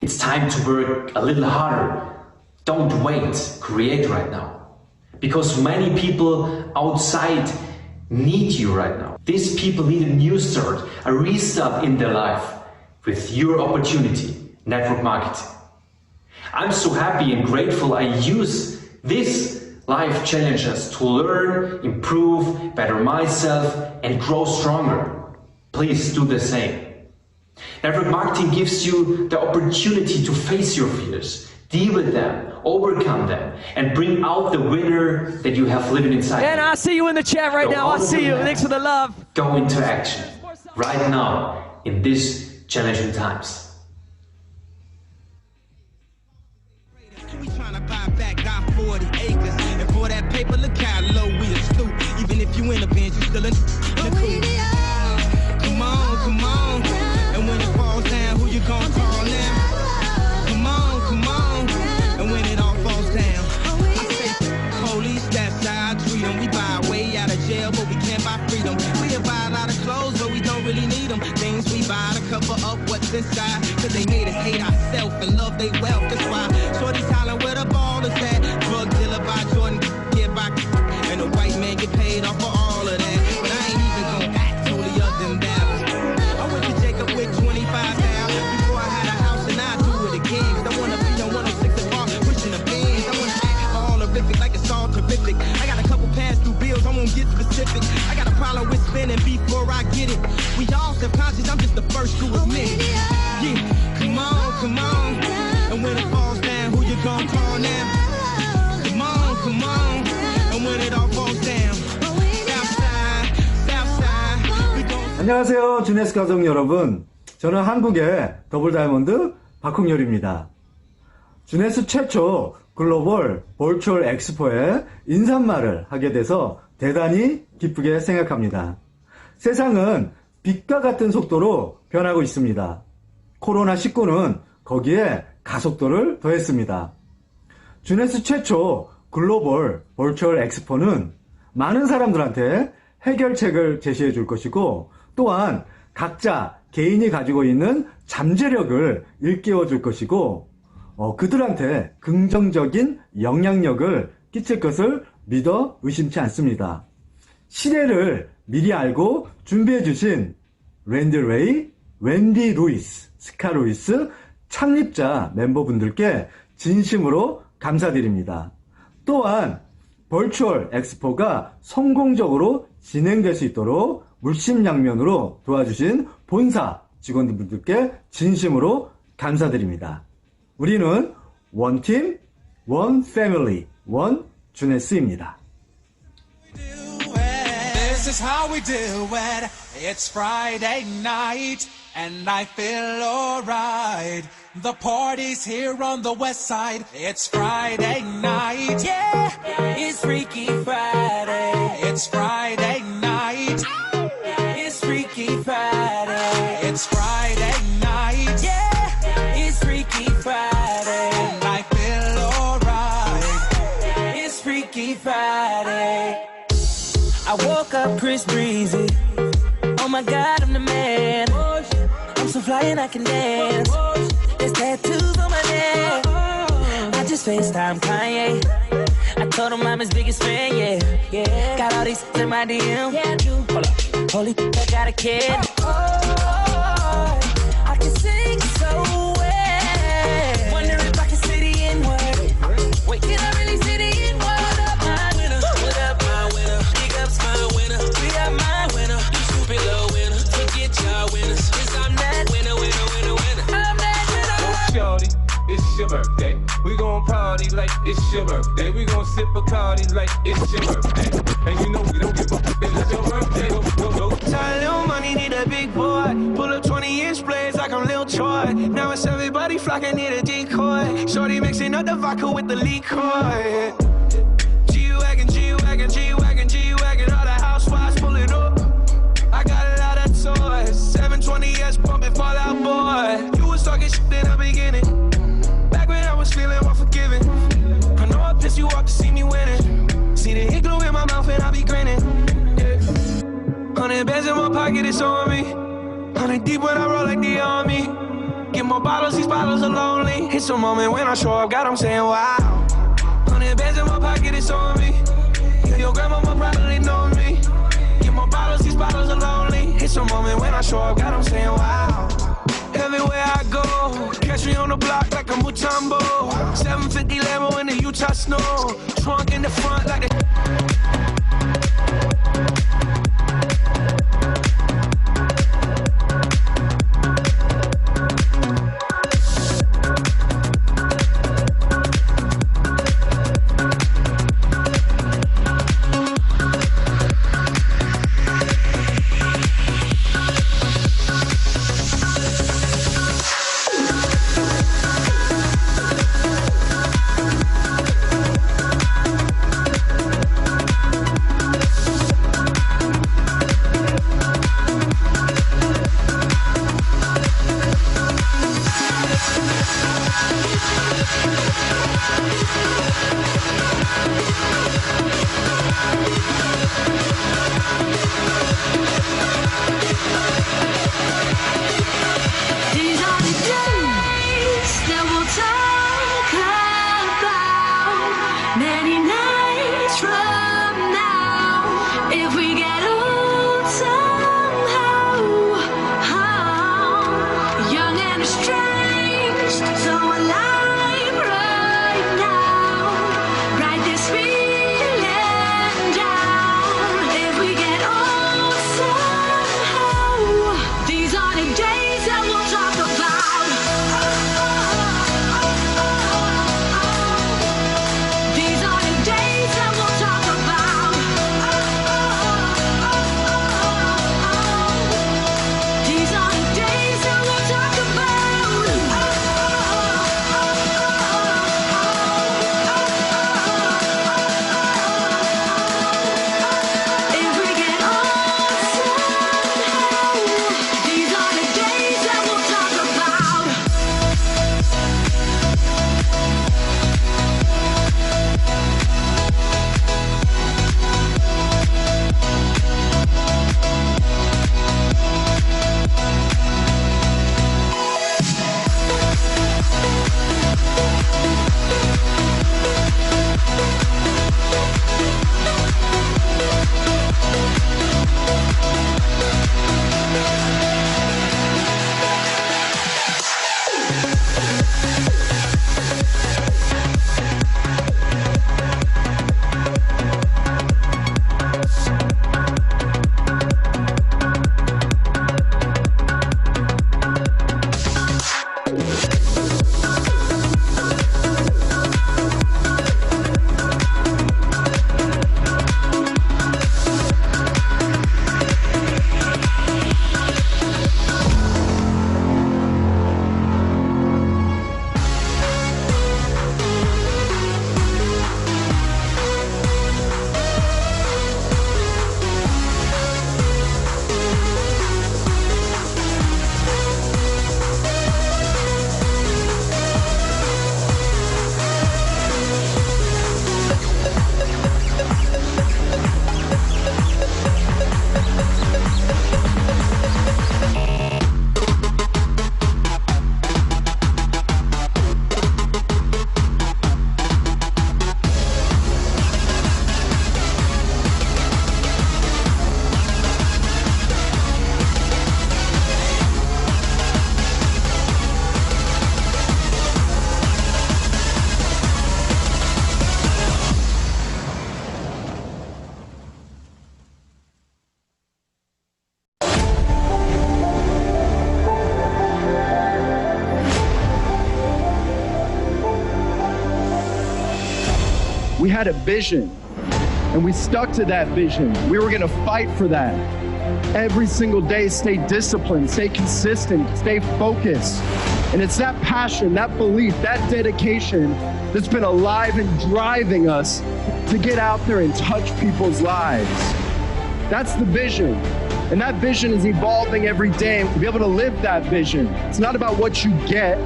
It's time to work a little harder. Don't wait, create right now. Because many people outside need you right now. These people need a new start, a restart in their life with your opportunity, network marketing. I'm so happy and grateful I use these life challenges to learn, improve, better myself and grow stronger. Please do the same. Network marketing gives you the opportunity to face your fears, deal with them, overcome them, and bring out the winner that you have living inside. And I see you in the chat right now. I see you. Thanks for the love. Go into action right now in these challenging times. We tryna buy back our 40 acres. And for that paper, look how low we are stoop. Even if you in a bench, you still in the cool. Come on, come on. And when it falls down, who you gonna call now? Come on, come on. And when it all falls down, I say, police, that's how I treat them. We buy our way out of jail, but we can't buy freedom. We'll buy a lot of clothes, but we don't really need them. Things we buy to cover up what's inside. Cause they made us hate ourselves and love they wealth. That's why Shorty's hollering where the ball is at. Drug dealer by Jordan, get by. And the white man get paid off for all of that. But I ain't even gonna act totally other than that. I went to Jacob with 25 down. Before I had a house and I do it again. Cause I wanna be on 106 and park, pushing the bins. I wanna act all horrific like it's all terrific. I got a couple pass through bills, I won't get specific. I got a problem with spending before I get it. We all subconscious, I'm just the first to admit it. Yeah, come on, come on. And when it falls down, who you gonna call now? Come on, come on. And when it all falls down, Southside, Southside, we gon' 안녕하세요, 주네스 가족 여러분. 저는 한국의 더블 다이아몬드 박홍렬입니다. 주네스 최초 글로벌 버추얼 엑스포에 인사말을 하게 돼서 대단히 기쁘게 생각합니다. 세상은 빛과 같은 속도로 변하고 있습니다. 코로나19는 거기에 가속도를 더했습니다. 주네스 최초 글로벌 버추얼 엑스포는 많은 사람들한테 해결책을 제시해 줄 것이고 또한 각자 개인이 가지고 있는 잠재력을 일깨워 줄 것이고 그들한테 긍정적인 영향력을 끼칠 것을 믿어 의심치 않습니다. 시대를 미리 알고 준비해 주신 랜디 레이, 웬디 루이스, 스카 루이스 창립자 멤버분들께 진심으로 감사드립니다. 또한 버추얼 엑스포가 성공적으로 진행될 수 있도록 물심양면으로 도와주신 본사 직원분들께 진심으로 감사드립니다. 우리는 원팀, 원 패밀리, 원 주네스입니다. This is how we do it. It's Friday night and I feel alright. The party's here on the west side. It's Friday night. Yeah, it's Freaky Friday. It's Friday night. It's Freaky Friday. It's Friday night. Yeah, it's Freaky Friday. And I feel alright. It's Freaky Friday. I woke up Chris Breezy. Oh my God, I'm the man. I'm so fly and I can dance. There's tattoos on my neck. I just FaceTime Kanye. I told him I'm his biggest fan, yeah. Got all these in my DM. Yeah, I do. Hold up. Holy, I got a kid. I can sing so well. Wonder if I can say the N-word. Wait, did I really say the N-word? What up, my winner? What up, my winner? Big ups, my winner. We are my winner. You stupid little winner. Forget y'all winners. Cause I'm that winner, winner, winner, winner. I'm that winner. Shorty, it's your birthday. We gon' party like it's your birthday. We gon' sip Bacardi like it's your birthday. And you know we don't give up. It's your birthday. Go. Tired little money, need a big boy. Pull up 20-inch blades like I'm Lil Troy. Now it's everybody flocking, need a decoy. Shorty mixing up the vodka with the liquor. G-Wagon, G-Wagon, G-Wagon, G-Wagon. All the housewives pulling up. I got a lot of toys. 720S pumping Fallout Boy. You was talking shit in the beginning. Back when I was feeling unforgiving. I know I pissed you off to see me winning. See the hit glue in my mouth and I be grinning. 100 bands in my pocket, it's on me. 100 deep when I roll like the army. Get more bottles, these bottles are lonely. It's a moment when I show up, God, I'm saying wow. 100 bands in my pocket, it's on me. Yeah, your grandmama probably know me. Get more bottles, these bottles are lonely. It's a moment when I show up, God, I'm saying wow. Everywhere I go, catch me on the block like a Mutombo. 750 Lambo in the Utah snow. Trunk in the front like a... We had a vision, and we stuck to that vision. We were gonna fight for that. Every single day, stay disciplined, stay consistent, stay focused. And it's that passion, that belief, that dedication that's been alive and driving us to get out there and touch people's lives. That's the vision. And that vision is evolving every day. And to be able to live that vision, it's not about what you get,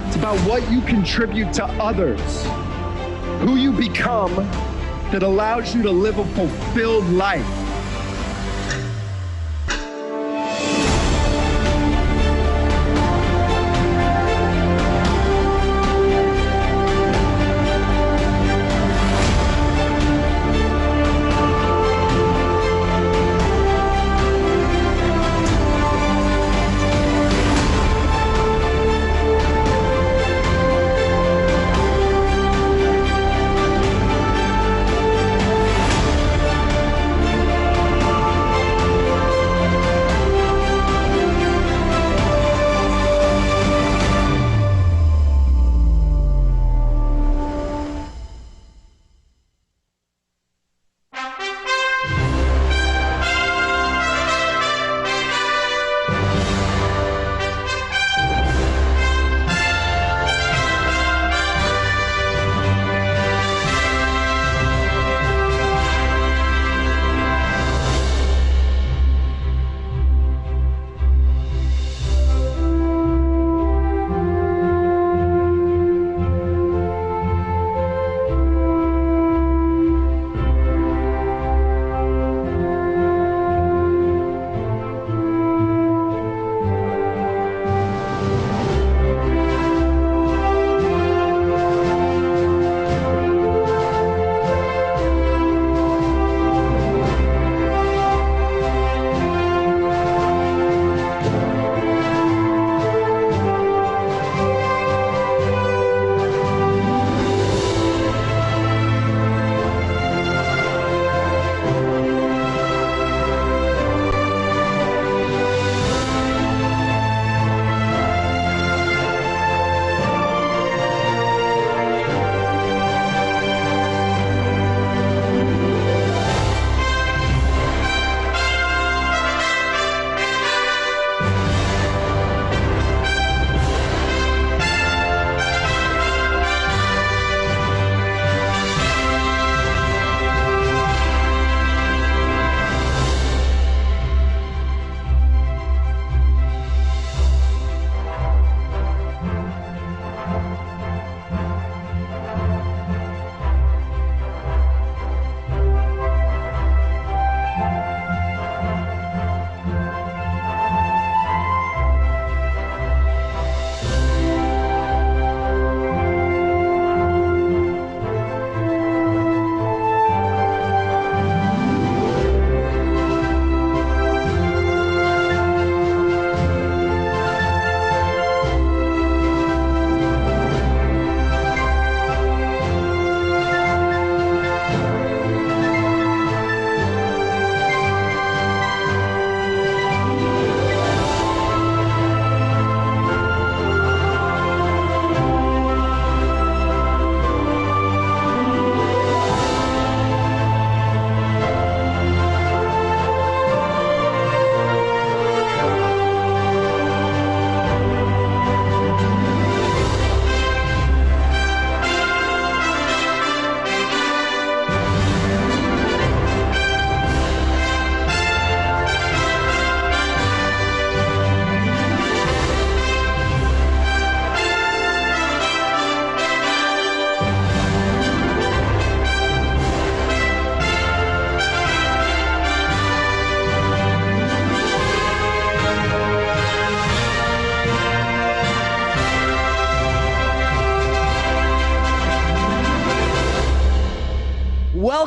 it's about what you contribute to others. Who you become that allows you to live a fulfilled life.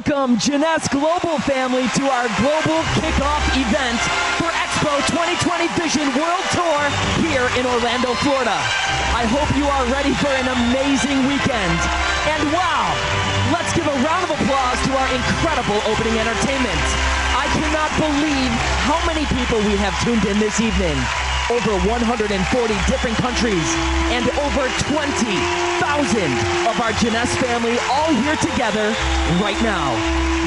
welcome Jeunesse Global family to our global kickoff event for Expo 2020 Vision World Tour here in Orlando, Florida. I hope you are ready for an amazing weekend. And wow, let's give a round of applause to our incredible opening entertainment. I cannot believe how many people we have tuned in this evening. Over 140 different countries and over 20,000 of our Jeunesse family all here together right now.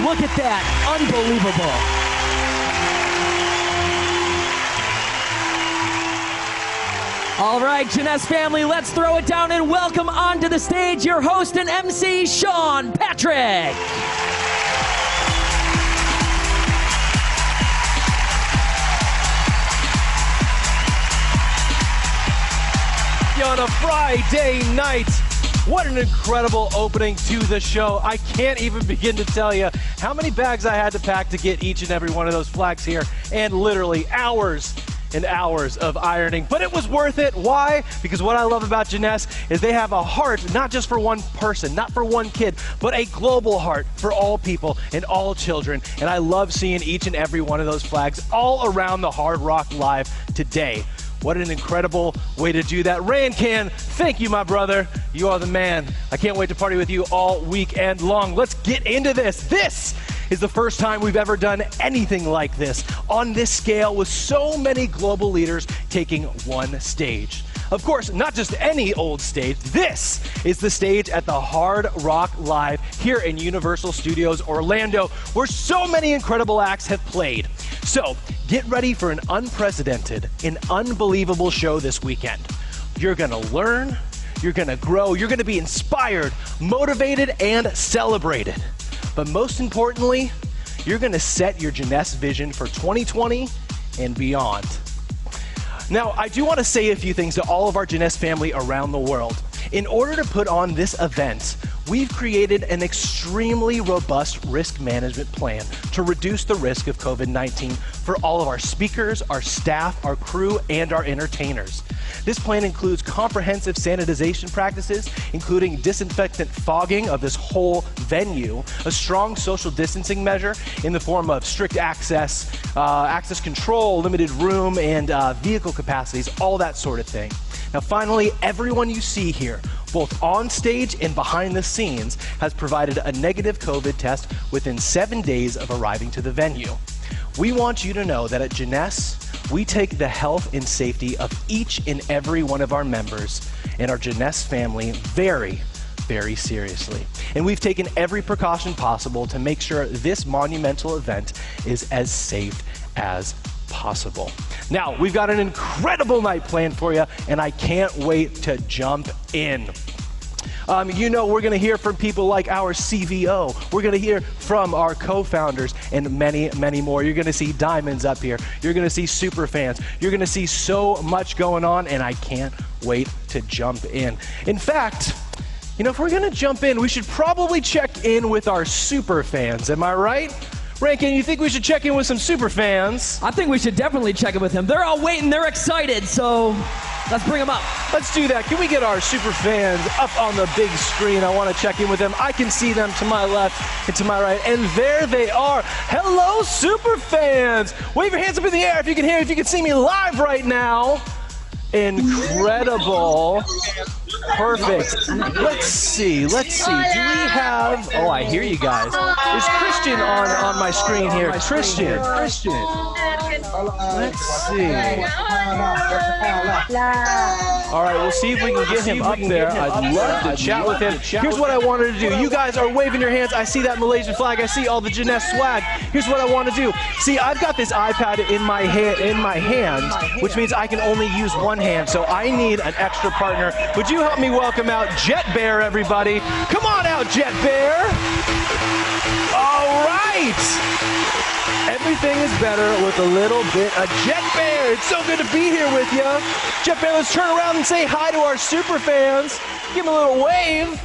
Look at that, unbelievable. All right, Jeunesse family, let's throw it down and welcome onto the stage your host and MC, Sean Patrick. On a Friday night. What an incredible opening to the show. I can't even begin to tell you how many bags I had to pack to get each and every one of those flags here, and literally hours and hours of ironing. But it was worth it. Why? Because what I love about Jeunesse is they have a heart, not just for one person, not for one kid, but a global heart for all people and all children. And I love seeing each and every one of those flags all around the Hard Rock Live today. What an incredible way to do that. Rancan, thank you, my brother. You are the man. I can't wait to party with you all weekend long. Let's get into this. This is the first time we've ever done anything like this on this scale with so many global leaders taking one stage. Of course, not just any old stage. This is the stage at the Hard Rock Live here in Universal Studios Orlando, where so many incredible acts have played. So get ready for an unprecedented and unbelievable show this weekend. You're gonna learn, you're gonna grow, you're gonna be inspired, motivated, and celebrated. But most importantly, you're gonna set your Jeunesse vision for 2020 and beyond. Now, I do want to say a few things to all of our Jeunesse family around the world. In order to put on this event, we've created an extremely robust risk management plan to reduce the risk of COVID-19 for all of our speakers, our staff, our crew, and our entertainers. This plan includes comprehensive sanitization practices, including disinfectant fogging of this whole venue, a strong social distancing measure in the form of strict access, access control, limited room, and vehicle capacities, all that sort of thing. Now, finally, everyone you see here, both on stage and behind the scenes, has provided a negative COVID test within 7 days of arriving to the venue. We want you to know that at Jeunesse, we take the health and safety of each and every one of our members and our Jeunesse family very, very seriously. And we've taken every precaution possible to make sure this monumental event is as safe as possible. Now, we've got an incredible night planned for you, and I can't wait to jump in. You know, we're going to hear from people like our CVO. We're going to hear from our co-founders and many, many more. You're going to see diamonds up here. You're going to see super fans. You're going to see so much going on, and I can't wait to jump in. In fact, you know, if we're going to jump in, we should probably check in with our super fans. Am I right? Rankin, you think we should check in with some super fans? I think we should definitely check in with them. They're all waiting, they're excited, so let's bring them up. Let's do that. Can we get our super fans up on the big screen? I want to check in with them. I can see them to my left and to my right, and there they are. Hello, super fans. Wave your hands up in the air if you can hear, if you can see me live right now. Incredible. Perfect. Let's see. Do we have, oh, I hear you guys. Is Christian on my screen here? Christian. Let's see. All right, we'll see if we can get him up there. I'd love to chat with him. Here's what I wanted to do. You guys are waving your hands. I see that Malaysian flag. I see all the Jeunesse swag. Here's what I want to do. See, I've got this iPad in my hand, which means I can only use one hand, so I need an extra partner. Would you help me welcome out Jet Bear, everybody? Come on out, Jet Bear. All right. Everything is better with a little bit of Jet Bear. It's so good to be here with you. Jet Bear, let's turn around and say hi to our super fans. Give them a little wave.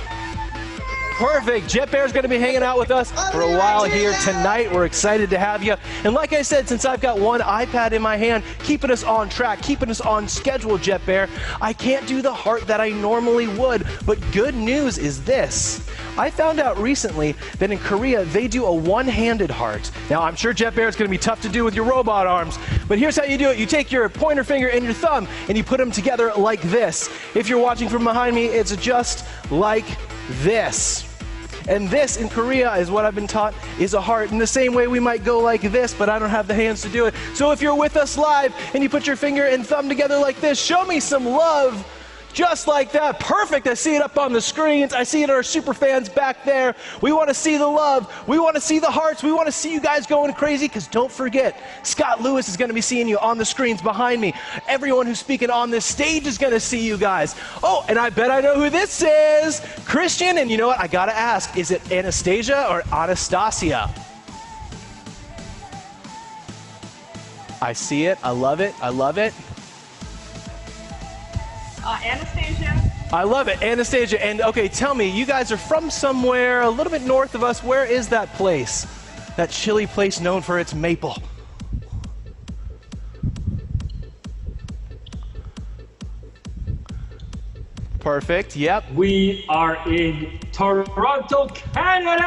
Perfect. Jet Bear's going to be hanging out with us for a while here tonight. We're excited to have you. And like I said, since I've got one iPad in my hand, keeping us on track, keeping us on schedule, Jet Bear, I can't do the heart that I normally would. But good news is this. I found out recently that in Korea, they do a one-handed heart. Now, I'm sure Jet Bear is going to be tough to do with your robot arms, but here's how you do it. You take your pointer finger and your thumb, and you put them together like this. If you're watching from behind me, it's just like this. And this in Korea is what I've been taught is a heart. In the same way we might go like this, but I don't have the hands to do it. So if you're with us live and you put your finger and thumb together like this, show me some love. Just like that. Perfect. I see it up on the screens. I see it in our super fans back there. We want to see the love. We want to see the hearts. We want to see you guys going crazy, because don't forget, Scott Lewis is going to be seeing you on the screens behind me. Everyone who's speaking on this stage is going to see you guys. Oh, and I bet I know who this is. Christian, and you know what? I got to ask, is it Anastasia or Anastasia? I see it. I love it. I love it. Anastasia. I love it, Anastasia. And okay, tell me, you guys are from somewhere a little bit north of us. Where is that place? That chilly place known for its maple. Perfect, yep. We are in Toronto, Canada!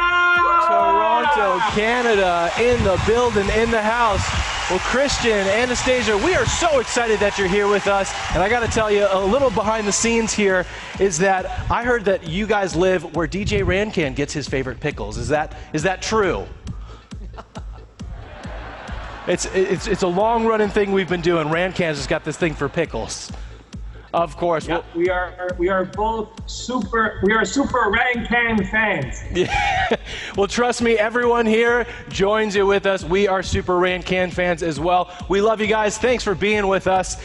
Toronto, Canada, in the building, in the house. Well, Christian, Anastasia, we are so excited that you're here with us. And I got to tell you, a little behind the scenes here is that I heard that you guys live where DJ Rancan gets his favorite pickles. Is that true? It's a long-running thing we've been doing. Rancan's just got this thing for pickles. Of course. Yeah, we are super Rancan fans. Yeah. Well, trust me, everyone here joins you with us. We are super Rancan fans as well. We love you guys. Thanks for being with us.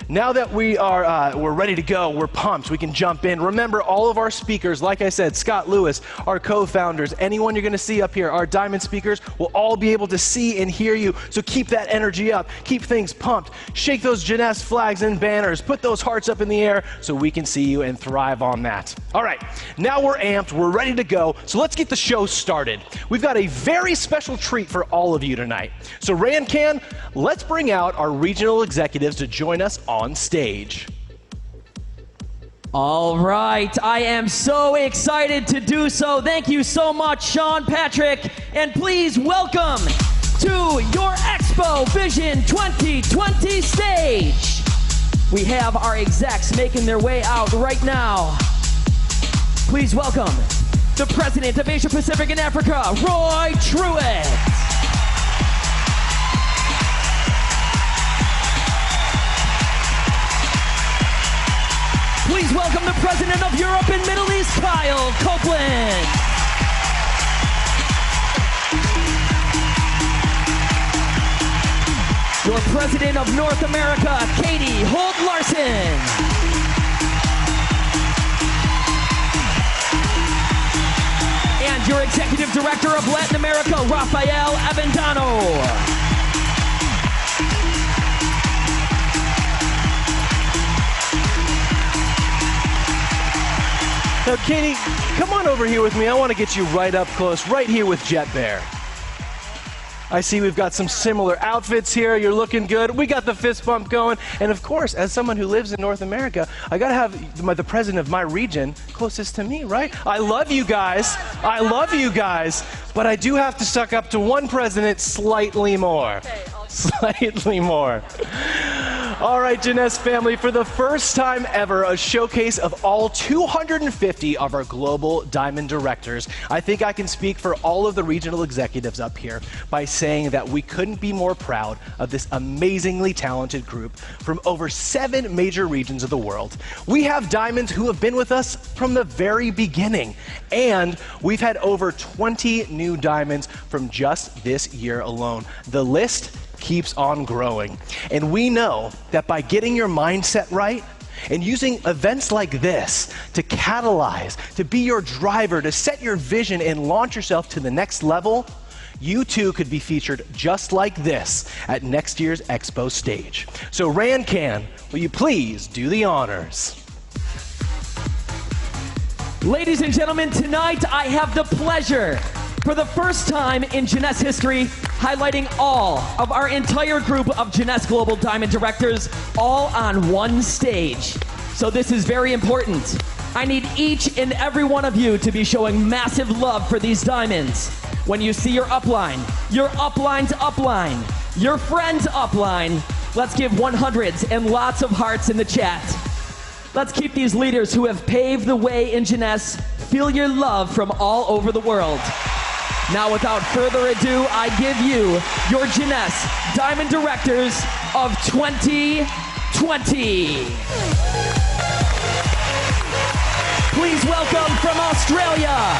Now that we're ready to go, we're pumped, we can jump in. Remember, all of our speakers, like I said, Scott Lewis, our co-founders, anyone you're going to see up here, our Diamond speakers, will all be able to see and hear you. So keep that energy up, keep things pumped, shake those Jeunesse flags and banners, put those hearts up in the air so we can see you and thrive on that. All right, now we're amped, we're ready to go, so let's get the show started. We've got a very special treat for all of you tonight. So Rancan, let's bring out our regional executives to join us on stage. All right, I am so excited to do so. Thank you so much, Sean Patrick. And please welcome to your Expo Vision 2020 stage. We have our execs making their way out right now. Please welcome the President of Asia Pacific and Africa, Roy Truitt. Please welcome the President of Europe and Middle East, Kyle Copeland. Your President of North America, Katie Holt Larson. And your Executive Director of Latin America, Rafael Avendano. Now, Katie, come on over here with me. I want to get you right up close, right here with Jet Bear. I see we've got some similar outfits here. You're looking good. We got the fist bump going. And of course, as someone who lives in North America, I got to have the president of my region closest to me, right? I love you guys. I love you guys. But I do have to suck up to one president slightly more. Okay, slightly more. All right, Jeunesse family, for the first time ever, a showcase of all 250 of our global Diamond directors. I think I can speak for all of the regional executives up here by saying that we couldn't be more proud of this amazingly talented group from over 7 major regions of the world. We have Diamonds who have been with us from the very beginning, and we've had over 20 new Diamonds from just this year alone. The list keeps on growing. And we know that by getting your mindset right and using events like this to catalyze, to be your driver, to set your vision and launch yourself to the next level, you too could be featured just like this at next year's Expo stage. So Rancan, will you please do the honors? Ladies and gentlemen, tonight I have the pleasure, for the first time in Jeunesse history, highlighting all of our entire group of Jeunesse Global Diamond Directors all on one stage. So this is very important. I need each and every one of you to be showing massive love for these diamonds. When you see your upline's upline, your friend's upline, let's give 100s and lots of hearts in the chat. Let's keep these leaders who have paved the way in Jeunesse feel your love from all over the world. Now, without further ado, I give you your Jeunesse Diamond Directors of 2020. Please welcome from Australia,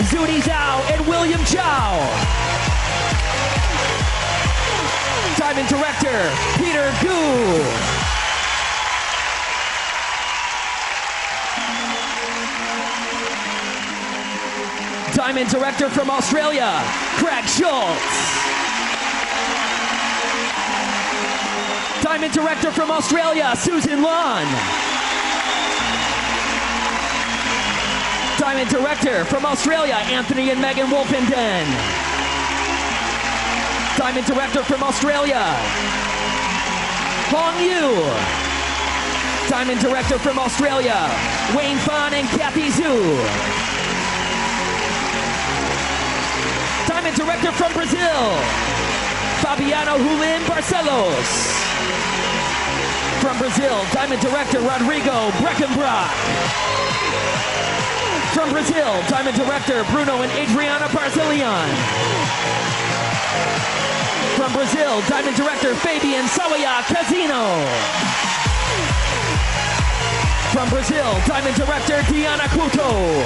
Zudi Zhao and William Chow. Diamond Director, Peter Gu. Diamond Director from Australia, Craig Schultz. Diamond Director from Australia, Susan Lon. Diamond Director from Australia, Anthony and Megan Wolfenden. Diamond Director from Australia, Hong Yu. Diamond Director from Australia, Wayne Fan and Kathy Zhu. Diamond Director from Brazil, Fabiano Hulin Barcelos. From Brazil, Diamond Director Rodrigo Breckenbrock. From Brazil, Diamond Director Bruno and Adriana Barzilian. From Brazil, Diamond Director Fabian Sawaya Casino. From Brazil, Diamond Director Diana Couto.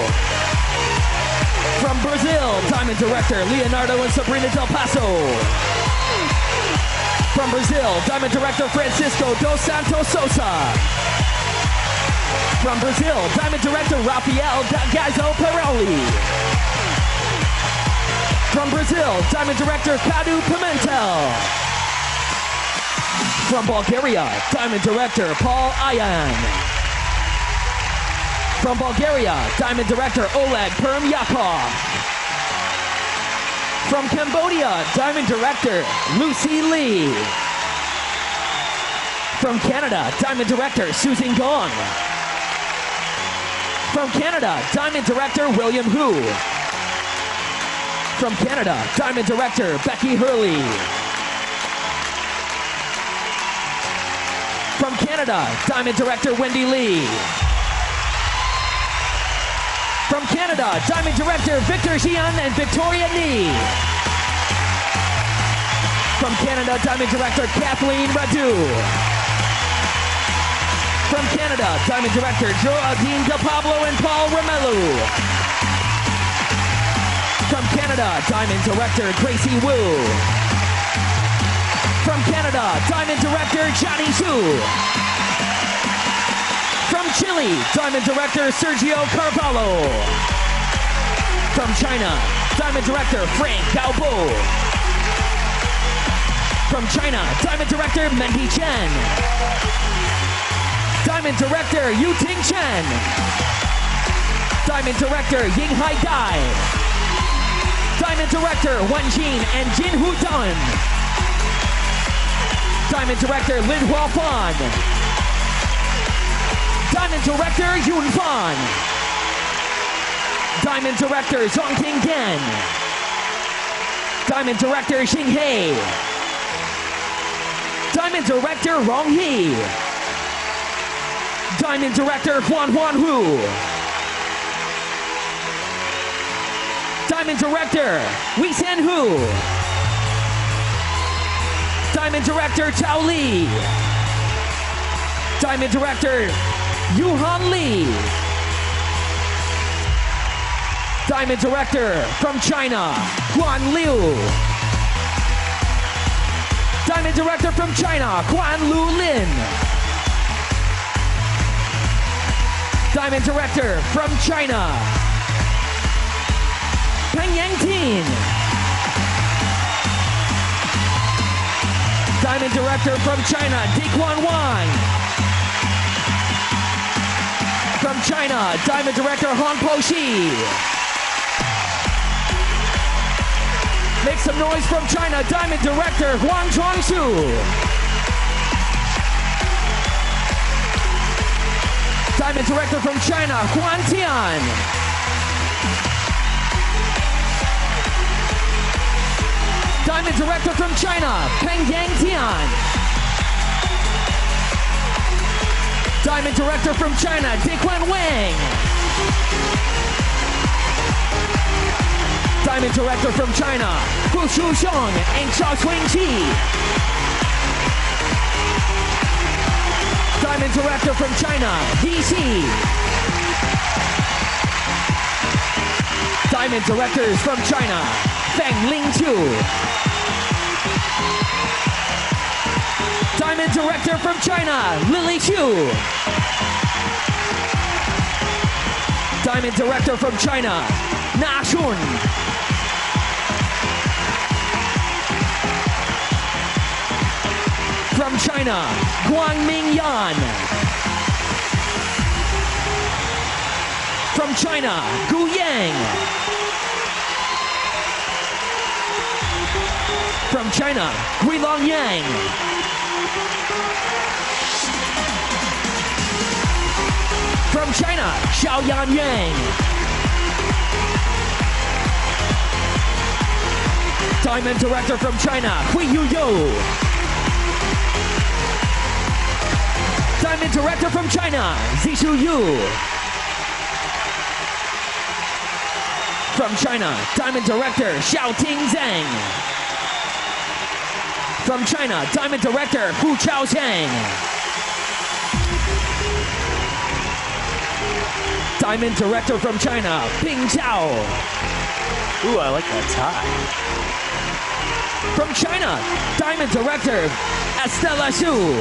From Brazil, Diamond Director Leonardo and Sabrina Del Paso. From Brazil, Diamond Director Francisco dos Santos Sosa. From Brazil, Diamond Director Rafael Gaizo Pirelli. From Brazil, Diamond Director Cadu Pimentel. From Bulgaria, Diamond Director Paul Ayan. From Bulgaria, Diamond Director Oleg Permyakov. From Cambodia, Diamond Director Lucy Lee. From Canada, Diamond Director Susan Gong. From Canada, Diamond Director William Hu. From Canada, Diamond Director Becky Hurley. From Canada, Diamond Director Wendy Lee. From Canada, Diamond Director Victor Xian and Victoria Ni. From Canada, Diamond Director Kathleen Radu. From Canada, Diamond Director Joaquin De Pablo and Paul Romelu. From Canada, Diamond Director Gracie Wu. From Canada, Diamond Director Johnny Zhu. From Chile, Diamond Director Sergio Carvalho. From China, Diamond Director Frank Gaobo. From China, Diamond Director Mendy Chen. Diamond Director Yu Ting Chen. Diamond Director Yinghai Dai. Diamond Director Wen Jin and Jin Hu Dun. Diamond Director Lin Hua Fan. Diamond Director Yun Fan. Diamond Director Zhong King Gen. Diamond Director Xing He. Diamond Director Rong He. Diamond Director Huan Huan Hu. Diamond Director Wei San Hu. Diamond Director Chao Li. Diamond Director Yuhan Li. Diamond Director from China, Guan Liu. Diamond Director from China, Guan Lu Lin. Diamond Director from China, Peng Yangtin. Diamond Director from China, Di Quan Wang. From China, Diamond Director Hong Po-shi. Make some noise from China, Diamond Director Huang Chuang-su. Diamond Director from China, Huan Tian. Diamond Director from China, Peng Yang Tian. Diamond Director from China, Dequan Wang. Diamond Director from China, Hu Shu Xiong and Xiao Chun Qi. Diamond Director from China, He Xi. Diamond Directors from China, Feng Ling Chu. Diamond Director from China, Lily Xu. Diamond Director from China, Na Shun. From China, Guang Ming Yan. From China, Gu Yang. From China, Guilong Yang. From China, Xiaoyan Yang. Diamond Director from China, Hui Yu Yo. Diamond Director from China, Zishu Yu. From China, Diamond Director Xiao Ting Zhang. From China, Diamond Director Hu Chao Chang. Diamond Director from China, Ping Chao. Ooh, I like that tie. From China, Diamond Director Estella Xu.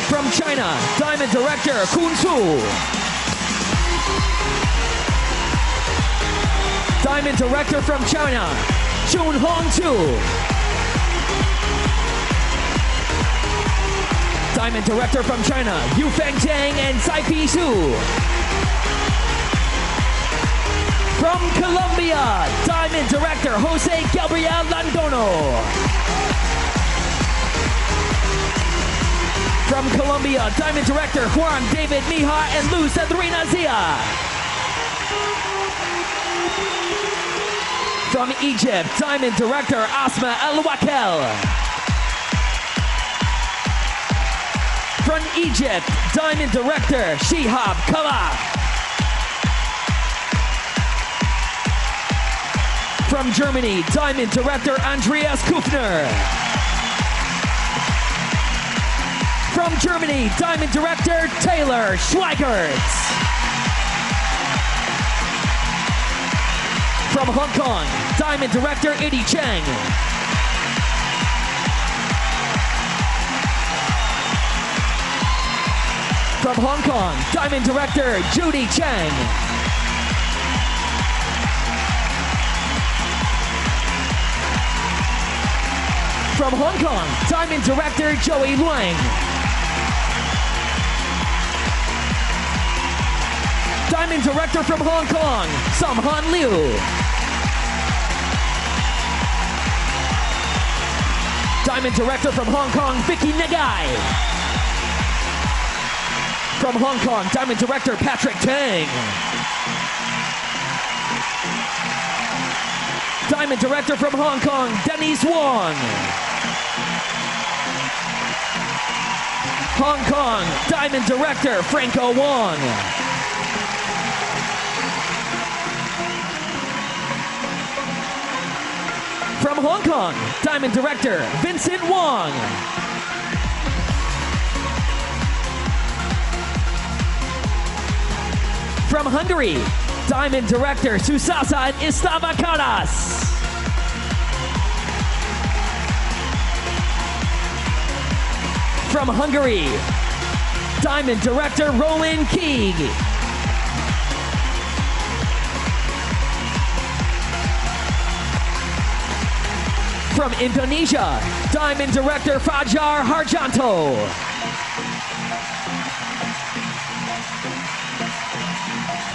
From China, Diamond Director Kun Su. Diamond Director from China, Jun Hong Chu. Diamond Director from China, Yu Feng Chang and Cai Pi Su. From Colombia, Diamond Director Jose Gabriel Londono. From Colombia, Diamond Director Juan David Mija and Luz Adrina Zia. From Egypt, Diamond Director Asma El Wakel. From Egypt, Diamond Director Shihab Khalaf. From Germany, Diamond Director Andreas Kufner. From Germany, Diamond Director Taylor Schweigert. From Hong Kong, Diamond Director Eddie Cheng. From Hong Kong, Diamond Director Judy Cheng. From Hong Kong, Diamond Director Joey Luang. Diamond Director from Hong Kong, Sam Han Liu. Diamond Director from Hong Kong, Vicky Nagai. From Hong Kong, Diamond Director Patrick Tang. Diamond Director from Hong Kong, Denise Wong. Hong Kong, Diamond Director Franco Wong. From Hong Kong, Diamond Director Vincent Wong. From Hungary, Diamond Director Susasa Istavakaras. From Hungary, Diamond Director Roland Keeg. From Indonesia, Diamond Director Fajar Harjanto.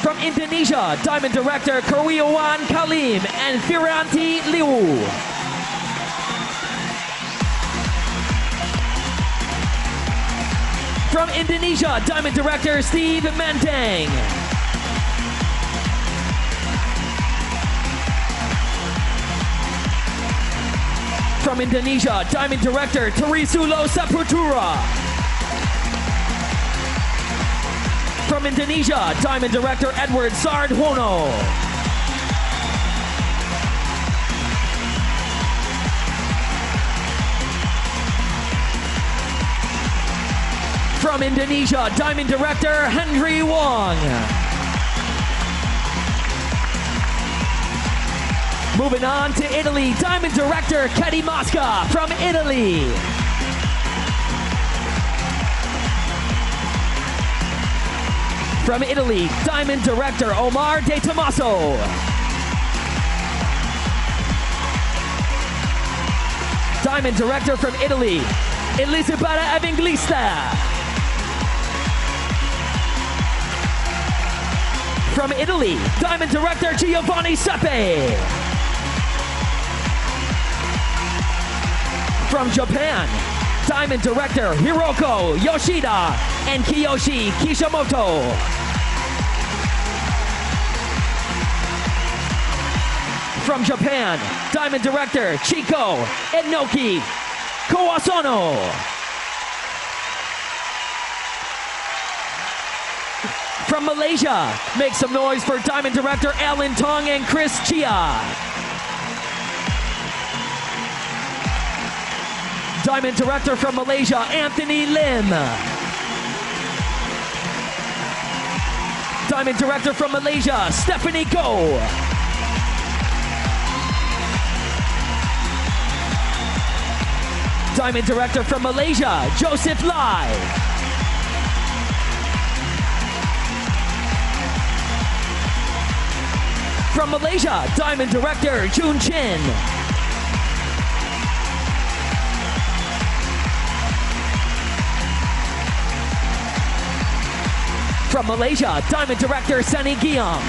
From Indonesia, Diamond Director Kurniawan Kalim and Firanti Liu. From Indonesia, Diamond Director Steve Mantang. From Indonesia, Diamond Director Terisulo Saputura. From Indonesia, Diamond Director Edward Sardhono. From Indonesia, Diamond Director Henry Wong. Moving on to Italy, Diamond Director Kedi Mosca from Italy. From Italy, Diamond Director Omar De Tomaso. Diamond Director from Italy, Elisabetta Evangelista. From Italy, Diamond Director Giovanni Seppe. From Japan, Diamond Director Hiroko Yoshida and Kiyoshi Kishimoto. From Japan, Diamond Director Chico Enoki Kawasono. From Malaysia, make some noise for Diamond Director Alan Tong and Chris Chia. Diamond Director from Malaysia, Anthony Lim. Diamond Director from Malaysia, Stephanie Go. Diamond Director from Malaysia, Joseph Lai. From Malaysia, Diamond Director Jun Chin. From Malaysia, Diamond Director Sunny Guillaume.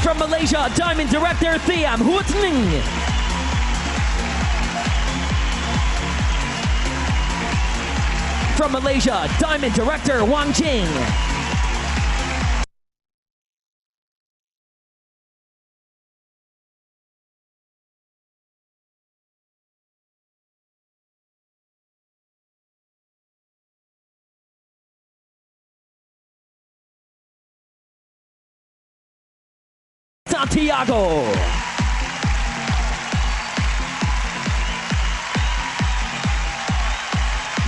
From Malaysia, Diamond Director Thiam Huot Ning. From Malaysia, Diamond Director Wang Jing. Santiago.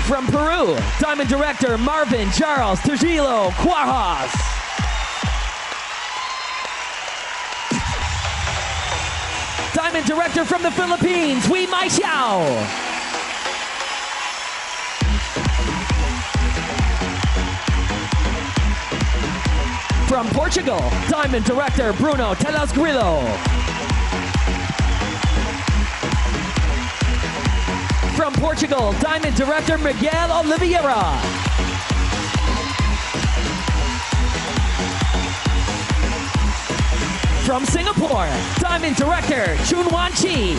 From Peru, Diamond Director Marvin Charles Trujillo Cuajas. Diamond Director from the Philippines, Wee Mai Xiao. From Portugal, Diamond Director Bruno Telas Grillo. From Portugal, Diamond Director Miguel Oliveira. From Singapore, Diamond Director Chun Wan Chi.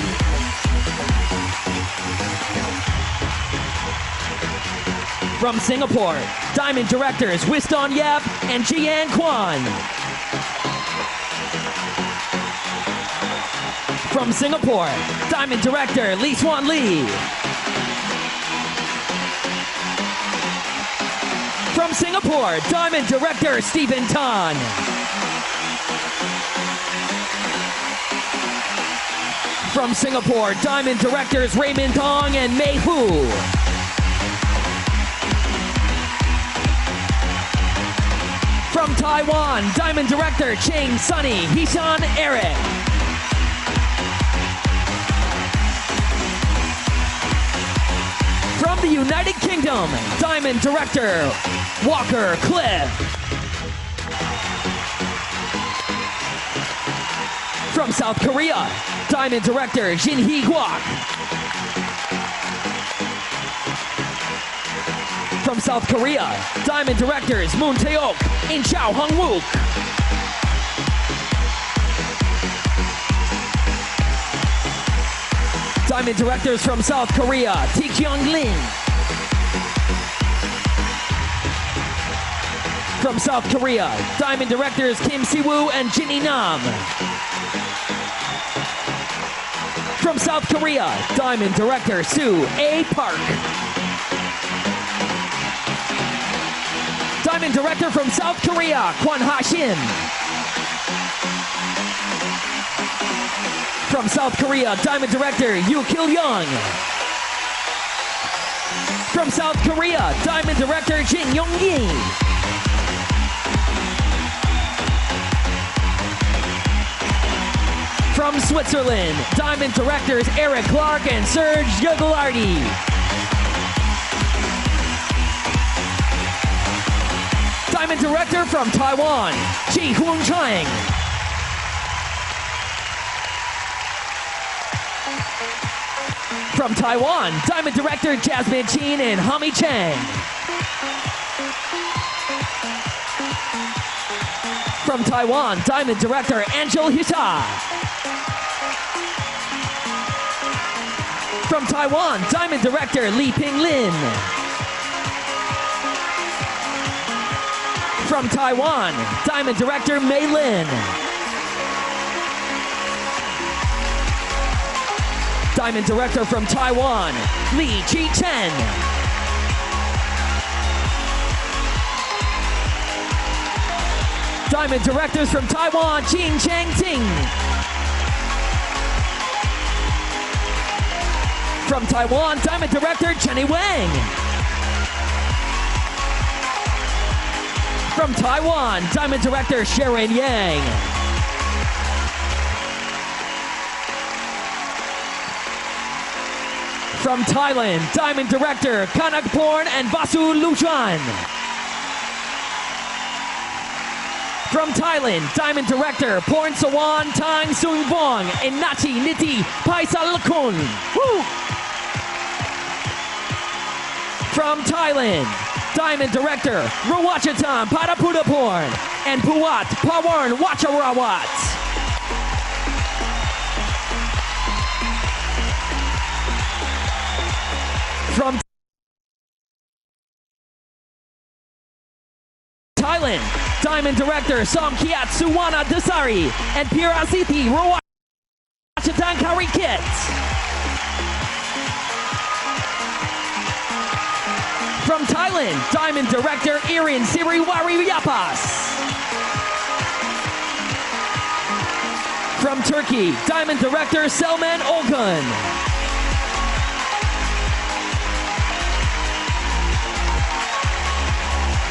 From Singapore, Diamond Directors Wiston Yap and Jian Kwan. From Singapore, Diamond Director Lee Swan Lee. From Singapore, Diamond Director Stephen Tan. From Singapore, Diamond Directors Raymond Tong and Mei Hu. From Taiwan, Diamond Director Cheng Sunny Hishan Eric. From the United Kingdom, Diamond Director Walker Cliff. From South Korea, Diamond Director Jin Hee Guak. From South Korea, Diamond Directors Moon Tae-ok and Chao Hong-wook. Diamond Directors from South Korea, Tae Kyung-lin. From South Korea, Diamond Directors Kim Si-woo and Jinny Nam. From South Korea, Diamond Director Soo A. Park. Diamond Director from South Korea, Kwon Ha-shin. From South Korea, Diamond Director Yoo Kil-young. From South Korea, Diamond Director Jin Yong-yi. From Switzerland, Diamond Directors Eric Clark and Serge Gagliardi. Diamond Director from Taiwan, Ji Hoon Chang. From Taiwan, Diamond Director Jasmine Chin and Hami Chang. From Taiwan, Diamond Director Angel Hita. From Taiwan, Diamond Director Lee Ping Lin. From Taiwan, Diamond Director Mei Lin. Diamond Director from Taiwan, Lee Chi Chen. Diamond Directors from Taiwan, Jin Chang Ting. From Taiwan, Diamond Director Jenny Wang. From Taiwan, Diamond Director Sharon Yang. From Thailand, Diamond Director Kanakporn and Vasu Lujan. From Thailand, Diamond Director Porn Sawan Tang Sung Bong and Nachi Niti Paisalakun. Woo! From Thailand, Diamond Director Rawachatan Padapudaporn and Puwat Pawarn Wacharawat. From Thailand, Diamond Director Somkiat Suwana Dasari and Pirasiti Rawachatan Karikit. From Thailand, Diamond Director Irin Siriwari Yapas. From Turkey, Diamond Director Selman Olgun.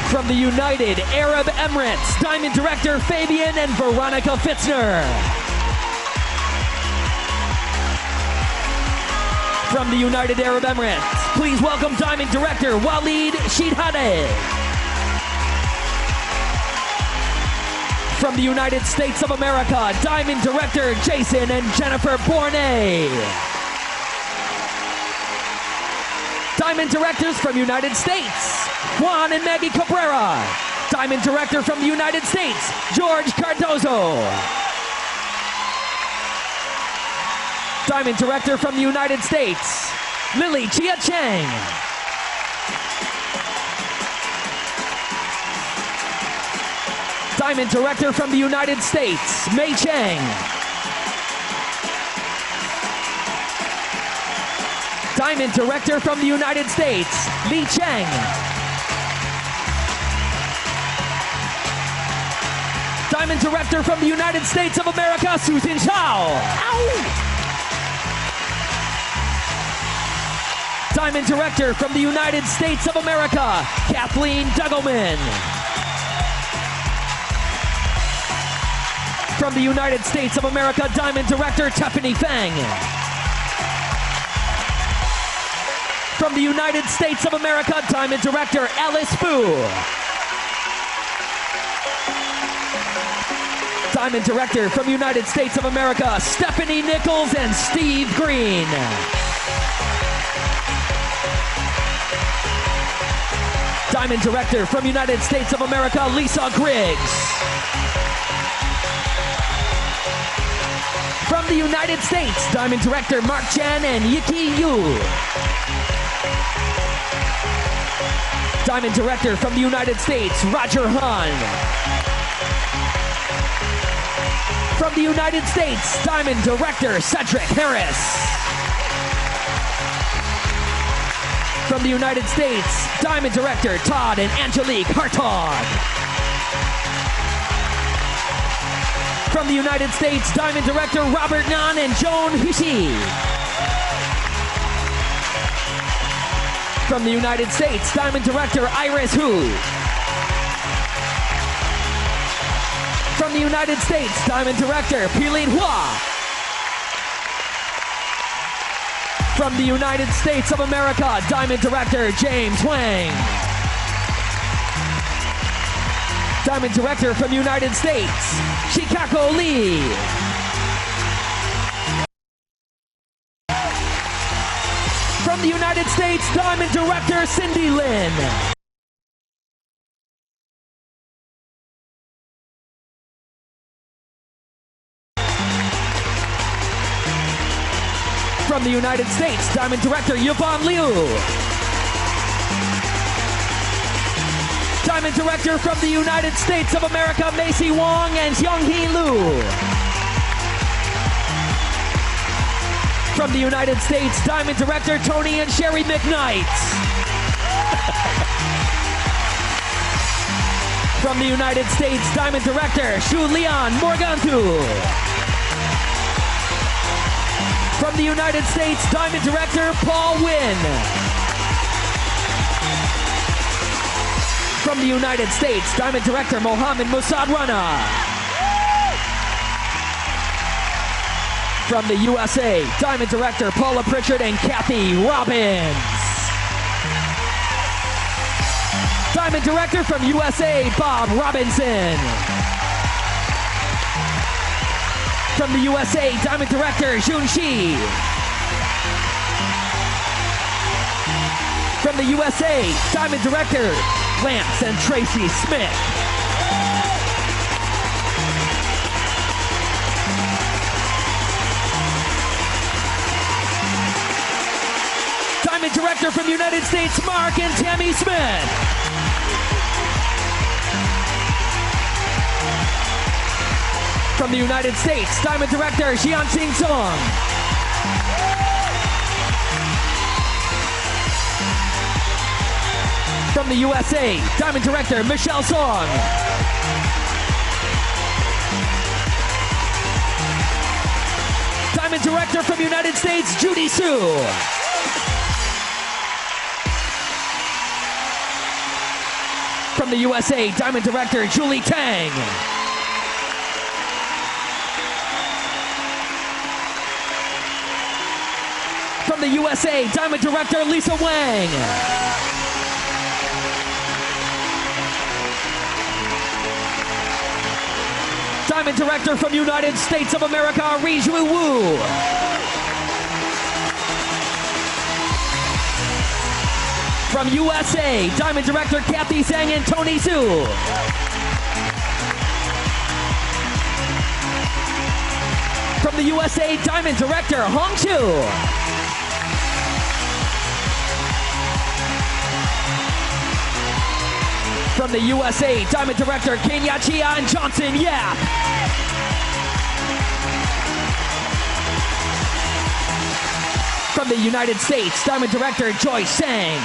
From the United Arab Emirates, Diamond Director Fabian and Veronica Fitzner. From the United Arab Emirates, please welcome Diamond Director Walid Shidhadeh. From the United States of America, Diamond Director Jason and Jennifer Bournet. Diamond Directors from United States, Juan and Maggie Cabrera. Diamond Director from the United States, George Cardozo. Diamond Director from the United States, Lily Chia Chang. Diamond Director from the United States, Mei Chang. Diamond Director from the United States, Li Cheng. Diamond Director from the United States of America, Susan Chow. Ow! Diamond Director from the United States of America, Kathleen Duggleman. From the United States of America, Diamond Director Tiffany Fang. From the United States of America, Diamond Director Alice Fu. Diamond Director from the United States of America, Stephanie Nichols and Steve Green. Diamond Director from United States of America, Lisa Griggs. From the United States, Diamond Director Mark Chen and Yiki Yu. Diamond Director from the United States, Roger Han. From the United States, Diamond Director Cedric Harris. From the United States, Diamond Director Todd and Angelique Hartog. From the United States, Diamond Director Robert Nan and Joan Hussey. From the United States, Diamond Director Iris Hu. From the United States, Diamond Director Pilin Hua. From the United States of America, Diamond Director James Wang. Diamond Director from United States, Shikako Lee. From the United States, Diamond Director Cindy Lin. From the United States, Diamond Director Yvonne Liu. Diamond Director from the United States of America, Macy Wong and Xianghee Lu. From the United States, Diamond Director Tony and Sherry McKnight. From the United States, Diamond Director Shu Leon Morgantu. From the United States, Diamond Director Paul Wynn. From the United States, Diamond Director Mohammed Mossad Rana. From the USA, Diamond Director Paula Pritchard and Kathy Robbins. Diamond Director from USA, Bob Robinson. From the USA, Diamond Director Jun Shi. From the USA, Diamond Director Lance and Tracy Smith. Diamond Director from the United States, Mark and Tammy Smith. From the United States, Diamond Director Xianxing Song. From the USA, Diamond Director Michelle Song. Diamond Director from the United States, Judy Sue. From the USA, Diamond Director Julie Tang. From the USA, Diamond Director Lisa Wang. Diamond Director from United States of America, Rijue Wu. From USA, Diamond Director Kathy Zhang and Tony Su. From the USA, Diamond Director Hong Chu. From the USA, Diamond Director Kenya Chia and Johnson Yap. From the United States, Diamond Director Joy Sang.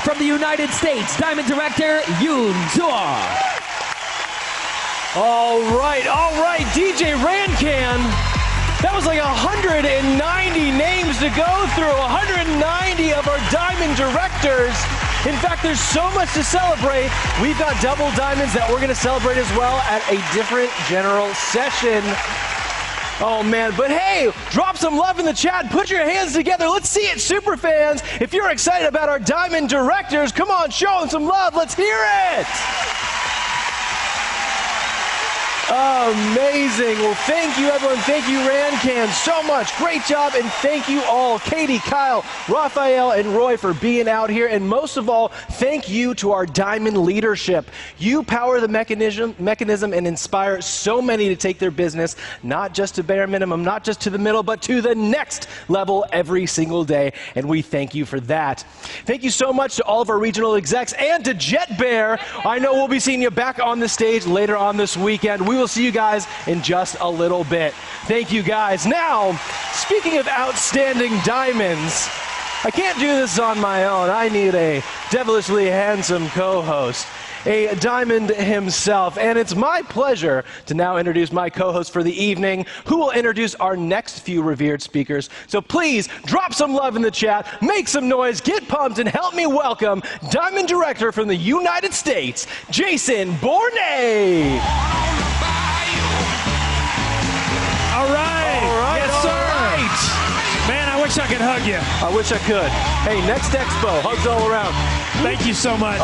From the United States, Diamond Director Yoon Zor. All right, DJ Rancan. That was like 190 names to go through, 190 of our Diamond Directors. In fact, there's so much to celebrate. We've got double diamonds that we're going to celebrate as well at a different general session. Oh man, but hey, drop some love in the chat, put your hands together, let's see it, super fans. If you're excited about our Diamond Directors, come on, show them some love, let's hear it. Amazing. Well, thank you, everyone. Thank you, Rancan, so much. Great job. And thank you all, Katie, Kyle, Raphael, and Roy, for being out here. And most of all, thank you to our Diamond leadership. You power the mechanism and inspire so many to take their business, not just to bare minimum, not just to the middle, but to the next level every single day. And we thank you for that. Thank you so much to all of our regional execs and to Jet Bear. I know we'll be seeing you back on the stage later on this weekend. We will see you guys in just a little bit. Thank you, guys. Now, speaking of outstanding diamonds, I can't do this on my own. I need a devilishly handsome co-host, a diamond himself. And it's my pleasure to now introduce my co-host for the evening, who will introduce our next few revered speakers. So please drop some love in the chat, make some noise, get pumped, and help me welcome Diamond Director from the United States, Jason Bournay. All right. Yes, sir. Man, I wish I could hug you. I wish I could. Hey, next Expo, hugs all around. Thank you so much.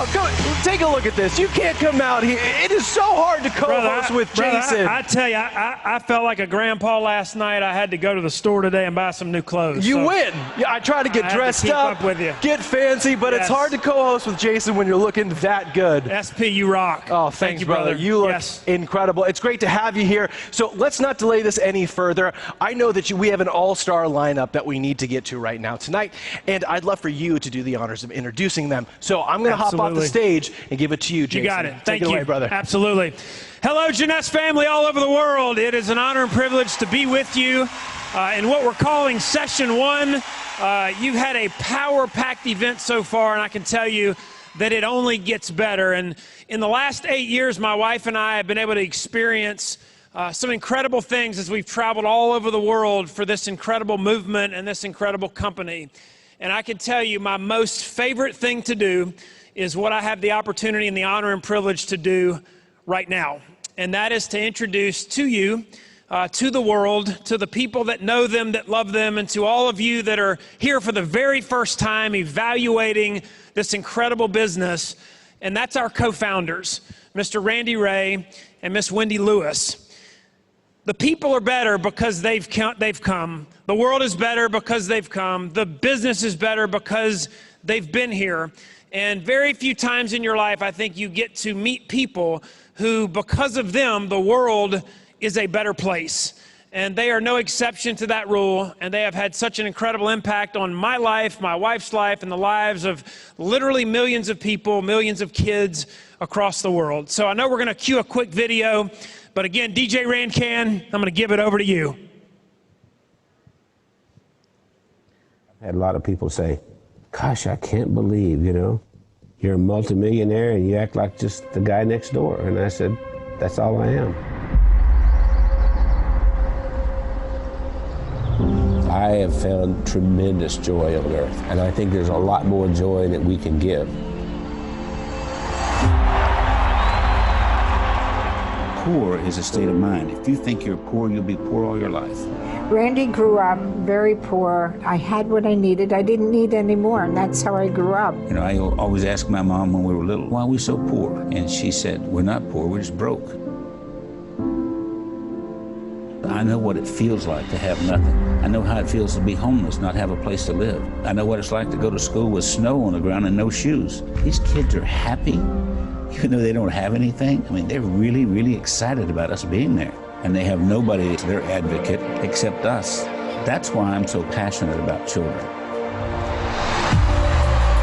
Take a look at this. You can't come out here. It is so hard to co-host with Jason. I tell you, I felt like a grandpa last night. I had to go to the store today and buy some new clothes. You win. Yeah, I try to get dressed up, with you. Get fancy, but it's hard to co-host with Jason when you're looking that good. SP, you rock. Oh, thanks, brother. You look incredible. It's great to have you here. So let's not delay this any further. I know that we have an all-star lineup that we need to get to right now tonight, and I'd love for you to do the honors of introducing them. So I'm going to hop off the stage and give it to you, Jason. You got it. Take it away, brother. Absolutely. Hello, Jeunesse family all over the world. It is an honor and privilege to be with you in what we're calling Session 1. You've had a power-packed event so far, and I can tell you that it only gets better. And in the last 8 years, my wife and I have been able to experience some incredible things as we've traveled all over the world for this incredible movement and this incredible company. And I can tell you my most favorite thing to do is what I have the opportunity and the honor and privilege to do right now. And that is to introduce to you, to the world, to the people that know them, that love them, and to all of you that are here for the very first time evaluating this incredible business. And that's our co-founders, Mr. Randy Ray and Miss Wendy Lewis. The people are better because they've come. The world is better because they've come. The business is better because they've been here. And very few times in your life, I think you get to meet people who, because of them, the world is a better place. And they are no exception to that rule. And they have had such an incredible impact on my life, my wife's life, and the lives of literally millions of people, millions of kids across the world. So I know we're going to cue a quick video. But again, DJ Rancan, I'm going to give it over to you. I had a lot of people say, gosh, I can't believe, you're a multimillionaire and you act like just the guy next door. And I said, that's all I am. I have found tremendous joy on earth, and I think there's a lot more joy that we can give. Poor is a state of mind. If you think you're poor, you'll be poor all your life. Randy grew up very poor. I had what I needed. I didn't need any more, and that's how I grew up. I always asked my mom when we were little, why are we so poor? And she said, we're not poor, we're just broke. I know what it feels like to have nothing. I know how it feels to be homeless, not have a place to live. I know what it's like to go to school with snow on the ground and no shoes. These kids are happy. Even though they don't have anything, they're really, really excited about us being there. And they have nobody as their advocate except us. That's why I'm so passionate about children.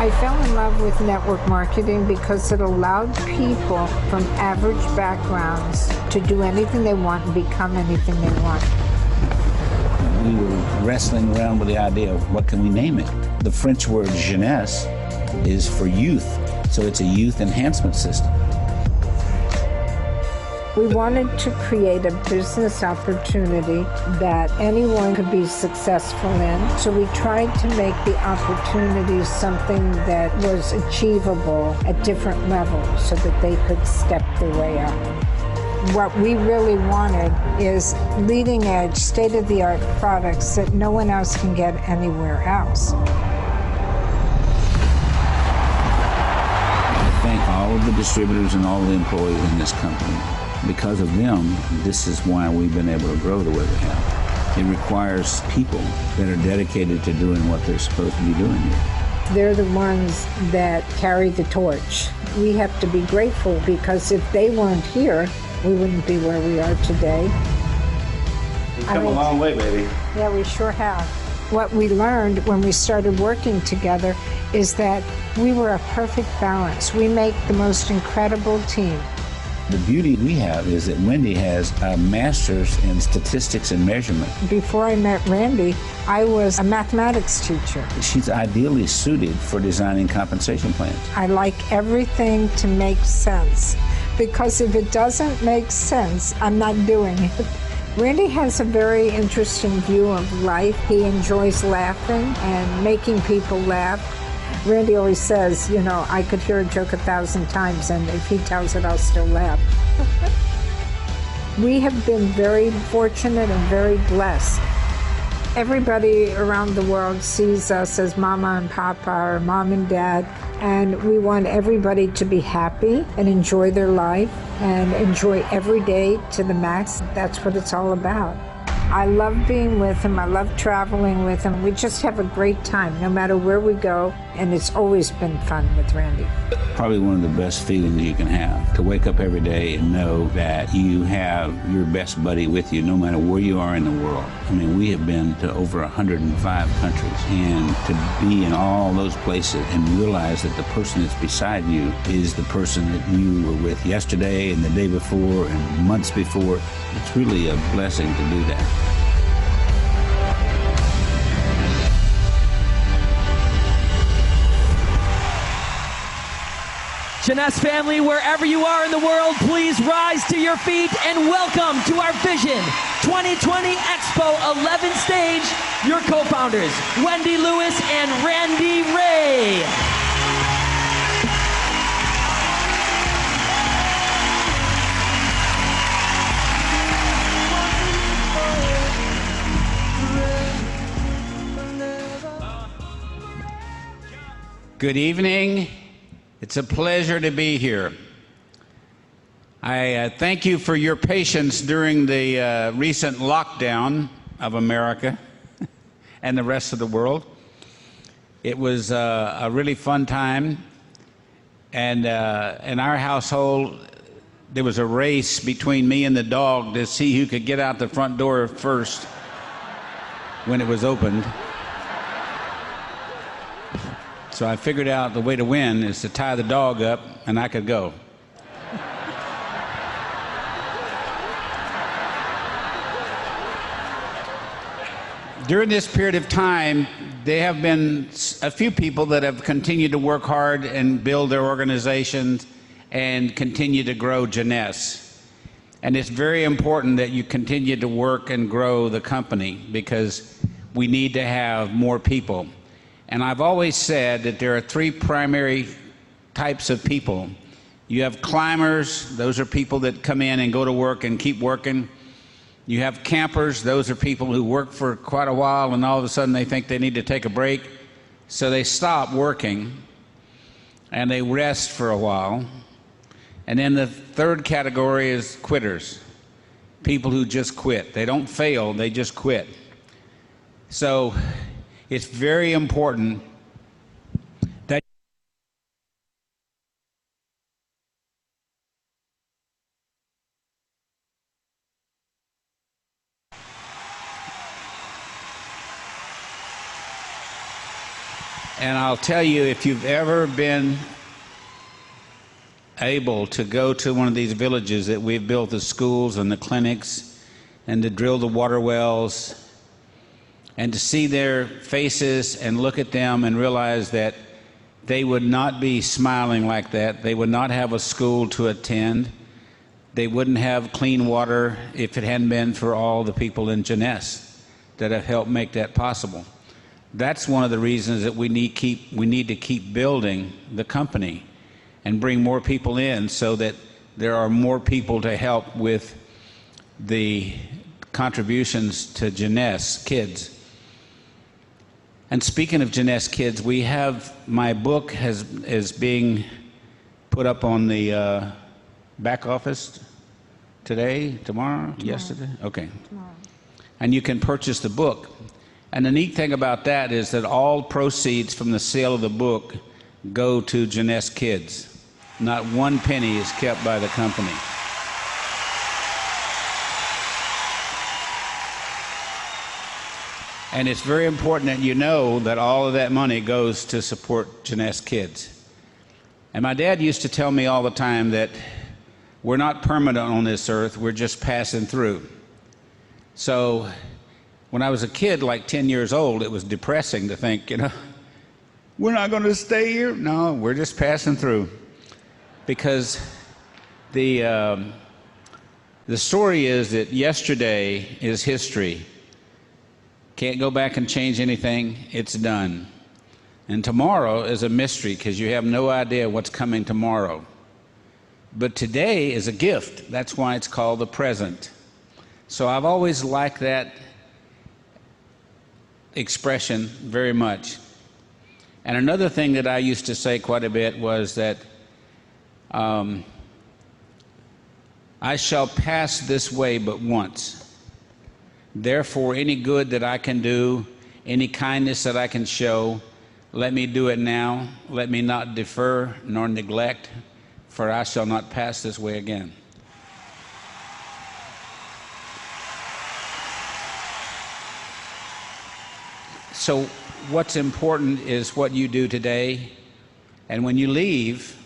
I fell in love with network marketing because it allowed people from average backgrounds to do anything they want and become anything they want. We were wrestling around with the idea of what can we name it. The French word jeunesse is for youth. So it's a youth enhancement system. We wanted to create a business opportunity that anyone could be successful in. So we tried to make the opportunities something that was achievable at different levels so that they could step their way up. What we really wanted is leading edge, state-of-the-art products that no one else can get anywhere else. Thank all of the distributors and all the employees in this company. Because of them, this is why we've been able to grow the way we have. It requires people that are dedicated to doing what they're supposed to be doing here. They're the ones that carry the torch. We have to be grateful because if they weren't here, we wouldn't be where we are today. We've come a long way, baby. Yeah, we sure have. What we learned when we started working together is that we were a perfect balance. We make the most incredible team. The beauty we have is that Wendy has a master's in statistics and measurement. Before I met Randy, I was a mathematics teacher. She's ideally suited for designing compensation plans. I like everything to make sense, because if it doesn't make sense, I'm not doing it. Randy has a very interesting view of life. He enjoys laughing and making people laugh. Randy always says, you know, I could hear a joke 1,000 times, and if he tells it, I'll still laugh. We have been very fortunate and very blessed. Everybody around the world sees us as Mama and Papa or Mom and Dad, and we want everybody to be happy and enjoy their life and enjoy every day to the max. That's what it's all about. I love being with him. I love traveling with him. We just have a great time no matter where we go, and it's always been fun with Randy. Probably one of the best feelings you can have, to wake up every day and know that you have your best buddy with you no matter where you are in the world. I mean, we have been to over 105 countries, and to be in all those places and realize that the person that's beside you is the person that you were with yesterday and the day before and months before, it's really a blessing to do that. Jeunesse family, wherever you are in the world, please rise to your feet and welcome to our Vision 2020 Expo 11 stage, your co-founders, Wendy Lewis and Randy Ray. Good evening. It's a pleasure to be here. I thank you for your patience during the recent lockdown of America and the rest of the world. It was a really fun time, and in our household, there was a race between me and the dog to see who could get out the front door first when it was opened. So I figured out the way to win is to tie the dog up, and I could go. During this period of time, there have been a few people that have continued to work hard and build their organizations and continue to grow Jeunesse. And it's very important that you continue to work and grow the company, because we need to have more people. And I've always said that there are three primary types of people. You have climbers, those are people that come in and go to work and keep working. You have campers, those are people who work for quite a while and all of a sudden they think they need to take a break, so they stop working and they rest for a while. And then the third category is quitters, people who just quit. They don't fail, they just quit. So it's very important that and I'll tell you, if you've ever been able to go to one of these villages that we've built, the schools and the clinics, and to drill the water wells, and to see their faces and look at them and realize that they would not be smiling like that. They would not have a school to attend. They wouldn't have clean water if it hadn't been for all the people in Jeunesse that have helped make that possible. That's one of the reasons that we need to keep building the company and bring more people in, so that there are more people to help with the contributions to Jeunesse kids. And speaking of Jeunesse kids, we have, my book is being put up on the back office. Today, tomorrow, yesterday? Okay. Tomorrow. And you can purchase the book. And the neat thing about that is that all proceeds from the sale of the book go to Jeunesse Kids. Not one penny is kept by the company. And it's very important that you know that all of that money goes to support Jeunesse Kids. And my dad used to tell me all the time that we're not permanent on this earth, we're just passing through. So when I was a kid, like 10 years old, it was depressing to think, you know, we're not going to stay here. No, we're just passing through. Because the story is that yesterday is history. Can't go back and change anything. It's done. And tomorrow is a mystery because you have no idea what's coming tomorrow. But today is a gift. That's why it's called the present. So I've always liked that expression very much. And another thing that I used to say quite a bit was that I shall pass this way but once. Therefore, any good that I can do, any kindness that I can show, let me do it now. Let me not defer nor neglect, for I shall not pass this way again. So what's important is what you do today, and when you leave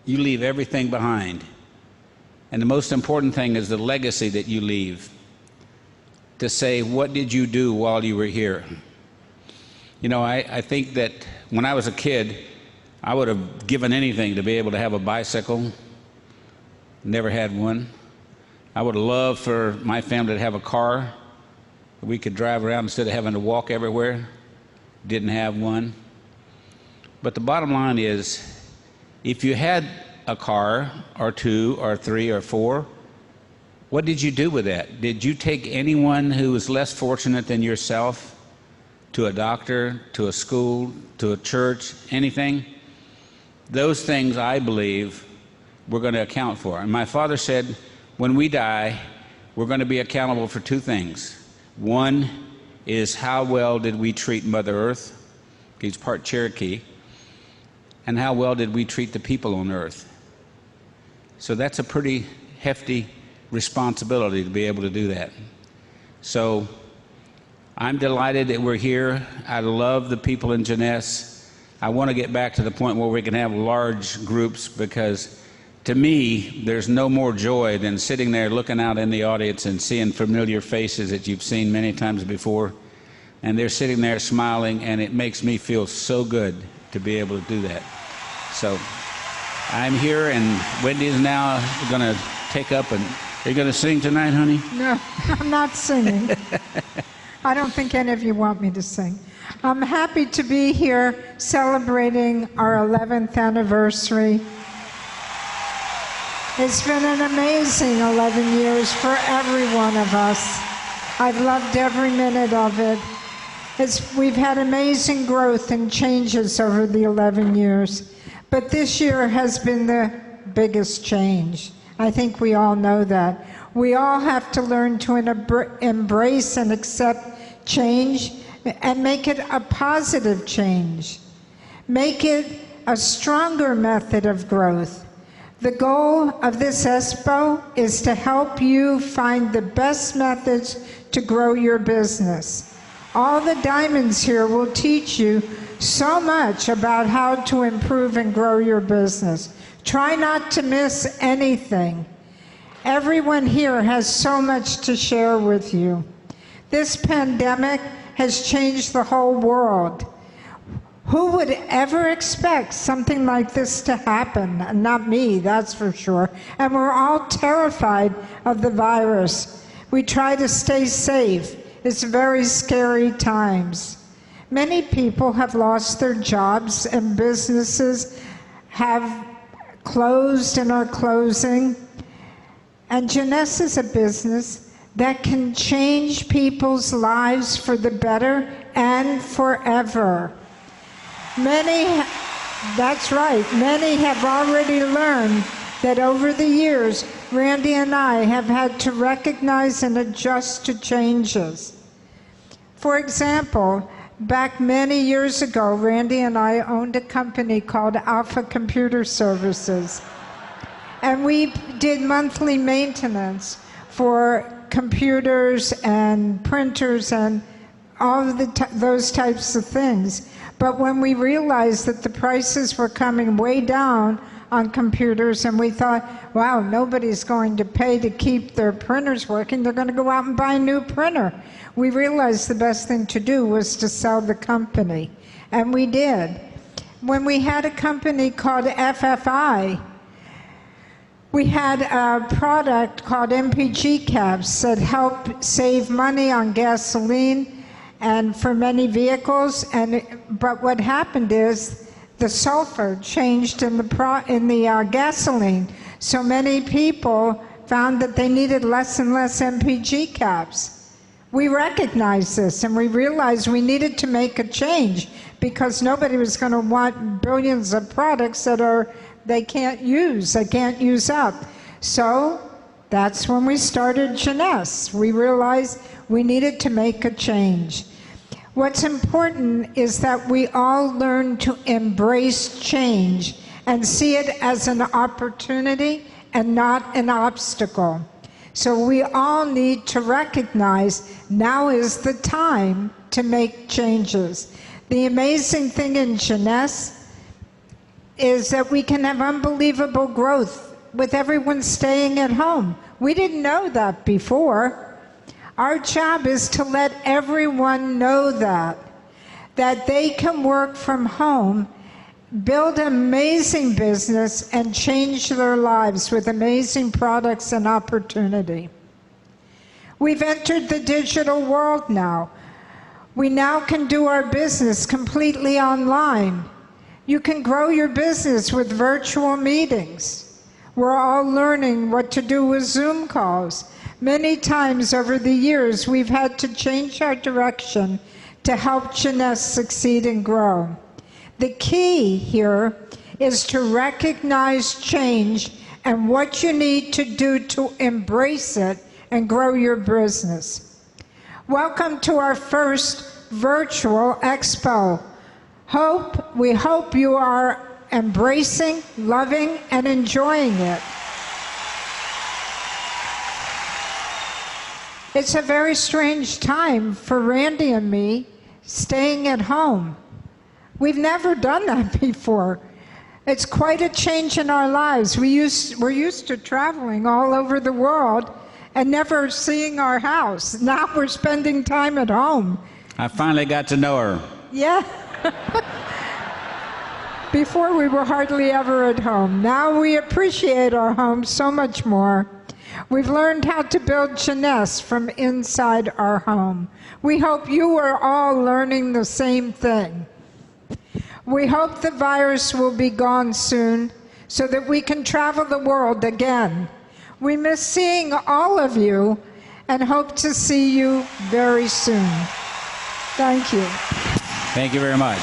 everything behind. And the most important thing is the legacy that you leave, to say, what did you do while you were here? You know, I think that when I was a kid, I would have given anything to be able to have a bicycle. Never had one. I would have loved for my family to have a car that we could drive around instead of having to walk everywhere. Didn't have one. But the bottom line is, if you had a car or two or three or four, what did you do with that? Did you take anyone who was less fortunate than yourself to a doctor, to a school, to a church, anything? Those things, I believe, we're going to account for. And my father said, when we die, we're going to be accountable for two things. One is, how well did we treat Mother Earth? He's part Cherokee. And how well did we treat the people on Earth? So that's a pretty hefty responsibility to be able to do that. So I'm delighted that we're here. I love the people in Jeunesse. I want to get back to the point where we can have large groups, because to me, there's no more joy than sitting there looking out in the audience and seeing familiar faces that you've seen many times before. And they're sitting there smiling, and it makes me feel so good to be able to do that. So I'm here, and Wendy's now going to take up. And are you going to sing tonight, honey? No, I'm not singing. I don't think any of you want me to sing. I'm happy to be here celebrating our 11th anniversary. It's been an amazing 11 years for every one of us. I've loved every minute of it. We've had amazing growth and changes over the 11 years. But this year has been the biggest change. I think we all know that. We all have to learn to embrace and accept change and make it a positive change. Make it a stronger method of growth. The goal of this Expo is to help you find the best methods to grow your business. All the diamonds here will teach you so much about how to improve and grow your business. Try not to miss anything. Everyone here has so much to share with you. This pandemic has changed the whole world. Who would ever expect something like this to happen? Not me, that's for sure. And we're all terrified of the virus. We try to stay safe. It's very scary times. Many people have lost their jobs, and businesses have closed and are closing. And Jeunesse is a business that can change people's lives for the better and forever. That's right, many have already learned that over the years, Randy and I have had to recognize and adjust to changes. For example, back many years ago, Randy and I owned a company called Alpha Computer Services. And we did monthly maintenance for computers and printers and all of those types of things. But when we realized that the prices were coming way down on computers, and we thought, wow, nobody's going to pay to keep their printers working, they're going to go out and buy a new printer. We realized the best thing to do was to sell the company, and we did. When we had a company called FFI, we had a product called MPG caps that helped save money on gasoline and for many vehicles. But what happened is the sulfur changed in the gasoline. So many people found that they needed less and less MPG caps. We recognized this and we realized we needed to make a change because nobody was going to want billions of products that they can't use up. So that's when we started Jeunesse. We realized we needed to make a change. What's important is that we all learn to embrace change and see it as an opportunity and not an obstacle. So we all need to recognize now is the time to make changes. The amazing thing in Jeunesse is that we can have unbelievable growth with everyone staying at home. We didn't know that before. Our job is to let everyone know that they can work from home, build an amazing business, and change their lives with amazing products and opportunity. We've entered the digital world now. We now can do our business completely online. You can grow your business with virtual meetings. We're all learning what to do with Zoom calls. Many times over the years, we've had to change our direction to help Jeunesse succeed and grow. The key here is to recognize change and what you need to do to embrace it and grow your business. Welcome to our first virtual Expo. We hope you are embracing, loving, and enjoying it. It's a very strange time for Randy and me staying at home. We've never done that before. It's quite a change in our lives. We're used to traveling all over the world and never seeing our house. Now we're spending time at home. I finally got to know her. Yeah. Before we were hardly ever at home. Now we appreciate our home so much more. We've learned how to build Jeunesse from inside our home. We hope you are all learning the same thing. We hope the virus will be gone soon so that we can travel the world again. We miss seeing all of you and hope to see you very soon. Thank you. Thank you very much.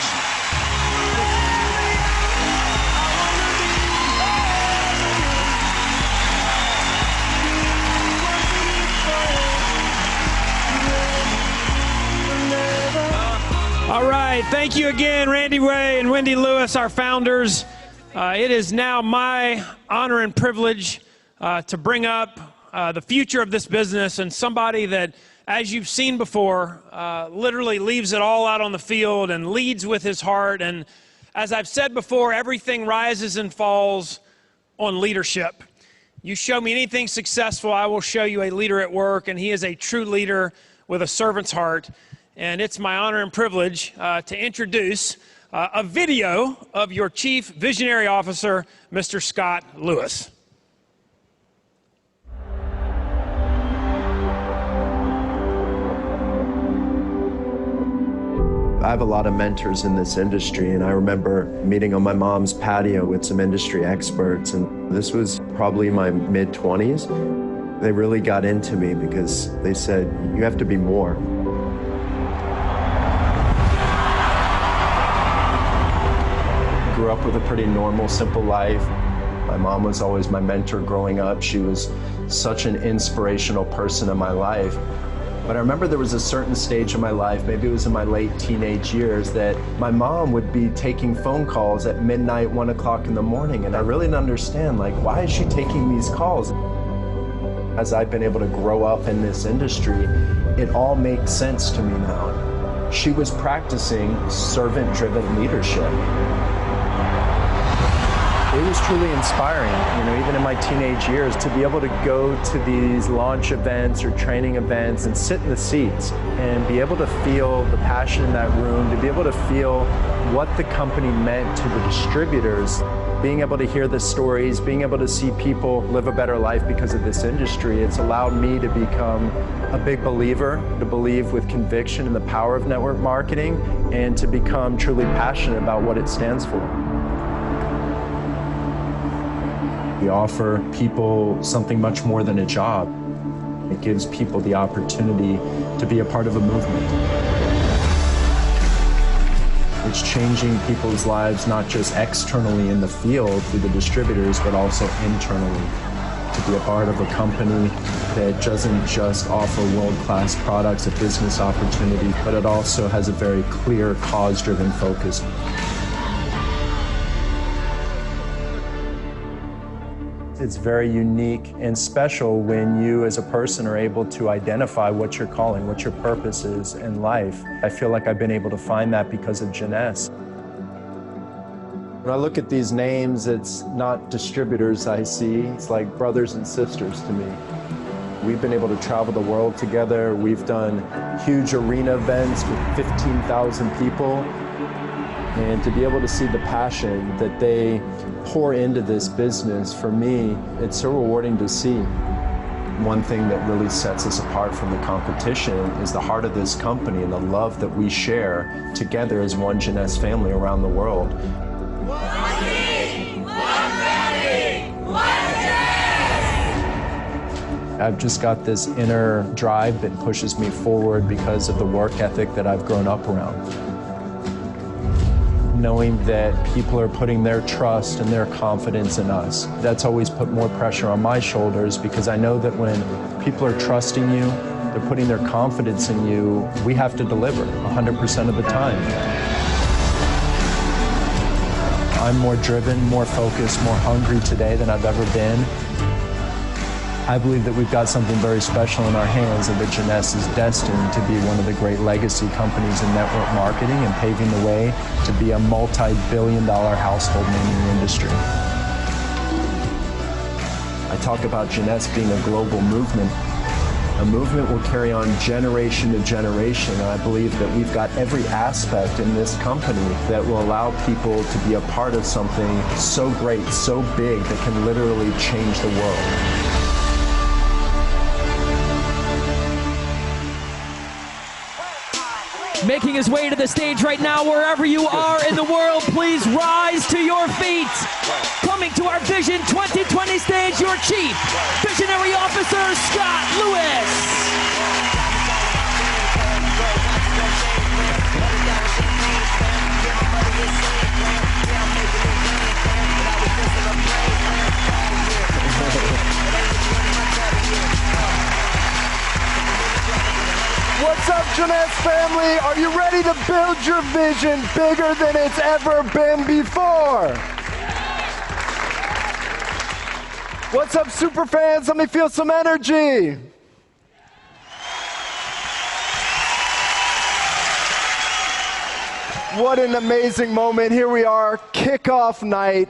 All right, thank you again, Randy Way and Wendy Lewis, our founders. It is now my honor and privilege to bring up the future of this business and somebody that, as you've seen before, literally leaves it all out on the field and leads with his heart. And as I've said before, everything rises and falls on leadership. You show me anything successful, I will show you a leader at work, and he is a true leader with a servant's heart. And it's my honor and privilege to introduce a video of your Chief Visionary Officer, Mr. Scott Lewis. I have a lot of mentors in this industry, and I remember meeting on my mom's patio with some industry experts, and this was probably my mid-20s. They really got into me because they said, you have to be more. Grew up with a pretty normal, simple life. My mom was always my mentor growing up. She was such an inspirational person in my life. But I remember there was a certain stage in my life, maybe it was in my late teenage years, that my mom would be taking phone calls at midnight, 1 o'clock in the morning. And I really didn't understand, like, why is she taking these calls? As I've been able to grow up in this industry, it all makes sense to me now. She was practicing servant-driven leadership. It was truly inspiring, even in my teenage years, to be able to go to these launch events or training events and sit in the seats and be able to feel the passion in that room, to be able to feel what the company meant to the distributors, being able to hear the stories, being able to see people live a better life because of this industry. It's allowed me to become a big believer, to believe with conviction in the power of network marketing, and to become truly passionate about what it stands for. We offer people something much more than a job. It gives people the opportunity to be a part of a movement. It's changing people's lives, not just externally in the field through the distributors, but also internally. To be a part of a company that doesn't just offer world-class products, a business opportunity, but it also has a very clear cause-driven focus. It's very unique and special when you as a person are able to identify what your calling, what your purpose is in life. I feel like I've been able to find that because of Jeunesse. When I look at these names, it's not distributors I see, it's like brothers and sisters to me. We've been able to travel the world together. We've done huge arena events with 15,000 people. And to be able to see the passion that they pour into this business, for me, it's so rewarding to see. One thing that really sets us apart from the competition is the heart of this company and the love that we share together as one Jeunesse family around the world. One team, one family, one Jeunesse! I've just got this inner drive that pushes me forward because of the work ethic that I've grown up around. Knowing that people are putting their trust and their confidence in us. That's always put more pressure on my shoulders because I know that when people are trusting you, they're putting their confidence in you, we have to deliver 100% of the time. I'm more driven, more focused, more hungry today than I've ever been. I believe that we've got something very special in our hands and that Jeunesse is destined to be one of the great legacy companies in network marketing and paving the way to be a multi-billion-dollar household name in the industry. I talk about Jeunesse being a global movement. A movement will carry on generation to generation, and I believe that we've got every aspect in this company that will allow people to be a part of something so great, so big, that can literally change the world. Making his way to the stage right now, wherever you are in the world, please rise to your feet. Coming to our Vision 2020 stage, your Chief Visionary Officer, Scott Lewis. What's up, Jeunesse family? Are you ready to build your vision bigger than it's ever been before? What's up, super fans? Let me feel some energy. What an amazing moment. Here we are, kickoff night,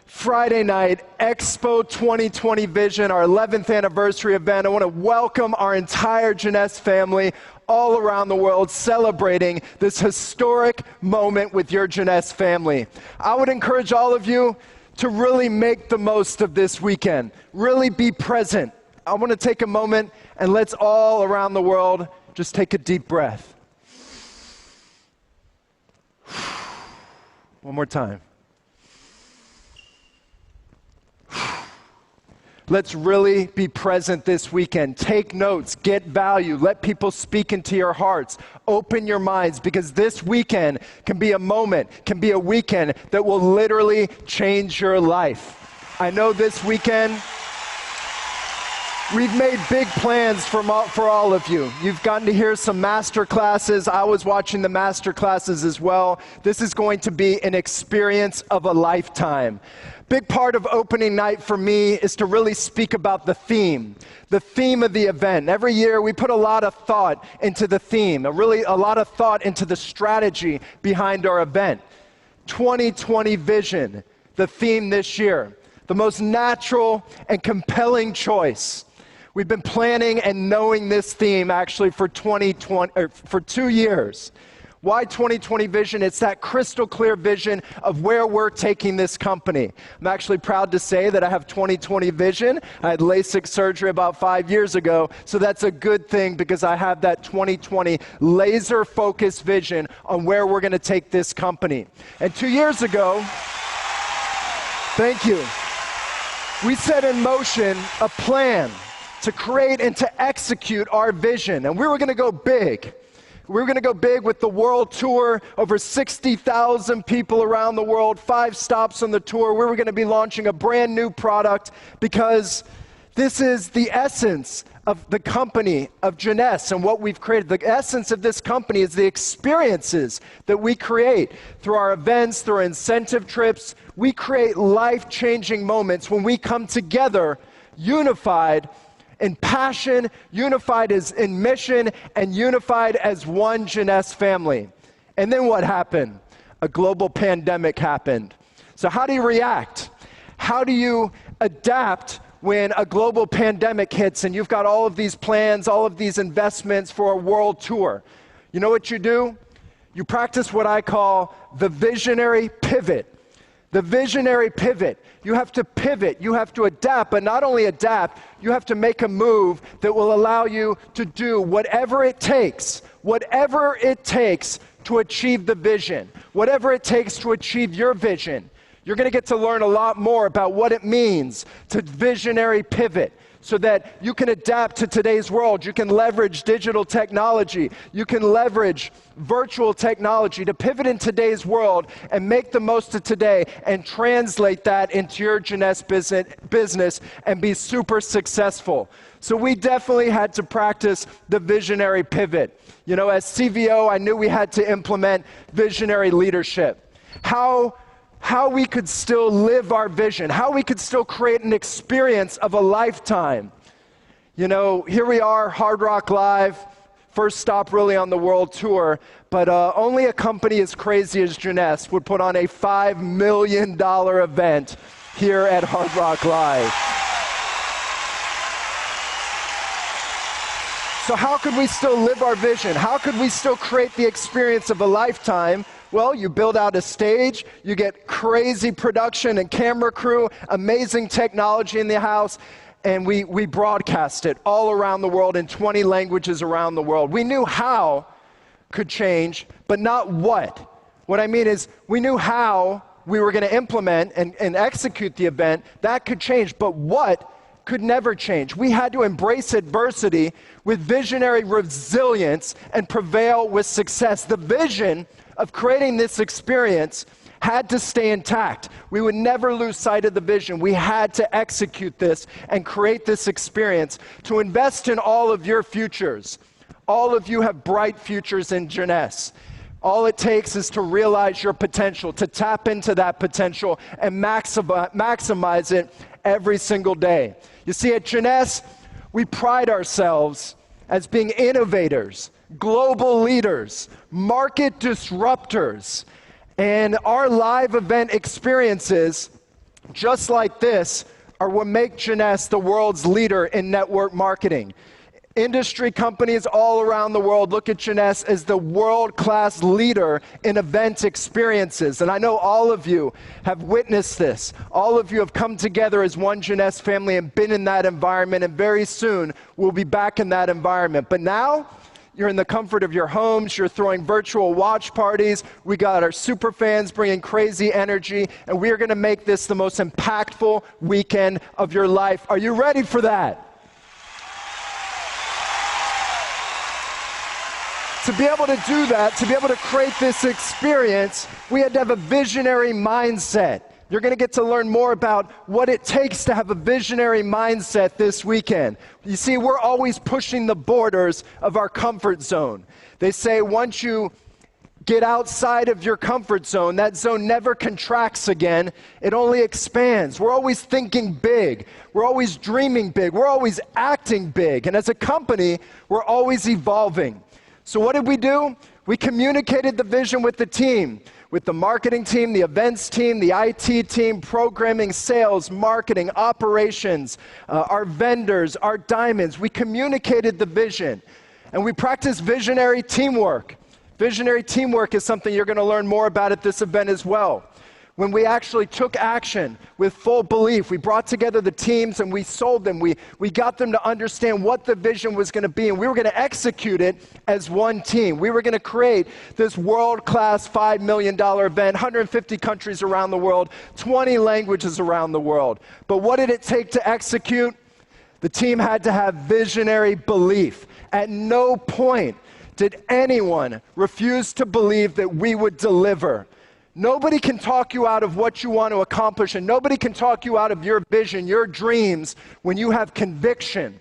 Friday night, Expo 2020 Vision, our 11th anniversary event. I want to welcome our entire Jeunesse family all around the world celebrating this historic moment with your Jeunesse family. I would encourage all of you to really make the most of this weekend. Really be present. I want to take a moment and let's all around the world just take a deep breath. One more time. Let's really be present this weekend. Take notes, get value, let people speak into your hearts. Open your minds, because this weekend can be a moment, can be a weekend that will literally change your life. I know this weekend we've made big plans for all of you. You've gotten to hear some master classes. I was watching the master classes as well. This is going to be an experience of a lifetime. Big part of opening night for me is to really speak about the theme of the event. Every year we put a lot of thought into the theme, a lot of thought into the strategy behind our event. 2020 vision, the theme this year. The most natural and compelling choice. We've been planning and knowing this theme actually for 2 years. Why 2020 vision? It's that crystal clear vision of where we're taking this company. I'm actually proud to say that I have 2020 vision. I had LASIK surgery about 5 years ago, so that's a good thing because I have that 2020 laser focused vision on where we're going to take this company. And 2 years ago, thank you, we set in motion a plan to create and to execute our vision. And we were going to go big. We were going to go big with the world tour, over 60,000 people around the world, 5 stops on the tour. We were going to be launching a brand new product because this is the essence of the company of Jeunesse and what we've created. The essence of this company is the experiences that we create through our events, through our incentive trips. We create life-changing moments when we come together, unified in passion, unified as in mission, and unified as one Jeunesse family. And then what happened? A global pandemic happened. So how do you react? How do you adapt when a global pandemic hits and you've got all of these plans, all of these investments for a world tour? You know what you do? You practice what I call the visionary pivot. The visionary pivot. You have to pivot, you have to adapt, but not only adapt, you have to make a move that will allow you to do whatever it takes to achieve the vision, whatever it takes to achieve your vision. You're going to get to learn a lot more about what it means to visionary pivot so that you can adapt to today's world. You can leverage digital technology. You can leverage virtual technology to pivot in today's world and make the most of today and translate that into your Jeunesse business and be super successful. So we definitely had to practice the visionary pivot. You know, as CVO, I knew we had to implement visionary leadership. How we could still live our vision, how we could still create an experience of a lifetime. You know, here we are, Hard Rock Live, first stop really on the world tour, but only a company as crazy as Jeunesse would put on a $5 million event here at Hard Rock Live. So how could we still live our vision? How could we still create the experience of a lifetime? Well, you build out a stage, you get crazy production and camera crew, amazing technology in the house, and we broadcast it all around the world in 20 languages around the world. We knew how could change, but not what. What I mean is we knew how we were going to implement and execute the event. That could change, but what could never change. We had to embrace adversity with visionary resilience and prevail with success. The vision of creating this experience had to stay intact. We would never lose sight of the vision. We had to execute this and create this experience to invest in all of your futures. All of you have bright futures in Jeunesse. All it takes is to realize your potential, to tap into that potential and maximize it every single day. You see, at Jeunesse, we pride ourselves as being innovators, global leaders, market disruptors, and our live event experiences, just like this, are what make Jeunesse the world's leader in network marketing. Industry companies all around the world look at Jeunesse as the world-class leader in event experiences. And I know all of you have witnessed this. All of you have come together as one Jeunesse family and been in that environment, and very soon we'll be back in that environment. But now, you're in the comfort of your homes, you're throwing virtual watch parties, we got our super fans bringing crazy energy, and we are going to make this the most impactful weekend of your life. Are you ready for that? To be able to do that, to be able to create this experience, we had to have a visionary mindset. You're going to get to learn more about what it takes to have a visionary mindset this weekend. You see, we're always pushing the borders of our comfort zone. They say once you get outside of your comfort zone, that zone never contracts again. It only expands. We're always thinking big. We're always dreaming big. We're always acting big. And as a company, we're always evolving. So what did we do? We communicated the vision with the team, with the marketing team, the events team, the IT team, programming, sales, marketing, operations, our vendors, our diamonds. We communicated the vision, and we practiced visionary teamwork. Visionary teamwork is something you're going to learn more about at this event as well. When we actually took action with full belief, we brought together the teams and we sold them. We got them to understand what the vision was going to be, and we were going to execute it as one team. We were going to create this world-class $5 million event, 150 countries around the world, 20 languages around the world. But what did it take to execute? The team had to have visionary belief. At no point did anyone refuse to believe that we would deliver. Nobody can talk you out of what you want to accomplish, and nobody can talk you out of your vision, your dreams, when you have conviction,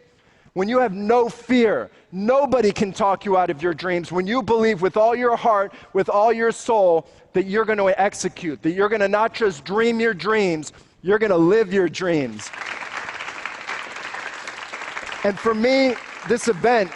when you have no fear. Nobody can talk you out of your dreams when you believe with all your heart, with all your soul, that you're going to execute, that you're going to not just dream your dreams, you're going to live your dreams. And for me, this event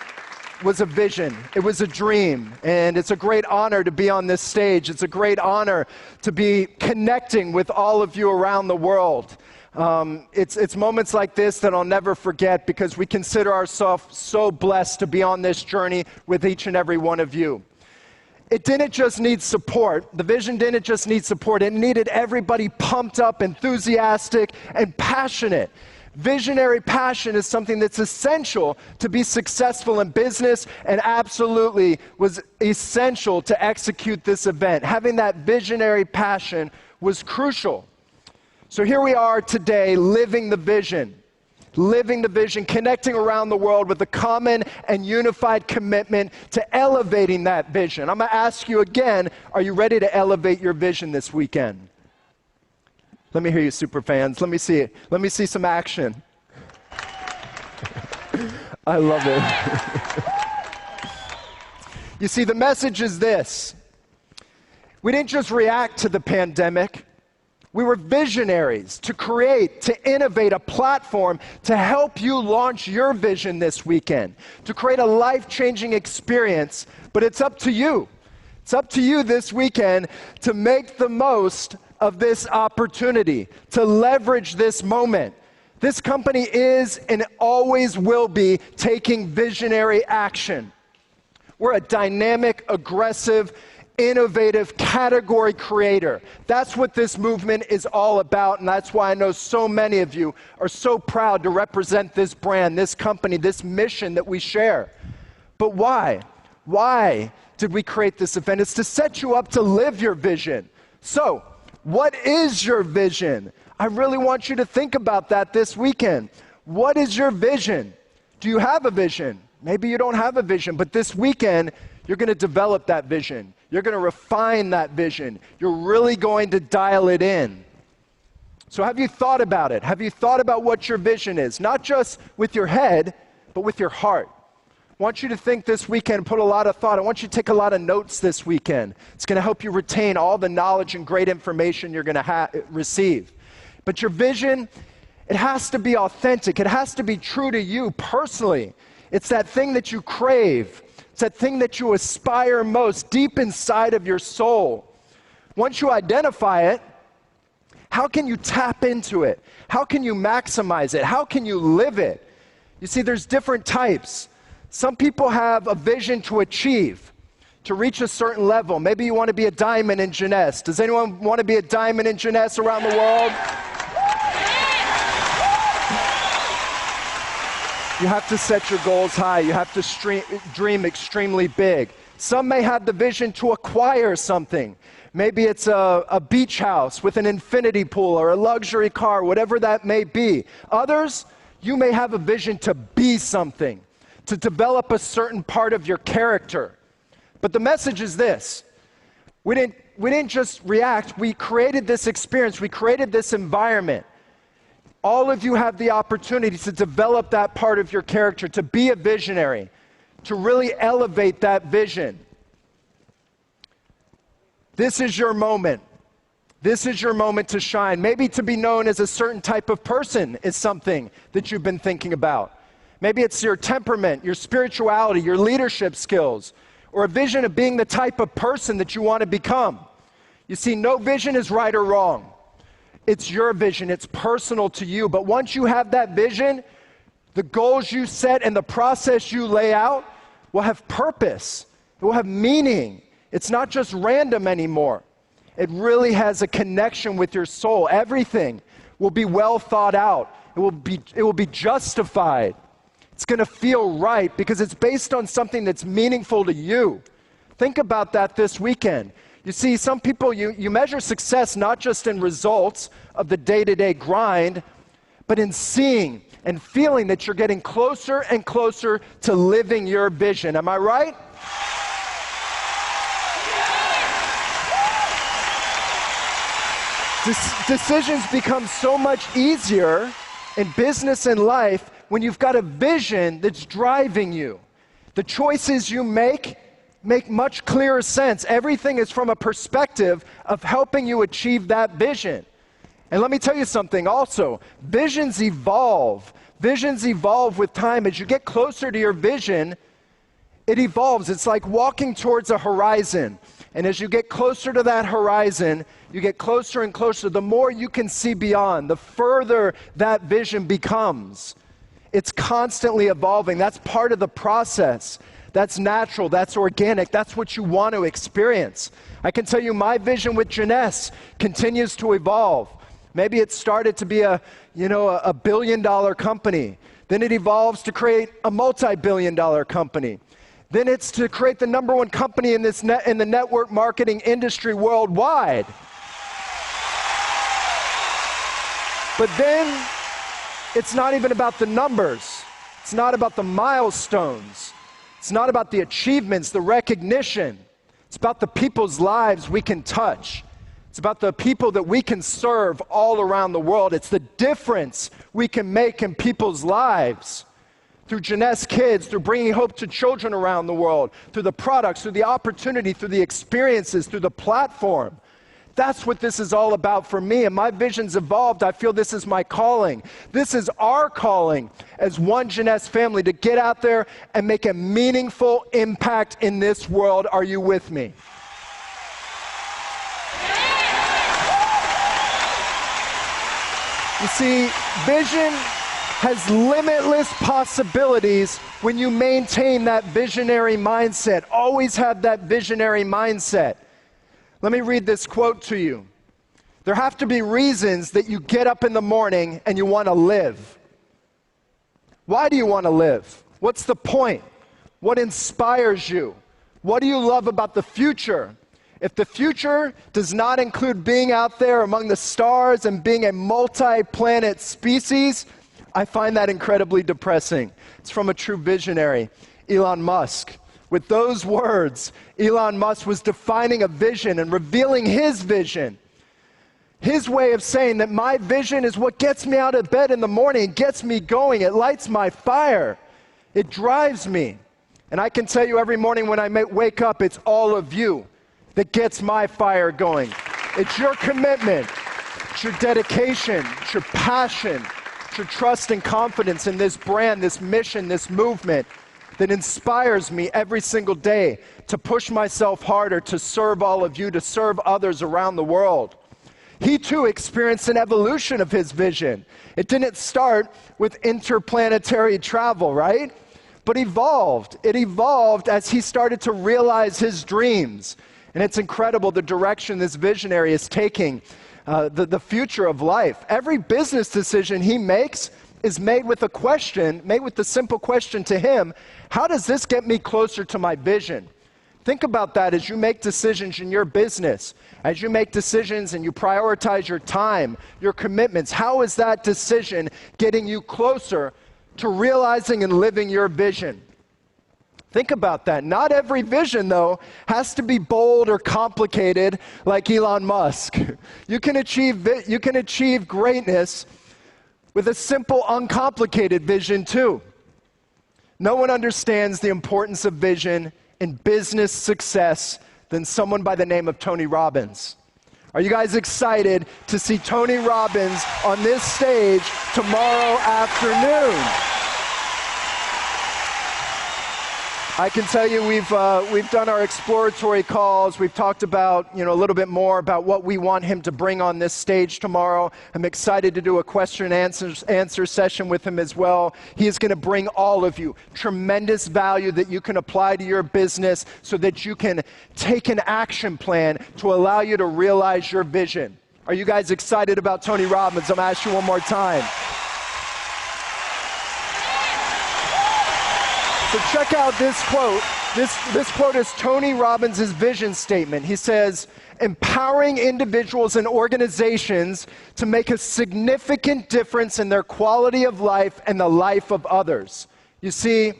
was a vision. It was a dream. And it's a great honor to be on this stage. It's a great honor to be connecting with all of you around the world. It's moments like this that I'll never forget, because we consider ourselves so blessed to be on this journey with each and every one of you. It didn't just need support. The vision didn't just need support. It needed everybody pumped up, enthusiastic, and passionate. Visionary passion is something that's essential to be successful in business, and absolutely was essential to execute this event. Having that visionary passion was crucial. So here we are today, living the vision, connecting around the world with a common and unified commitment to elevating that vision. I'm going to ask you again, are you ready to elevate your vision this weekend? Let me hear you, super fans. Let me see it. Let me see some action. I love it. You see, the message is this. We didn't just react to the pandemic. We were visionaries to create, to innovate a platform to help you launch your vision this weekend, to create a life-changing experience. But it's up to you. It's up to you this weekend to make the most of this opportunity, to leverage this moment. This company is and always will be taking visionary action. We're a dynamic, aggressive, innovative category creator. That's what this movement is all about, and that's why I know so many of you are so proud to represent this brand, this company, this mission that we share. But why? Why did we create this event? It's to set you up to live your vision. So, what is your vision? I really want you to think about that this weekend. What is your vision? Do you have a vision? Maybe you don't have a vision, but this weekend, you're going to develop that vision. You're going to refine that vision. You're really going to dial it in. So have you thought about it? Have you thought about what your vision is? Not just with your head, but with your heart. I want you to think this weekend, put a lot of thought. I want you to take a lot of notes this weekend. It's going to help you retain all the knowledge and great information you're going to receive. But your vision, it has to be authentic. It has to be true to you personally. It's that thing that you crave. It's that thing that you aspire most deep inside of your soul. Once you identify it, how can you tap into it? How can you maximize it? How can you live it? You see, there's different types. Some people have a vision to achieve, to reach a certain level. Maybe you want to be a diamond in jeunesse. Does anyone want to be a diamond in jeunesse around the world? You have to set your goals high. You have to dream extremely big. Some may have the vision to acquire something. Maybe it's a beach house with an infinity pool or a luxury car, whatever that may be. Others, you may have a vision to be something, to develop a certain part of your character. But the message is this. We didn't just react, we created this experience, we created this environment. All of you have the opportunity to develop that part of your character, to be a visionary, to really elevate that vision. This is your moment. This is your moment to shine. Maybe to be known as a certain type of person is something that you've been thinking about. Maybe it's your temperament, your spirituality, your leadership skills, or a vision of being the type of person that you want to become. You see, no vision is right or wrong. It's your vision. It's personal to you. But once you have that vision, the goals you set and the process you lay out will have purpose. It will have meaning. It's not just random anymore. It really has a connection with your soul. Everything will be well thought out. It will be justified. It's going to feel right because it's based on something that's meaningful to you. Think about that this weekend. You see, some people, you measure success not just in results of the day-to-day grind, but in seeing and feeling that you're getting closer and closer to living your vision. Am I right? Decisions become so much easier in business and life when you've got a vision that's driving you. The choices you make much clearer sense. Everything is from a perspective of helping you achieve that vision. And let me tell you something also. Visions evolve. Visions evolve with time. As you get closer to your vision, it evolves. It's like walking towards a horizon. And as you get closer to that horizon, you get closer and closer. The more you can see beyond, the further that vision becomes. It's constantly evolving. That's part of the process. That's natural. That's organic. That's what you want to experience. I can tell you my vision with Jeunesse continues to evolve. Maybe it started to be a billion-dollar company. Then it evolves to create a multi-billion-dollar company. Then it's to create the #1 company in the network marketing industry worldwide. But then it's not even about the numbers. It's not about the milestones. It's not about the achievements, the recognition. It's about the people's lives we can touch. It's about the people that we can serve all around the world. It's the difference we can make in people's lives. Through Jeunesse Kids, through bringing hope to children around the world, through the products, through the opportunity, through the experiences, through the platform. That's what this is all about for me, and my vision's evolved. I feel this is my calling. This is our calling as one Jeunesse family to get out there and make a meaningful impact in this world. Are you with me? You see, vision has limitless possibilities when you maintain that visionary mindset. Always have that visionary mindset. Let me read this quote to you. There have to be reasons that you get up in the morning and you want to live. Why do you want to live? What's the point? What inspires you? What do you love about the future? If the future does not include being out there among the stars and being a multi-planet species, I find that incredibly depressing. It's from a true visionary, Elon Musk. With those words, Elon Musk was defining a vision and revealing his vision. His way of saying that my vision is what gets me out of bed in the morning, gets me going, it lights my fire, it drives me. And I can tell you every morning when I wake up, it's all of you that gets my fire going. It's your commitment, it's your dedication, it's your passion, it's your trust and confidence in this brand, this mission, this movement that inspires me every single day to push myself harder, to serve all of you, to serve others around the world. He too experienced an evolution of his vision. It didn't start with interplanetary travel, right? But evolved. It evolved as he started to realize his dreams. And it's incredible the direction this visionary is taking, the future of life. Every business decision he makes is made with a question, made with the simple question to him, how does this get me closer to my vision? Think about that as you make decisions in your business, as you make decisions and you prioritize your time, your commitments. How is that decision getting you closer to realizing and living your vision? Think about that. Not every vision, though, has to be bold or complicated like Elon Musk. You can achieve greatness with a simple, uncomplicated vision, too. No one understands the importance of vision in business success than someone by the name of Tony Robbins. Are you guys excited to see Tony Robbins on this stage tomorrow afternoon? I can tell you we've done our exploratory calls. We've talked about, a little bit more about what we want him to bring on this stage tomorrow. I'm excited to do a question and answer session with him as well. He is going to bring all of you tremendous value that you can apply to your business so that you can take an action plan to allow you to realize your vision. Are you guys excited about Tony Robbins? I'm going to ask you one more time. So check out this quote. This quote is Tony Robbins' vision statement. He says, empowering individuals and organizations to make a significant difference in their quality of life and the life of others. You see, it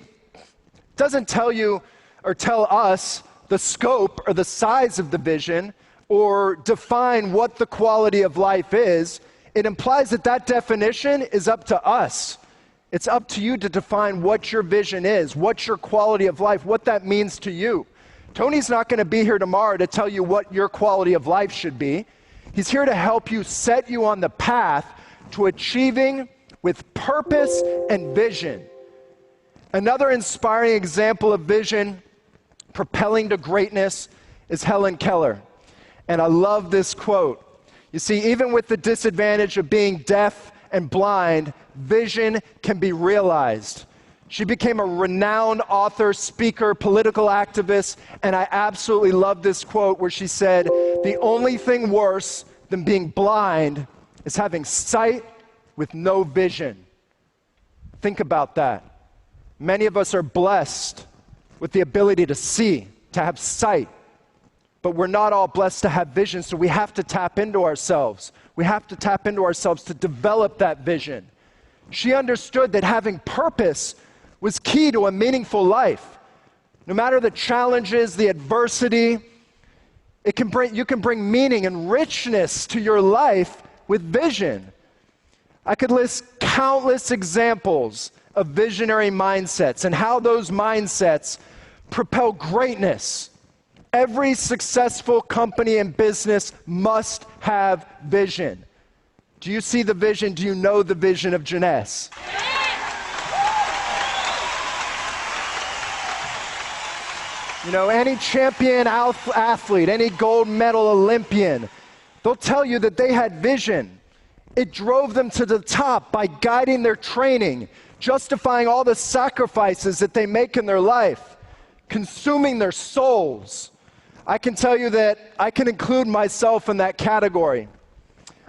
doesn't tell you or tell us the scope or the size of the vision or define what the quality of life is. It implies that that definition is up to us. It's up to you to define what your vision is, what's your quality of life, what that means to you. Tony's not going to be here tomorrow to tell you what your quality of life should be. He's here to help you, set you on the path to achieving with purpose and vision. Another inspiring example of vision propelling to greatness is Helen Keller. And I love this quote. You see, even with the disadvantage of being deaf and blind, vision can be realized. She became a renowned author, speaker, political activist, and I absolutely love this quote where she said, "The only thing worse than being blind is having sight with no vision." Think about that. Many of us are blessed with the ability to see, to have sight, but we're not all blessed to have vision, so we have to tap into ourselves. We have to tap into ourselves to develop that vision. She understood that having purpose was key to a meaningful life. No matter the challenges, the adversity, you can bring meaning and richness to your life with vision. I could list countless examples of visionary mindsets and how those mindsets propel greatness. Every successful company and business must have vision. Do you see the vision? Do you know the vision of Jeunesse? Any champion athlete, any gold medal Olympian, they'll tell you that they had vision. It drove them to the top by guiding their training, justifying all the sacrifices that they make in their life, consuming their souls. I can tell you that I can include myself in that category.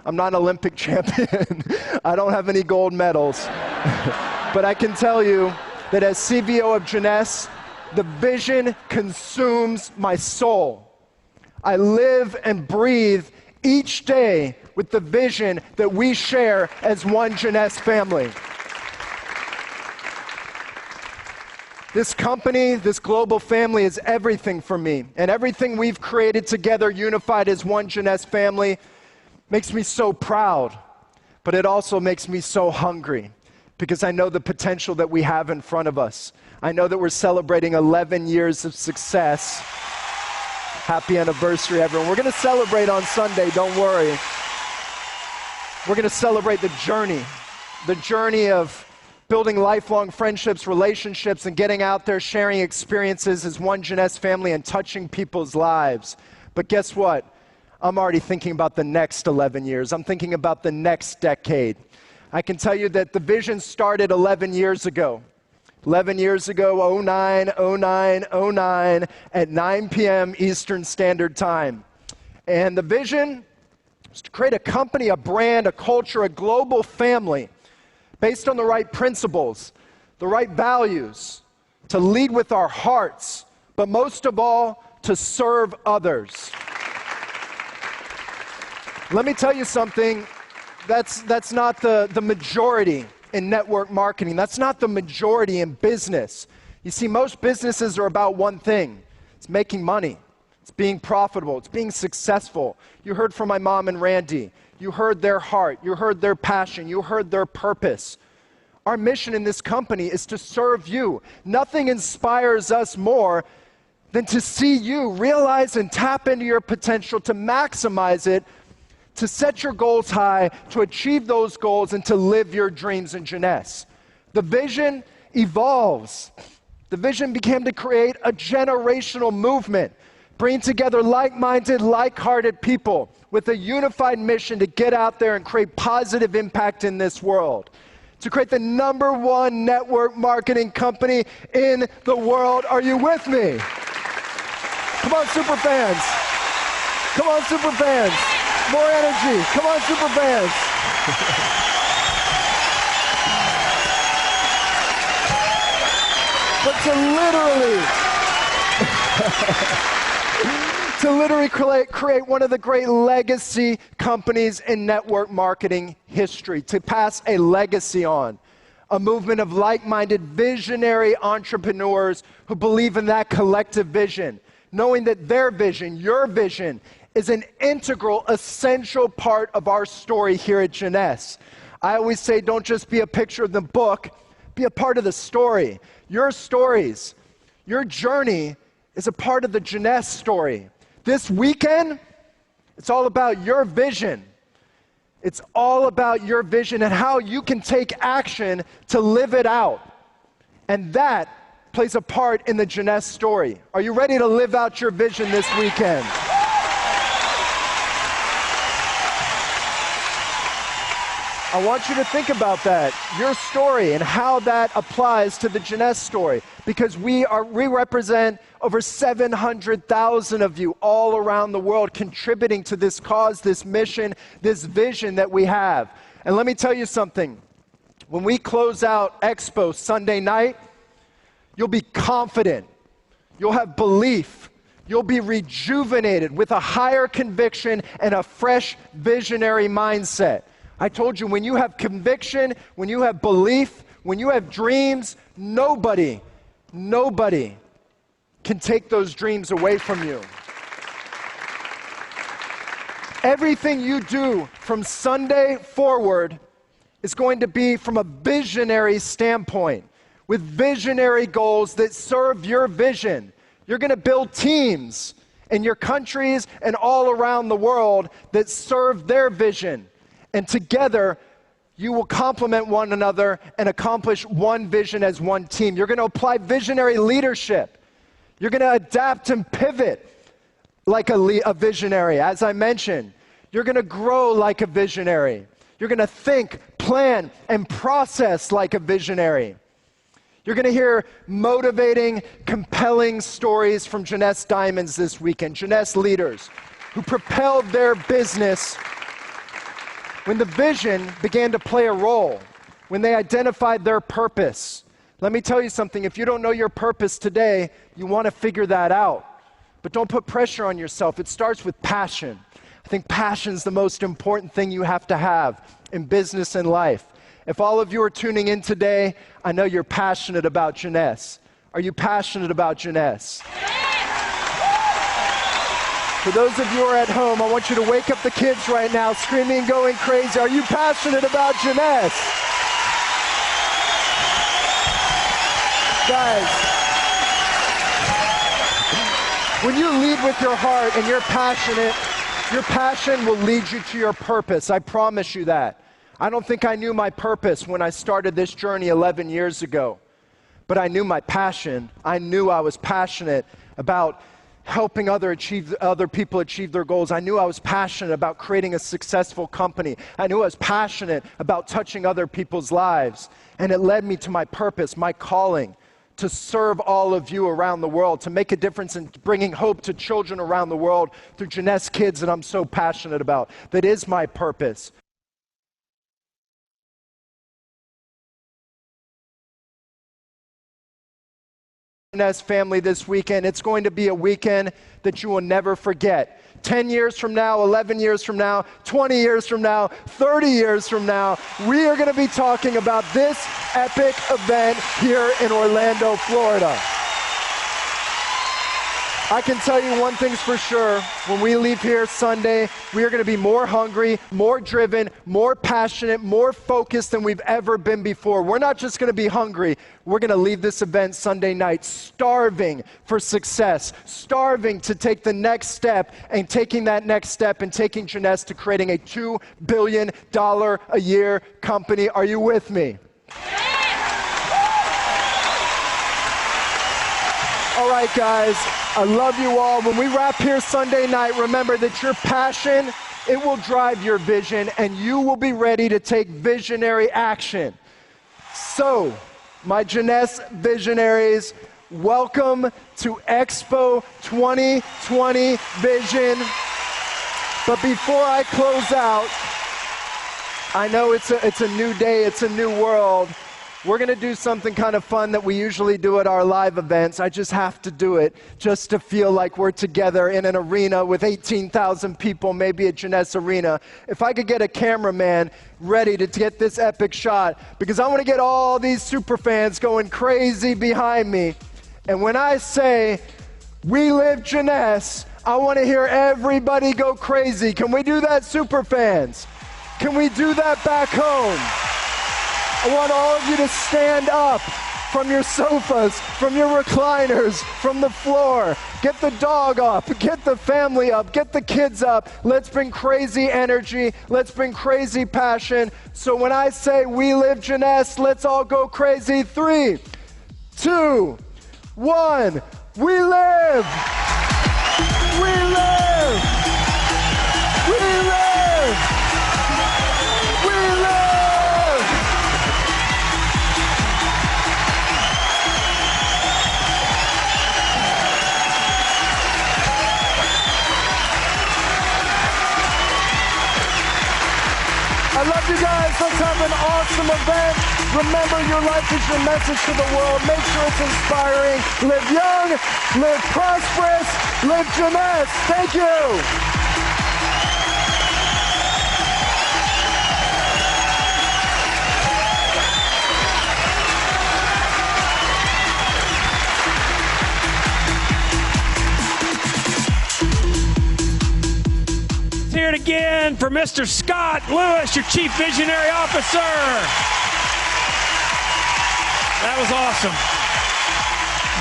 I'm not an Olympic champion. I don't have any gold medals. But I can tell you that as CVO of Jeunesse, the vision consumes my soul. I live and breathe each day with the vision that we share as one Jeunesse family. This company, this global family is everything for me. And everything we've created together, unified as one Jeunesse family, makes me so proud. But it also makes me so hungry because I know the potential that we have in front of us. I know that we're celebrating 11 years of success. Happy anniversary, everyone. We're going to celebrate on Sunday, don't worry. We're going to celebrate the journey of building lifelong friendships, relationships, and getting out there, sharing experiences as one Jeunesse family and touching people's lives. But guess what? I'm already thinking about the next 11 years. I'm thinking about the next decade. I can tell you that the vision started 11 years ago. 11 years ago, 09 at 9 p.m. Eastern Standard Time. And the vision was to create a company, a brand, a culture, a global family based on the right principles, the right values, to lead with our hearts, but most of all, to serve others. Let me tell you something, that's not the majority in network marketing. That's not the majority in business. You see, most businesses are about one thing. It's making money. It's being profitable. It's being successful. You heard from my mom and Randy. You heard their heart. You heard their passion. You heard their purpose. Our mission in this company is to serve you. Nothing inspires us more than to see you realize and tap into your potential, to maximize it, to set your goals high, to achieve those goals, and to live your dreams in Jeunesse. The vision evolves. The vision became to create a generational movement, bring together like-minded, like-hearted people with a unified mission to get out there and create positive impact in this world, to create the #1 network marketing company in the world. Are you with me? Come on, super fans. Come on, super fans. More energy. Come on, super fans. But to literally create one of the great legacy companies in network marketing history, to pass a legacy on, a movement of like-minded, visionary entrepreneurs who believe in that collective vision, knowing that their vision, your vision, is an integral, essential part of our story here at Jeunesse. I always say, don't just be a picture of the book, be a part of the story. Your stories, your journey is a part of the Jeunesse story. This weekend, it's all about your vision. It's all about your vision and how you can take action to live it out. And that plays a part in the Jeunesse story. Are you ready to live out your vision this weekend? I want you to think about that, your story, and how that applies to the Jeunesse story, because we represent over 700,000 of you all around the world contributing to this cause, this mission, this vision that we have. And let me tell you something. When we close out Expo Sunday night, you'll be confident. You'll have belief. You'll be rejuvenated with a higher conviction and a fresh visionary mindset. I told you, when you have conviction, when you have belief, when you have dreams, nobody can take those dreams away from you. Everything you do from Sunday forward is going to be from a visionary standpoint, with visionary goals that serve your vision. You're going to build teams in your countries and all around the world that serve their vision. And together, you will complement one another and accomplish one vision as one team. You're going to apply visionary leadership. You're going to adapt and pivot like a visionary, as I mentioned. You're going to grow like a visionary. You're going to think, plan, and process like a visionary. You're going to hear motivating, compelling stories from Jeunesse Diamonds this weekend, Jeunesse leaders who propelled their business when the vision began to play a role, when they identified their purpose. Let me tell you something, if you don't know your purpose today, you want to figure that out. But don't put pressure on yourself. It starts with passion. I think passion is the most important thing you have to have in business and life. If all of you are tuning in today, I know you're passionate about Jeunesse. Are you passionate about Jeunesse? For those of you who are at home, I want you to wake up the kids right now, screaming and going crazy. Are you passionate about Jeunesse? Guys, when you lead with your heart and you're passionate, your passion will lead you to your purpose. I promise you that. I don't think I knew my purpose when I started this journey 11 years ago, but I knew my passion. I knew I was passionate about helping other people achieve their goals. I knew I was passionate about creating a successful company. I knew I was passionate about touching other people's lives. And it led me to my purpose, my calling, to serve all of you around the world, to make a difference in bringing hope to children around the world through Jeunesse Kids that I'm so passionate about. That is my purpose. Jeunesse family this weekend. It's going to be a weekend that you will never forget. 10 years from now, 11 years from now, 20 years from now, 30 years from now, we are going to be talking about this epic event here in Orlando, Florida. I can tell you one thing's for sure. When we leave here Sunday, we are going to be more hungry, more driven, more passionate, more focused than we've ever been before. We're not just going to be hungry. We're going to leave this event Sunday night starving for success, starving to take the next step, and taking that next step and taking Jeunesse to creating a $2 billion a year company. Are you with me? All right, guys, I love you all. When we wrap here Sunday night, remember that your passion, it will drive your vision, and you will be ready to take visionary action. So, my Jeunesse visionaries, welcome to Expo 2020 Vision. But before I close out, I know it's a new day, it's a new world. We're going to do something kind of fun that we usually do at our live events. I just have to do it just to feel like we're together in an arena with 18,000 people, maybe a Jeunesse arena. If I could get a cameraman ready to get this epic shot, because I want to get all these super fans going crazy behind me. And when I say, "We live Jeunesse," I want to hear everybody go crazy. Can we do that, super fans? Can we do that back home? I want all of you to stand up from your sofas, from your recliners, from the floor. Get the dog up, get the family up, get the kids up. Let's bring crazy energy, let's bring crazy passion. So when I say "We live Jeunesse," let's all go crazy. 3, 2, 1. We live! We live! We live! We live! I love you guys. Let's have an awesome event. Remember, your life is your message to the world. Make sure it's inspiring. Live young, live prosperous, live Jeunesse. Thank you. Hear it again for Mr. Scott Lewis, your Chief Visionary Officer. That was awesome.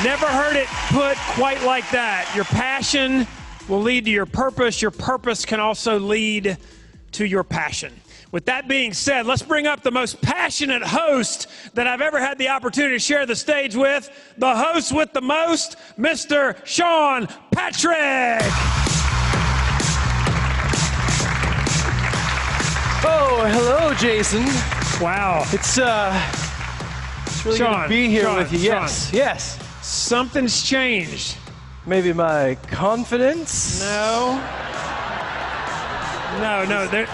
Never heard it put quite like that. Your passion will lead to your purpose. Your purpose can also lead to your passion. With that being said, let's bring up the most passionate host that I've ever had the opportunity to share the stage with, the host with the most, Mr. Sean Patrick. Oh, hello, Jason. Wow. It's really good to be here with you. Yes, yes. Something's changed. Maybe my confidence? No.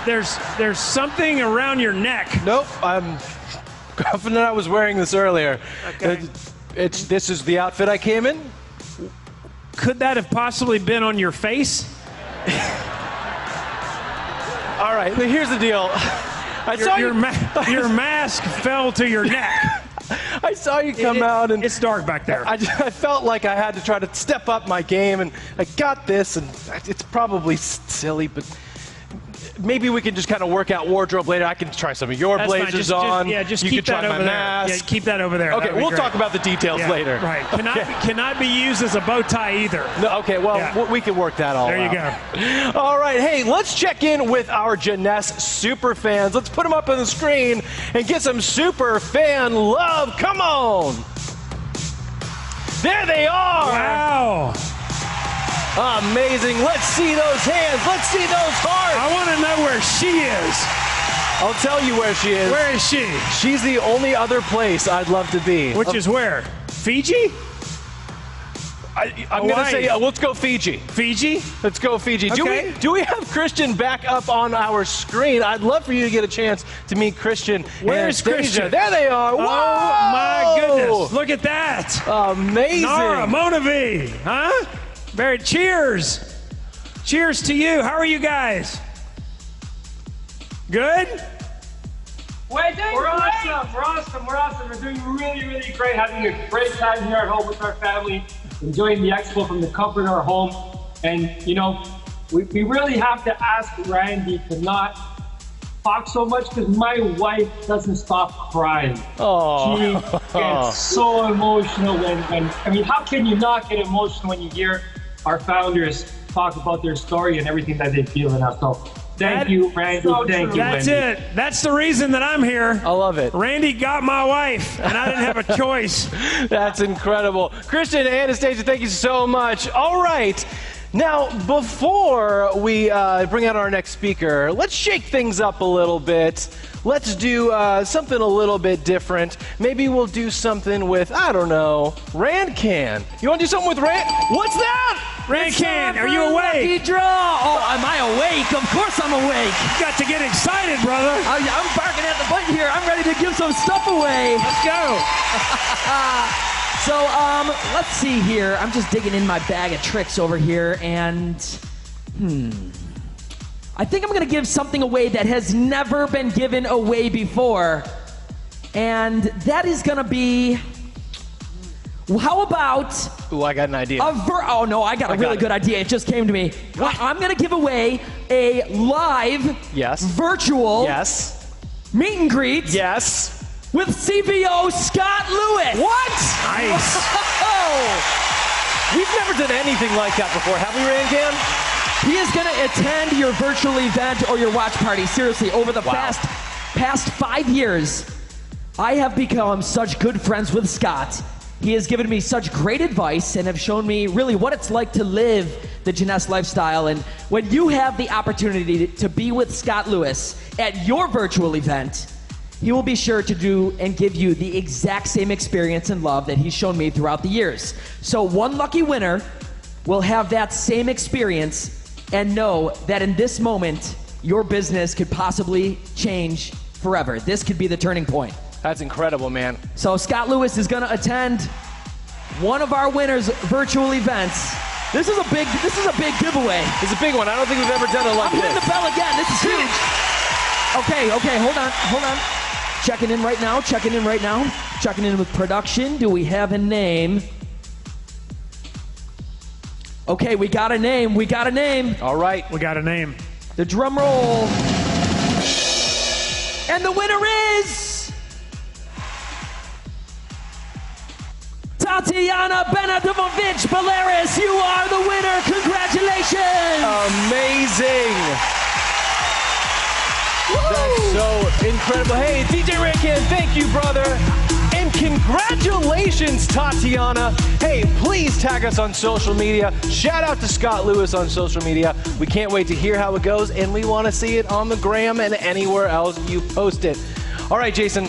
There's something around your neck. Nope, I'm confident I was wearing this earlier. Okay. This is the outfit I came in. Could that have possibly been on your face? All right, here's the deal. Your mask fell to your neck. I saw you come out, and it's dark back there. I felt like I had to try to step up my game, and I got this, and it's probably silly, but maybe we can just kind of work out wardrobe later. I can try some of your blazers on. Just you keep can that try over my there. mask. Yeah, keep that over there. Okay, we'll talk about the details later. Right. Okay. Cannot be used as a bow tie either. No, okay, well, we can work that all out. There you go. All right, hey, let's check in with our Jeunesse super fans. Let's put them up on the screen and get some super fan love. Come on. There they are. Wow. Amazing. Let's see those hands. Let's see those hearts. I want to know where she is. I'll tell you where she is. Where is she? She's the only other place I'd love to be. Which is where? Fiji? I'm going to say, let's go Fiji. Fiji? Let's go Fiji. Okay. Do we have Christian back up on our screen? I'd love for you to get a chance to meet Christian. Where's Christian? There they are. Oh, Whoa! my goodness. Look at that. Amazing. Nara Monavi, huh? Very cheers. Cheers to you. How are you guys? Good? We're awesome. We're awesome. We're awesome. We're doing really, really great. Having a great time here at home with our family, enjoying the expo from the comfort of our home. And, you know, we really have to ask Randy to not talk so much because my wife doesn't stop crying. Oh. She gets so emotional when, I mean, how can you not get emotional when you hear our founders talk about their story and everything that they feel in us? So thank you, Randy. Thank you, That's Randy. it. That's the reason that I'm here. I love it. Randy got my wife, and I didn't have a choice. That's incredible. Christian and Anastasia, thank you so much. All right. Now, before we bring out our next speaker, let's shake things up a little bit. Let's do something a little bit different. Maybe we'll do something with, I don't know, Rand-Can. You want to do something with Rand? What's that? Rand-Can, are you awake? Lucky draw. Oh, am I awake? Of course I'm awake. You got to get excited, brother. I'm barking at the button here. I'm ready to give some stuff away. Let's go. So, let's see here. I'm just digging in my bag of tricks over here, and I think I'm gonna give something away that has never been given away before, and that is gonna be, how about Ooh, I got an idea. oh no, I got a really good idea. It just came to me. I'm gonna give away a live, virtual, meet and greet, with CBO Scott Lewis. What? Nice. We've never done anything like that before, have we, Rand-Can? He is going to attend your virtual event or your watch party. Seriously, over the past 5 years, I have become such good friends with Scott. He has given me such great advice and have shown me really what it's like to live the Jeunesse lifestyle. And when you have the opportunity to be with Scott Lewis at your virtual event, he will be sure to do and give you the exact same experience and love that he's shown me throughout the years. So one lucky winner will have that same experience and know that in this moment, your business could possibly change forever. This could be the turning point. That's incredible, man. So Scott Lewis is gonna attend one of our winners' virtual events. This is a big giveaway. It's a big one. I don't think we've ever done it like this. I'm hitting the bell again. This is huge. Okay, hold on. Checking in right now. Checking in with production. Do we have a name? Okay, we got a name. All right. We got a name. The drum roll. And the winner is Tatiana Benedimovich Baleris. You are the winner. Congratulations. Amazing. That's so incredible. Hey, DJ Rand-Can, thank you, brother. And congratulations, Tatiana. Hey, please tag us on social media. Shout out to Scott Lewis on social media. We can't wait to hear how it goes, and we want to see it on the gram and anywhere else you post it. All right, Jason,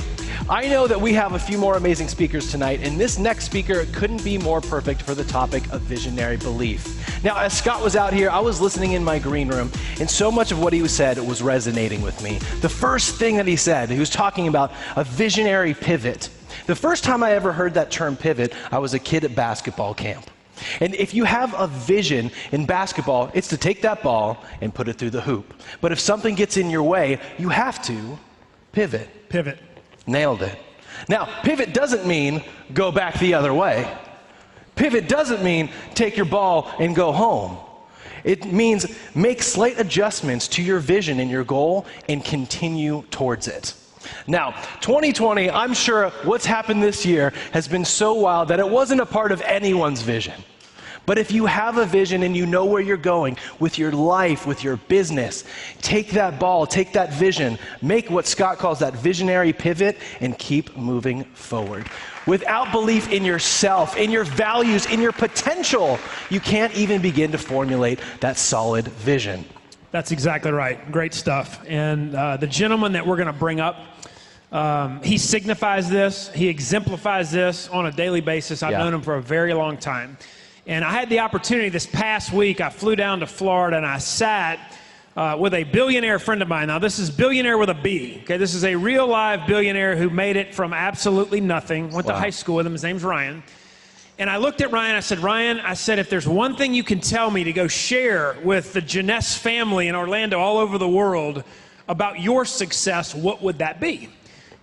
I know that we have a few more amazing speakers tonight, and this next speaker couldn't be more perfect for the topic of visionary belief. Now, as Scott was out here, I was listening in my green room, and so much of what he said was resonating with me. The first thing that he said, he was talking about a visionary pivot. The first time I ever heard that term pivot, I was a kid at basketball camp. And if you have a vision in basketball, it's to take that ball and put it through the hoop. But if something gets in your way, you have to pivot. Pivot. Nailed it. Now, pivot doesn't mean go back the other way. Pivot doesn't mean take your ball and go home. It means make slight adjustments to your vision and your goal and continue towards it. Now, 2020, I'm sure what's happened this year has been so wild that it wasn't a part of anyone's vision. But if you have a vision and you know where you're going with your life, with your business, take that ball, take that vision, make what Scott calls that visionary pivot, and keep moving forward. Without belief in yourself, in your values, in your potential, you can't even begin to formulate that solid vision. That's exactly right. Great stuff. And the gentleman that we're going to bring up, he signifies this. He exemplifies this on a daily basis. I've known him for a very long time. And I had the opportunity this past week, I flew down to Florida and I sat with a billionaire friend of mine. Now, this is billionaire with a B. Okay, this is a real live billionaire who made it from absolutely nothing. Went to high school with him. His name's Ryan. And I looked at Ryan, I said, Ryan, I said, if there's one thing you can tell me to go share with the Jeunesse family in Orlando all over the world about your success, what would that be?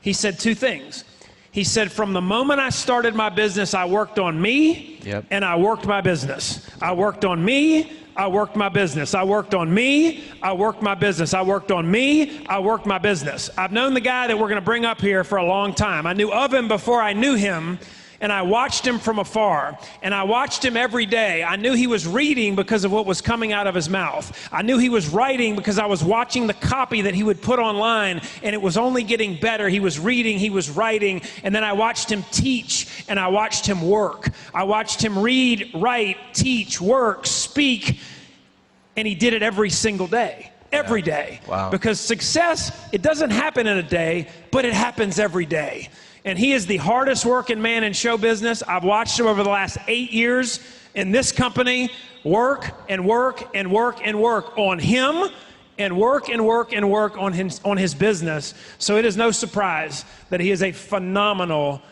He said two things. He said, from the moment I started my business, I worked on me and I worked my business. I worked on me, I worked my business. I worked on me, I worked my business. I worked on me, I worked my business. I've known the guy that we're going to bring up here for a long time. I knew of him before I knew him. And I watched him from afar, and I watched him every day. I knew he was reading because of what was coming out of his mouth. I knew he was writing because I was watching the copy that he would put online, and it was only getting better. He was reading, he was writing, and then I watched him teach, and I watched him work. I watched him read, write, teach, work, speak, and he did it every single day. Every day. Wow. Because success, it doesn't happen in a day, but it happens every day. And he is the hardest working man in show business. I've watched him over the last 8 years in this company work and work and work and work on him and work and work and work on his business. So it is no surprise that he is a phenomenal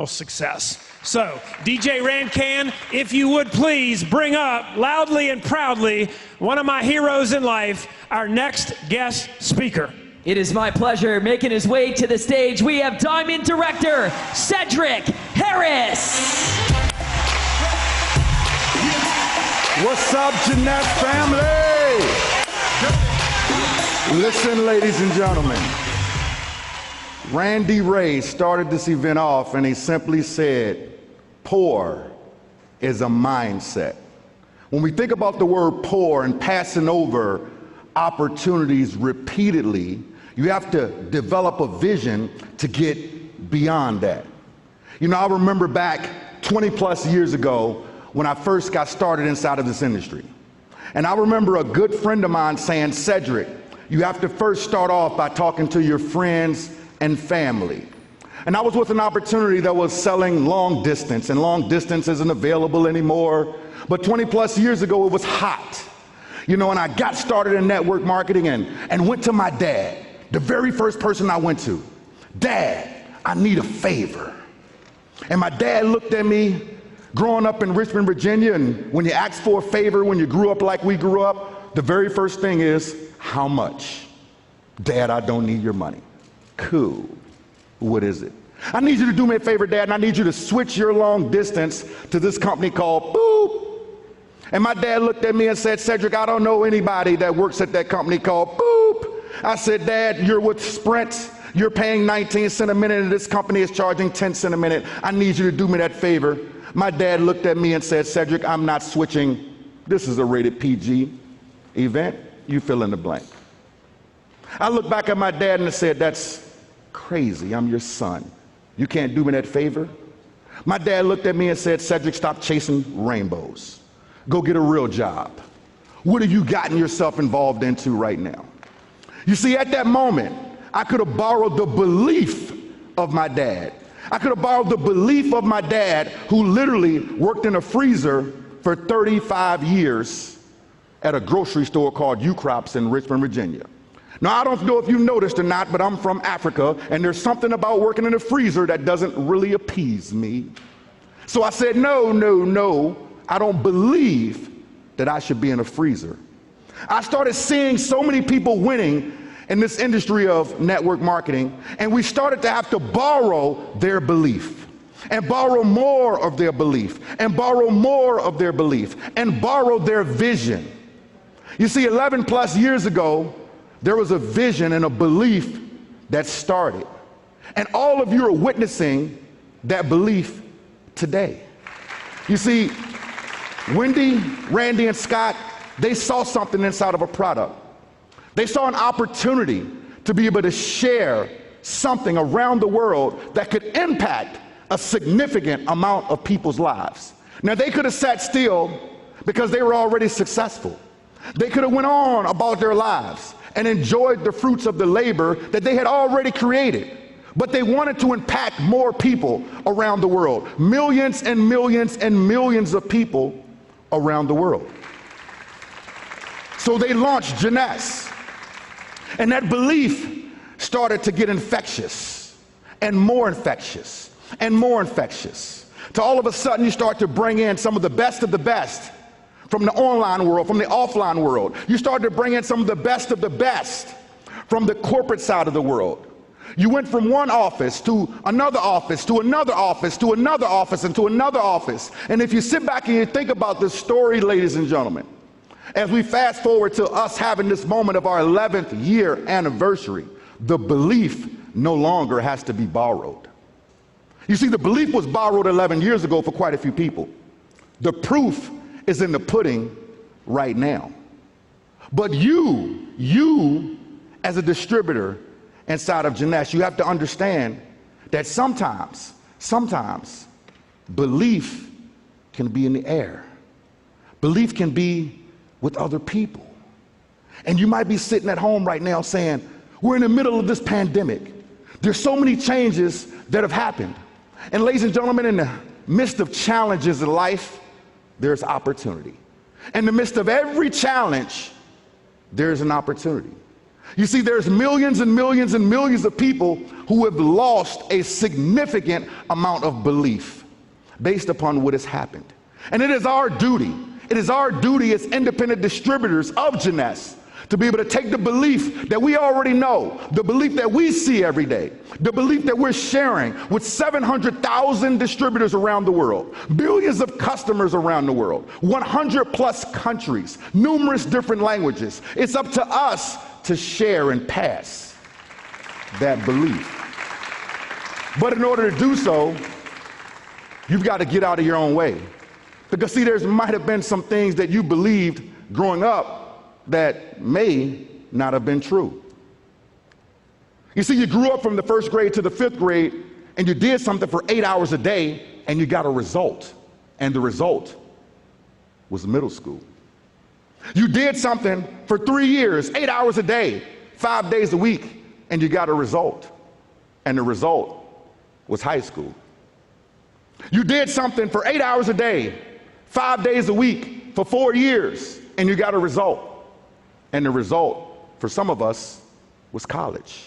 success. So, DJ Rancan, if you would please bring up loudly and proudly one of my heroes in life, our next guest speaker. It is my pleasure. Making his way to the stage, we have Diamond Director Cedric Harris. What's up, Jeunesse family? Listen, ladies and gentlemen. Randy Ray started this event off and he simply said, poor is a mindset. When we think about the word poor and passing over opportunities repeatedly, you have to develop a vision to get beyond that. You know, I remember back 20 plus years ago when I first got started inside of this industry. And I remember a good friend of mine saying, Cedric, you have to first start off by talking to your friends and family. And I was with an opportunity that was selling long distance, and long distance isn't available anymore. But 20 plus years ago, it was hot. You know, and I got started in network marketing and went to my dad. The very first person I went to, Dad, I need a favor. And my dad looked at me growing up in Richmond, Virginia, and when you ask for a favor, when you grew up like we grew up, the very first thing is, how much? Dad, I don't need your money. Cool. What is it? I need you to do me a favor, Dad, and I need you to switch your long distance to this company called Boop. And my dad looked at me and said, Cedric, I don't know anybody that works at that company called Boop. I said, Dad, you're with Sprint. You're paying 19 cents a minute and this company is charging 10 cents a minute. I need you to do me that favor. My dad looked at me and said, Cedric, I'm not switching. This is a rated PG event. You fill in the blank. I looked back at my dad and I said, that's crazy. I'm your son. You can't do me that favor? My dad looked at me and said, Cedric, stop chasing rainbows. Go get a real job. What have you gotten yourself involved into right now? You see, at that moment, I could have borrowed the belief of my dad. I could have borrowed the belief of my dad, who literally worked in a freezer for 35 years at a grocery store called U-Crops in Richmond, Virginia. Now, I don't know if you noticed or not, but I'm from Africa, and there's something about working in a freezer that doesn't really appease me. So I said, no, I don't believe that I should be in a freezer. I started seeing so many people winning in this industry of network marketing, and we started to have to borrow their belief, and borrow more of their belief, and borrow more of their belief, and borrow their vision. You see, 11 plus years ago, there was a vision and a belief that started. And all of you are witnessing that belief today. You see, Wendy, Randy, and Scott, they saw something inside of a product. They saw an opportunity to be able to share something around the world that could impact a significant amount of people's lives. Now, they could have sat still because they were already successful. They could have went on about their lives and enjoyed the fruits of the labor that they had already created. But they wanted to impact more people around the world. Millions and millions and millions of people around the world. So they launched Jeunesse. And that belief started to get infectious, and more infectious, and more infectious. to all of a sudden you start to bring in some of the best from the online world, from the offline world. You start to bring in some of the best from the corporate side of the world. You went from one office to another office, to another office, to another office, and to another office. And if you sit back and you think about this story, ladies and gentlemen, as we fast forward to us having this moment of our 11th year anniversary, the belief no longer has to be borrowed. You see, the belief was borrowed 11 years ago for quite a few people. The proof is in the pudding right now. But you as a distributor inside of Jeunesse, you have to understand that sometimes belief can be in the air. Belief can be with other people. And you might be sitting at home right now saying, we're in the middle of this pandemic. There's so many changes that have happened. And ladies and gentlemen, in the midst of challenges in life, there's opportunity. In the midst of every challenge, there's an opportunity. You see, there's millions and millions and millions of people who have lost a significant amount of belief based upon what has happened. And it is our duty as independent distributors of Jeunesse to be able to take the belief that we already know, the belief that we see every day, the belief that we're sharing with 700,000 distributors around the world, billions of customers around the world, 100 plus countries, numerous different languages. It's up to us to share and pass that belief. But in order to do so, you've got to get out of your own way. Because see, there might have been some things that you believed growing up that may not have been true. You see, you grew up from the first grade to the fifth grade and you did something for 8 hours a day and you got a result. And the result was middle school. You did something for 3 years, 8 hours a day, 5 days a week, and you got a result. And the result was high school. You did something for 8 hours a day, 5 days a week, for 4 years, and you got a result. And the result, for some of us, was college.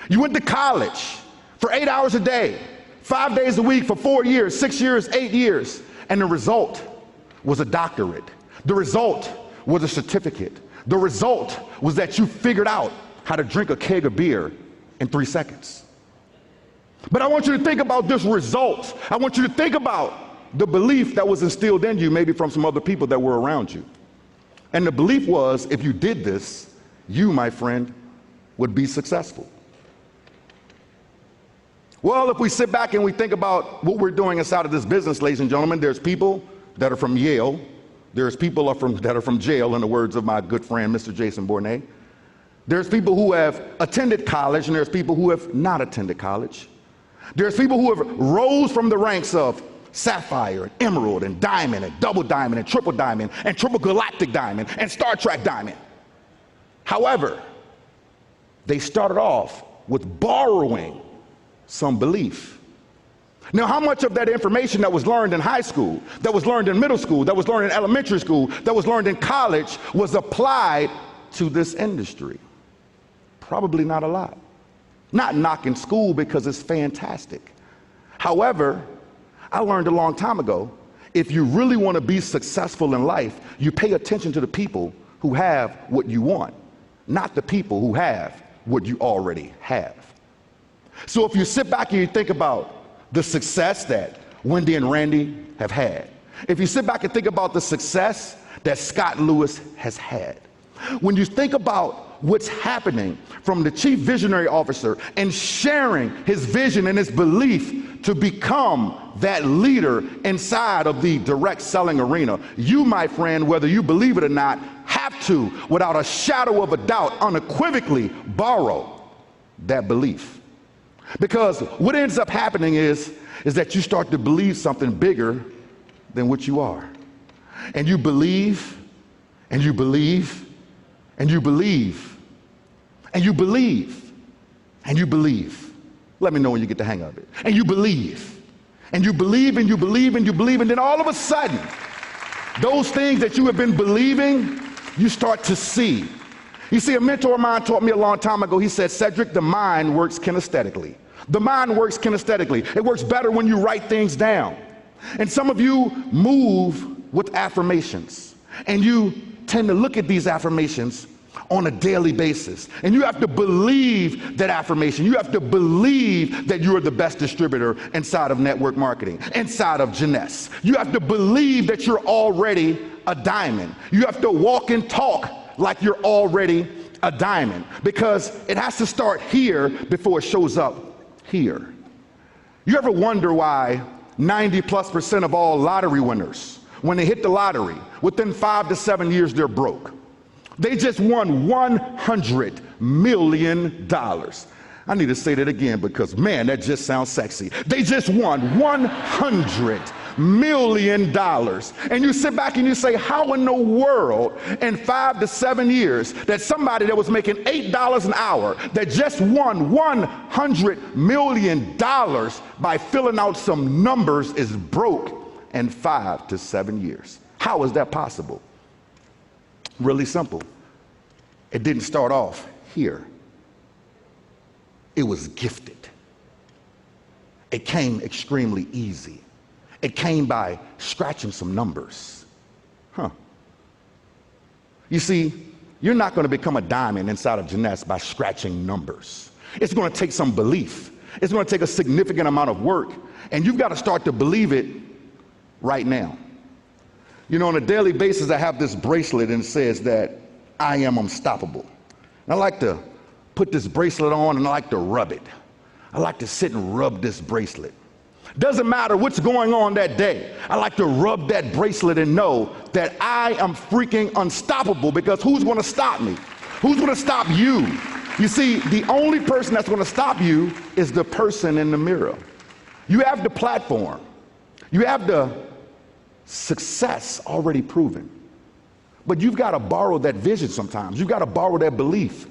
You went to college for 8 hours a day, 5 days a week, for 4 years, 6 years, 8 years, and the result was a doctorate. The result was a certificate. The result was that you figured out how to drink a keg of beer in 3 seconds. But I want you to think about this result. I want you to think about the belief that was instilled in you, maybe from some other people that were around you. And the belief was, if you did this, you, my friend, would be successful. Well, if we sit back and we think about what we're doing inside of this business, ladies and gentlemen, there's people that are from Yale. There's people that are from jail, in the words of my good friend, Mr. Jason Bournet. There's people who have attended college, and there's people who have not attended college. There's people who have rose from the ranks of sapphire and emerald and diamond and double diamond and triple galactic diamond and Star Trek diamond. However, they started off with borrowing some belief. Now, how much of that information that was learned in high school, that was learned in middle school, that was learned in elementary school, that was learned in college was applied to this industry? Probably not a lot. Not knocking school because it's fantastic. However, I learned a long time ago, if you really want to be successful in life, you pay attention to the people who have what you want, not the people who have what you already have. So if you sit back and you think about the success that Wendy and Randy have had, if you sit back and think about the success that Scott Lewis has had, when you think about what's happening from the chief visionary officer and sharing his vision and his belief to become that leader inside of the direct selling arena, you, my friend, whether you believe it or not, have to, without a shadow of a doubt, unequivocally borrow that belief. Because what ends up happening is that you start to believe something bigger than what you are. And you believe, and you believe, and you believe, and you believe, and you believe. Let me know when you get the hang of it. And you believe, and you believe, and you believe, and you believe, and then all of a sudden, those things that you have been believing, you start to see. You see, a mentor of mine taught me a long time ago, he said, Cedric, the mind works kinesthetically. The mind works kinesthetically. It works better when you write things down. And some of you move with affirmations, and you tend to look at these affirmations on a daily basis. And you have to believe that affirmation. You have to believe that you are the best distributor inside of network marketing, inside of Jeunesse. You have to believe that you're already a diamond. You have to walk and talk like you're already a diamond, because it has to start here before it shows up here. You ever wonder why 90+% of all lottery winners, when they hit the lottery, within 5 to 7 years, they're broke? They just won $100 million. I need to say that again because, man, that just sounds sexy. They just won $100 million. And you sit back and you say, how in the world in 5 to 7 years that somebody that was making $8 an hour that just won $100 million by filling out some numbers is broke in 5 to 7 years? How is that possible? Really simple. It didn't start off here. It was gifted. It came extremely easy. It came by scratching some numbers. You see, you're not going to become a diamond inside of Jeunesse by scratching numbers. It's going to take some belief. It's going to take a significant amount of work, and you've got to start to believe it right now. You know, on a daily basis, I have this bracelet and it says that I am unstoppable. And I like to put this bracelet on and I like to rub it. I like to sit and rub this bracelet. Doesn't matter what's going on that day. I like to rub that bracelet and know that I am freaking unstoppable, because who's going to stop me? Who's going to stop you? You see, the only person that's going to stop you is the person in the mirror. You have the platform. You have the success already proven. But you've got to borrow that vision sometimes. You've got to borrow that belief.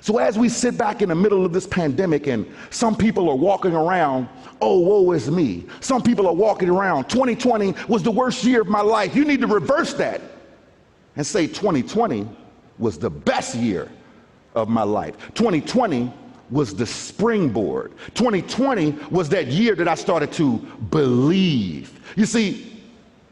So as we sit back in the middle of this pandemic and some people are walking around, oh, woe is me. Some people are walking around, 2020 was the worst year of my life. You need to reverse that and say 2020 was the best year of my life. 2020 was the springboard. 2020 was that year that I started to believe. You see,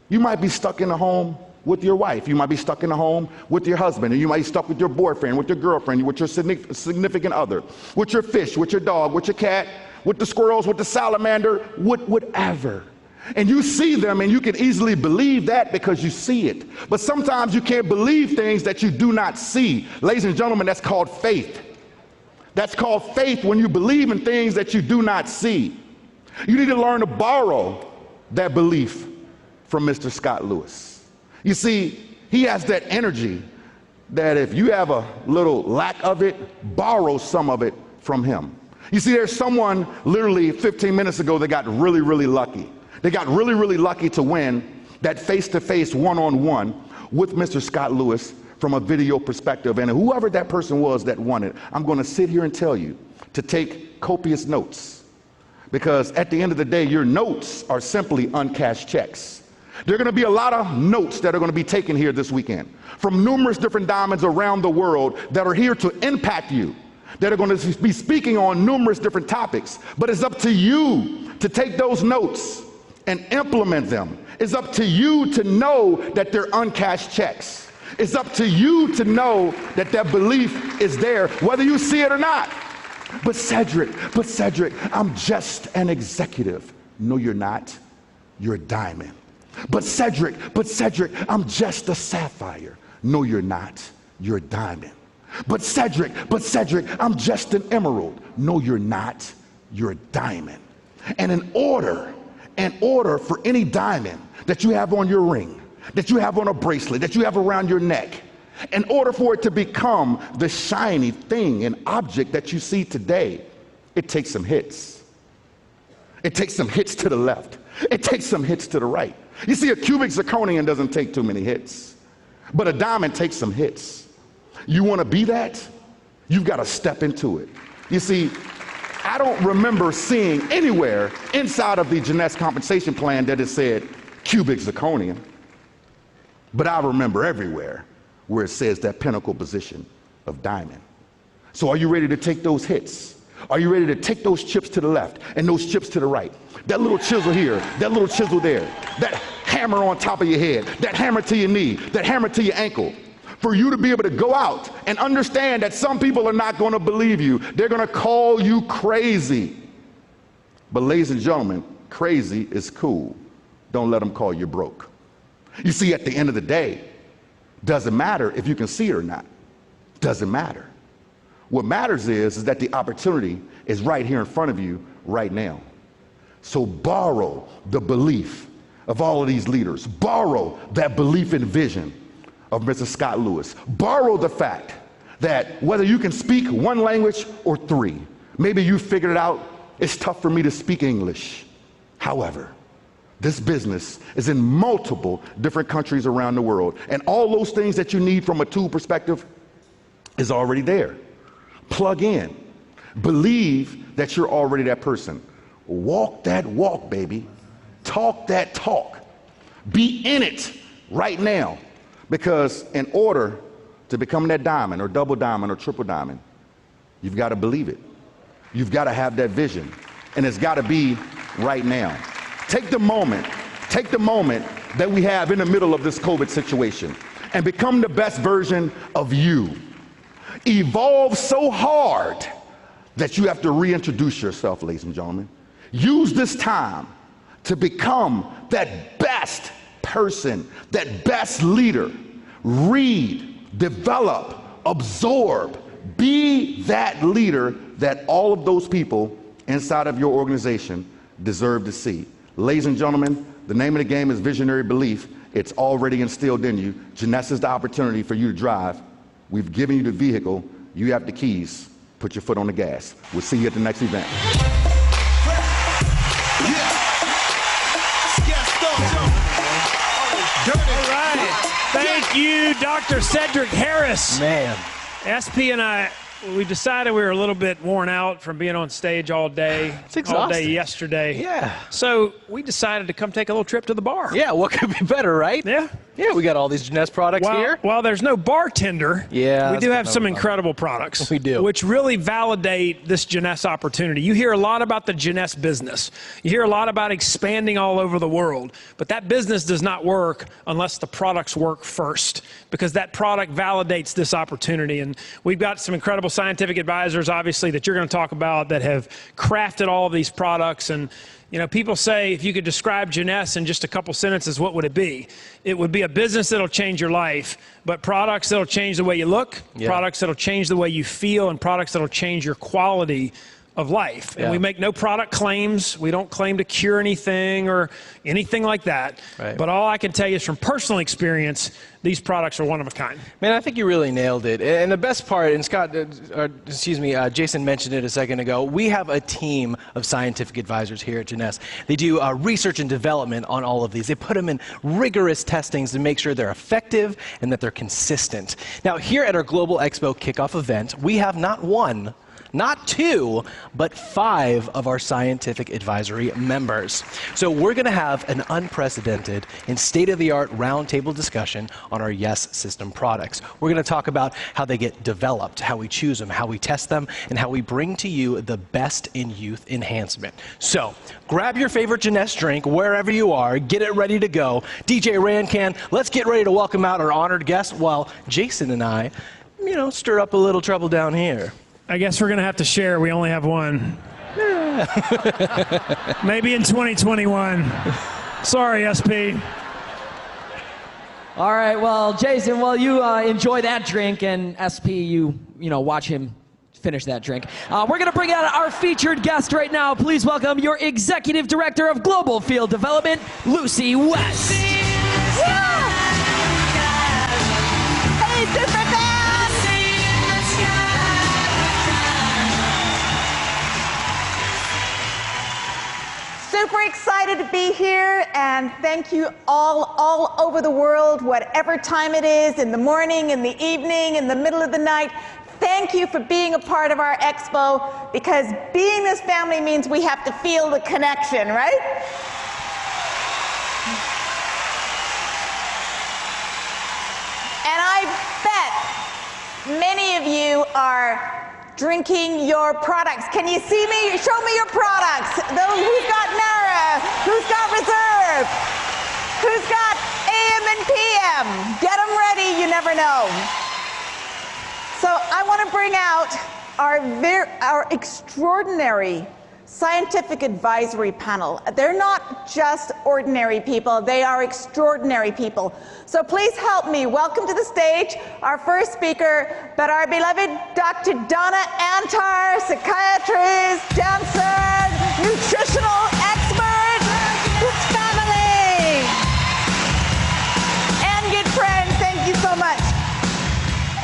you might be stuck in a home with your wife. You might be stuck in a home with your husband, and you might be stuck with your boyfriend, with your girlfriend, with your significant other, with your fish, with your dog, with your cat, with the squirrels, with the salamander, whatever. And you see them and you can easily believe that because you see it. But sometimes you can't believe things that you do not see. Ladies and gentlemen, that's called faith. That's called faith, when you believe in things that you do not see. You need to learn to borrow that belief from Mr. Scott Lewis. You see, he has that energy that if you have a little lack of it, borrow some of it from him. You see, there's someone literally 15 minutes ago that got really, really lucky. They got really, really lucky to win that face-to-face one-on-one with Mr. Scott Lewis from a video perspective. And whoever that person was that won it, I'm going to sit here and tell you to take copious notes, because at the end of the day, your notes are simply uncashed checks. There are going to be a lot of notes that are going to be taken here this weekend from numerous different diamonds around the world that are here to impact you, that are going to be speaking on numerous different topics. But it's up to you to take those notes and implement them. It's up to you to know that they're uncashed checks. It's up to you to know that that belief is there, whether you see it or not. But Cedric, I'm just an executive. No, you're not. You're a diamond. But Cedric, I'm just a sapphire. No, you're not. You're a diamond. But Cedric, I'm just an emerald. No, you're not. You're a diamond. And in order for any diamond that you have on your ring, that you have on a bracelet, that you have around your neck, in order for it to become the shiny thing and object that you see today, it takes some hits. It takes some hits to the left. It takes some hits to the right. You see, a cubic zirconian doesn't take too many hits, but a diamond takes some hits. You want to be that? You've got to step into it. You see, I don't remember seeing anywhere inside of the Jeunesse compensation plan that it said cubic zirconian, but I remember everywhere where it says that pinnacle position of diamond. So are you ready to take those hits? Are you ready to take those chips to the left and those chips to the right? That little chisel here, that little chisel there, that hammer on top of your head, that hammer to your knee, that hammer to your ankle. For you to be able to go out and understand that some people are not going to believe you. They're going to call you crazy. But ladies and gentlemen, crazy is cool. Don't let them call you broke. You see, at the end of the day, doesn't matter if you can see it or not. Doesn't matter. What matters is that the opportunity is right here in front of you right now. So borrow the belief of all of these leaders. Borrow that belief and vision of Mr. Scott Lewis. Borrow the fact that whether you can speak one language or three, maybe you figured it out, it's tough for me to speak English. However, this business is in multiple different countries around the world, and all those things that you need from a tool perspective is already there. Plug in. Believe that you're already that person. Walk that walk, baby. Talk that talk. Be in it right now. Because in order to become that diamond or double diamond or triple diamond, you've got to believe it. You've got to have that vision. And it's got to be right now. Take the moment that we have in the middle of this COVID situation and become the best version of you. Evolve so hard that you have to reintroduce yourself, ladies and gentlemen. Use this time to become that best person, that best leader. Read, develop, absorb. Be that leader that all of those people inside of your organization deserve to see. Ladies and gentlemen, the name of the game is visionary belief. It's already instilled in you. Jeunesse is the opportunity for you to drive. We've given you the vehicle. You have the keys. Put your foot on the gas. We'll see you at the next event. All right. Thank you, Dr. Cedric Harris. Man. SP and I, we decided we were a little bit worn out from being on stage all day. It's exhausting. All day yesterday. Yeah. So we decided to come take a little trip to the bar. Yeah, what could be better, right? Yeah. Yeah, we got all these Jeunesse products here. While there's no bartender, yeah, we do have some incredible products. We do. Which really validate this Jeunesse opportunity. You hear a lot about the Jeunesse business. You hear a lot about expanding all over the world. But that business does not work unless the products work first, because that product validates this opportunity. And we've got some incredible scientific advisors, obviously, that you're going to talk about that have crafted all of these products. And you know, people say, if you could describe Jeunesse in just a couple sentences, what would it be? It would be a business that'll change your life, but products that'll change the way you look, products that'll change the way you feel, and products that'll change your quality of life. And we make no product claims. We don't claim to cure anything or anything like that. Right. But all I can tell you is from personal experience, these products are one of a kind. Man, I think you really nailed it. And the best part, and Scott, Jason mentioned it a second ago, we have a team of scientific advisors here at Jeunesse. They do research and development on all of these. They put them in rigorous testings to make sure they're effective and that they're consistent. Now, here at our Global Expo kickoff event, we have not one, not two, but 5 of our scientific advisory members. So we're going to have an unprecedented and state-of-the-art roundtable discussion on our Yes System products. We're going to talk about how they get developed, how we choose them, how we test them, and how we bring to you the best in youth enhancement. So grab your favorite Jeunesse drink wherever you are, get it ready to go. DJ Rancan, let's get ready to welcome out our honored guest while Jason and I, stir up a little trouble down here. I guess we're going to have to share. We only have one. Maybe in 2021. Sorry, SP. All right, well, Jason, while you enjoy that drink, and SP, you watch him finish that drink. We're going to bring out our featured guest right now. Please welcome your Executive Director of Global Field Development, Lucy West. Hey, Super Fans! Super excited to be here, and thank you all over the world, whatever time it is, in the morning, in the evening, in the middle of the night. Thank you for being a part of our expo, because being this family means we have to feel the connection, right? And I bet many of you are drinking your products. Can you see me? Show me your products. Who's got Nara? Who's got Reserve? Who's got AM and PM? Get them ready, you never know. So I want to bring out our extraordinary scientific advisory panel. They're not just ordinary people, they are extraordinary people. So please help me welcome to the stage our first speaker, but our beloved Dr. Donna Antar, psychiatrist, dancer, nutritional expert, family, and good friend. Thank you so much.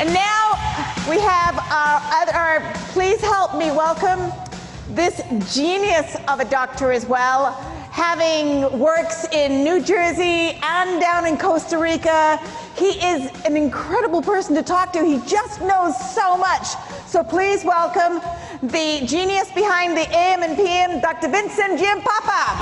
And now we have please help me welcome this genius of a doctor as well, having works in New Jersey and down in Costa Rica. He is an incredible person to talk to. He just knows so much. So please welcome the genius behind the AM and PM, Dr. Vincent Giampapa.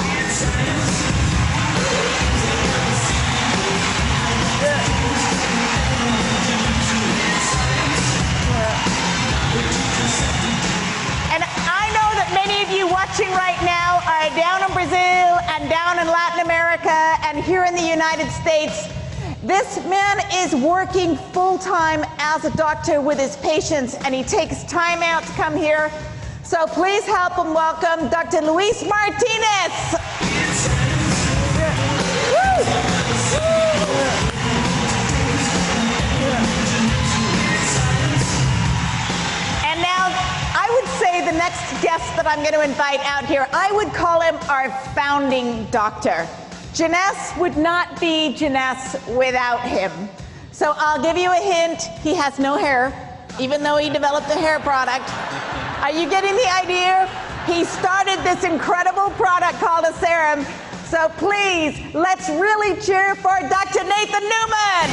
Many of you watching right now are down in Brazil and down in Latin America and here in the United States. This man is working full-time as a doctor with his patients, and he takes time out to come here. So please help him welcome Dr. Luis Martinez. And now, I would say the next guest that I'm going to invite out here, I would call him our founding doctor. Jeunesse would not be Jeunesse without him. So I'll give you a hint, he has no hair, even though he developed a hair product. Are you getting the idea? He started this incredible product called a serum. So please, let's really cheer for Dr. Nathan Newman.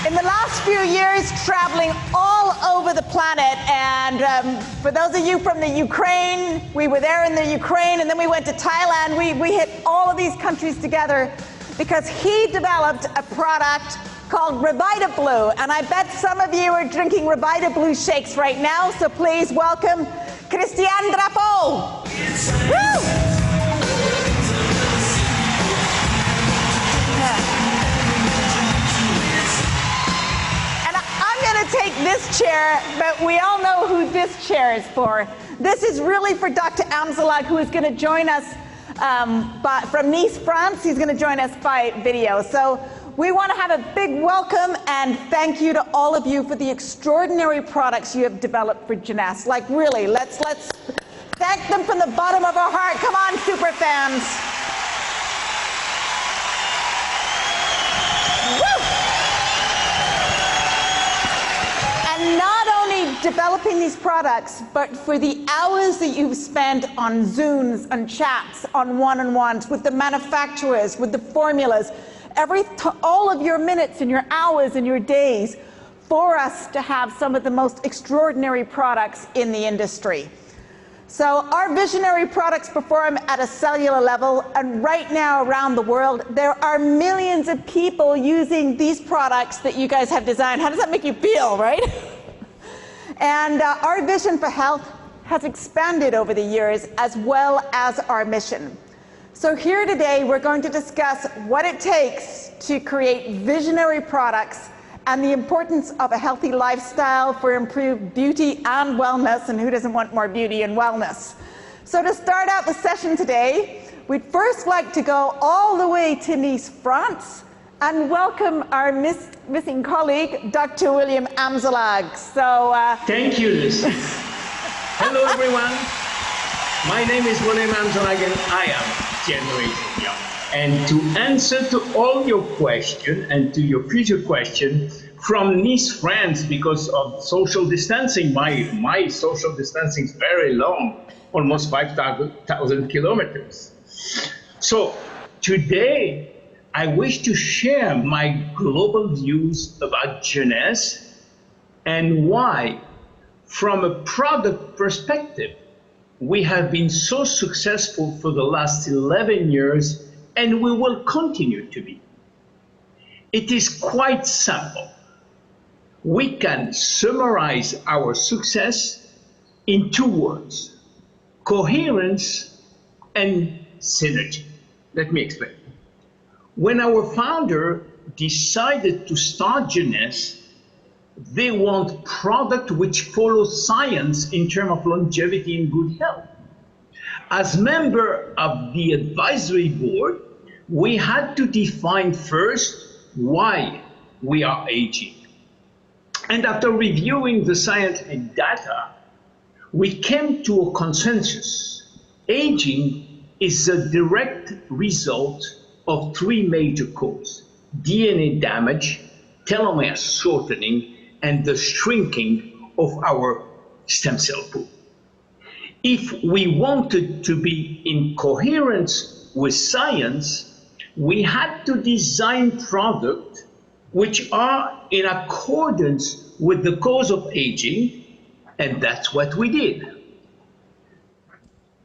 In the last few years, traveling all over the planet, and for those of you from the Ukraine, we were there in the Ukraine, and then we went to Thailand. We hit all of these countries together because he developed a product called Revita Blue, and I bet some of you are drinking Revita Blue shakes right now, so please welcome Christian Drapeau. Woo! Take this chair, but we all know who this chair is for. This is really for Dr. Amzalag, who is going to join us from Nice, France. He's going to join us by video. So we want to have a big welcome and thank you to all of you for the extraordinary products you have developed for Jeunesse. Like really, let's thank them from the bottom of our heart. Come on, super fans. And not only developing these products, but for the hours that you've spent on Zooms, on chats, on one-on-ones, with the manufacturers, with the formulas, all of your minutes and your hours and your days for us to have some of the most extraordinary products in the industry. So our visionary products perform at a cellular level, and right now around the world, there are millions of people using these products that you guys have designed. How does that make you feel, right? And our vision for health has expanded over the years, as well as our mission. So here today, we're going to discuss what it takes to create visionary products and the importance of a healthy lifestyle for improved beauty and wellness, and who doesn't want more beauty and wellness? So to start out the session today, we'd first like to go all the way to Nice, France, and welcome our missing colleague, Dr. William Amzalag. So, thank you, Lucy. Hello, everyone. My name is William Amzalag, and I am Generation Young. And to answer to all your questions and to your future question from Nice, France, because of social distancing, my social distancing is very long, almost 5,000 kilometers. So today, I wish to share my global views about Jeunesse and why, from a product perspective, we have been so successful for the last 11 years, and we will continue to be? It is quite simple. We can summarize our success in 2 words: coherence and synergy. Let me explain. When our founder decided to start Jeunesse, they want product which follows science in terms of longevity and good health. As member of the advisory board, we had to define first why we are aging. And after reviewing the scientific data, we came to a consensus. Aging is a direct result of 3 major causes: DNA damage, telomere shortening, and the shrinking of our stem cell pool. If we wanted to be in coherence with science, we had to design products which are in accordance with the cause of aging, and that's what we did.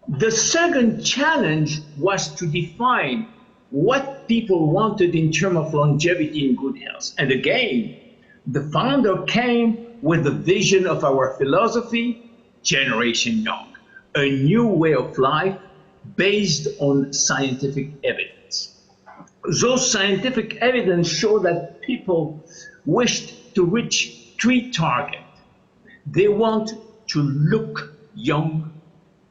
The second challenge was to define what people wanted in terms of longevity and good health. And again, the founder came with the vision of our philosophy, Generation Young, a new way of life based on scientific evidence. Those scientific evidence show that people wished to reach 3 targets. They want to look young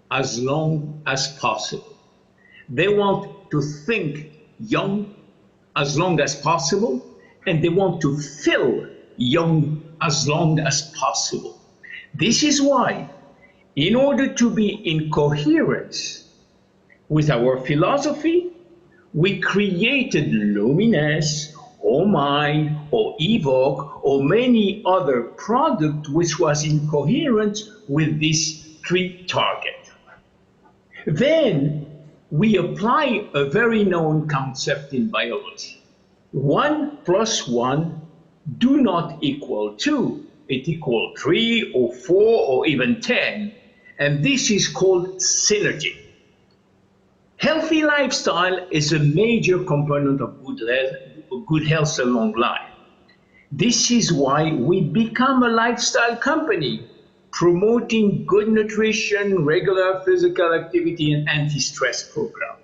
as long as possible. They want to think young as long as possible, and they want to feel young as long as possible. This is why, in order to be in coherence with our philosophy, we created Luminous, or Mind, or Evoke, or many other products which was in coherence with these 3 targets. Then we apply a very known concept in biology. 1 + 1 do not equal 2. It equals 3 or 4 or even 10. And this is called synergy. Healthy lifestyle is a major component of good health and long life. This is why we become a lifestyle company, promoting good nutrition, regular physical activity, and anti-stress program.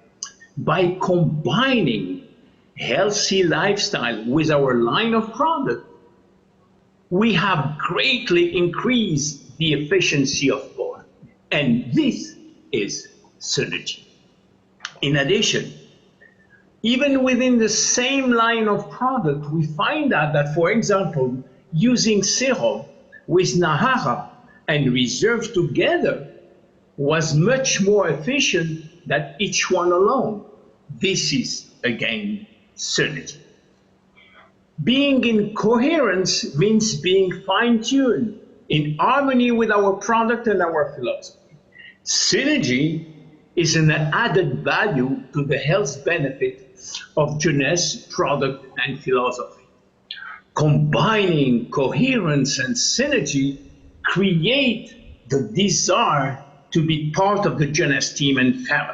By combining healthy lifestyle with our line of product, we have greatly increased the efficiency of both. And this is synergy. In addition, even within the same line of product, we find out that, for example, using serum with Nahara and reserve together was much more efficient than each one alone. This is, again, synergy. Being in coherence means being fine-tuned, in harmony with our product and our philosophy. Synergy is an added value to the health benefit of Jeunesse product and philosophy. Combining coherence and synergy create the desire to be part of the Jeunesse team and family.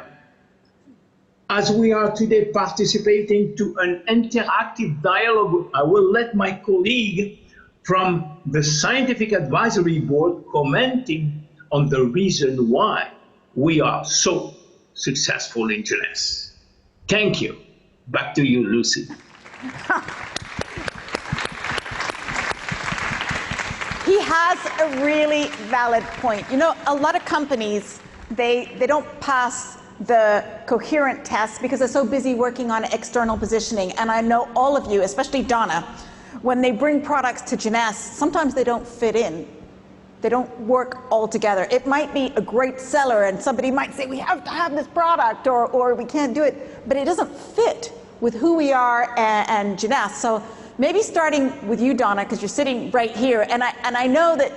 As we are today participating to an interactive dialogue, I will let my colleague from the Scientific Advisory Board commenting on the reason why we are so successful in Jeunesse. Thank you. Back to you, Lucy. He has a really valid point. You know, a lot of companies, they don't pass the coherent test because they're so busy working on external positioning. And I know all of you, especially Donna, when they bring products to Jeunesse, sometimes they don't fit in. They don't work all together. It might be a great seller and somebody might say, we have to have this product, or we can't do it, but it doesn't fit with who we are and Jeunesse. So maybe starting with you, Donna, because you're sitting right here, and I know that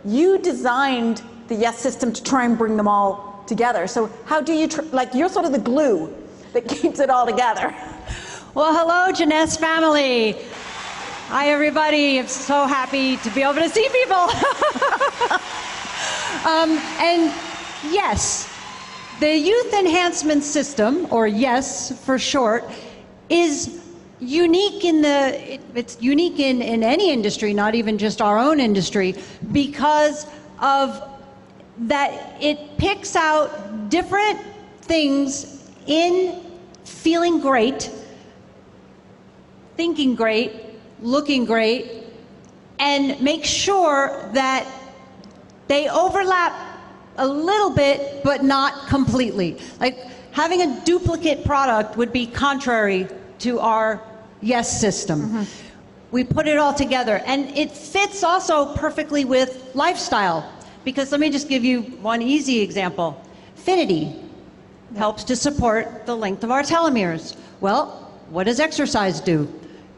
you designed the Yes system to try and bring them all together. So how do you, like, you're sort of the glue that keeps it all together. Well, hello, Jeunesse family. Hi, everybody. I'm so happy to be able to see people. And Yes, the Youth Enhancement System, or YES for short, is unique it's unique in any industry, not even just our own industry, because of that it picks out different things in feeling great, thinking great, looking great, and make sure that they overlap a little bit, but not completely. Like having a duplicate product would be contrary to our YES system. We put it all together, and it fits also perfectly with lifestyle. Because let me just give you one easy example. Finity helps to support the length of our telomeres. Well, what does exercise do?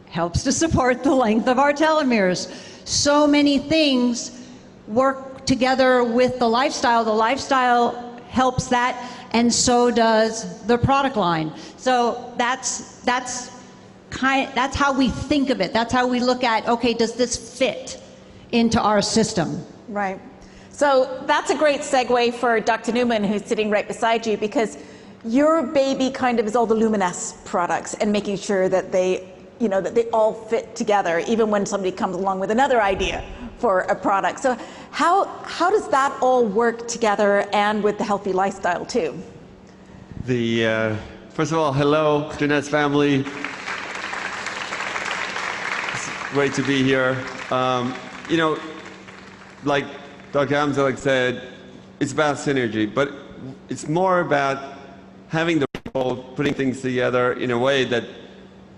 Helps to support the length of our telomeres. So many things work together with the lifestyle. The lifestyle helps that, and so does the product line. So that's how we think of it. That's how we look at, okay, does this fit into our system? Right. So that's a great segue for Dr. Newman, who's sitting right beside you, because your baby kind of is all the Luminesce products and making sure that they, that they all fit together, even when somebody comes along with another idea for a product. So how does that all work together, and with the healthy lifestyle too? First of all, hello, Jeunesse family. It's great to be here. Like Dr. Amzalek said, it's about synergy, but it's more about having the people putting things together in a way that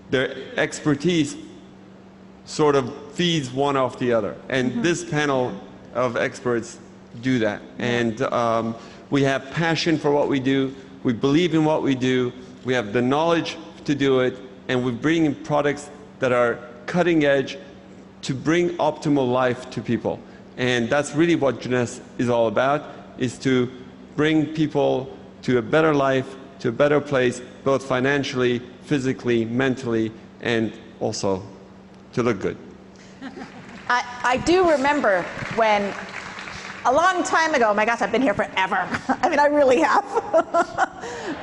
their expertise sort of feeds one off the other. And this panel of experts do that. And we have passion for what we do, we believe in what we do, we have the knowledge to do it, and we bring in products that are cutting edge to bring optimal life to people. And that's really what Jeunesse is all about, is to bring people to a better life, to a better place, both financially, physically, mentally, and also to look good. I do remember when, a long time ago, my gosh, I've been here forever. I mean, I really have.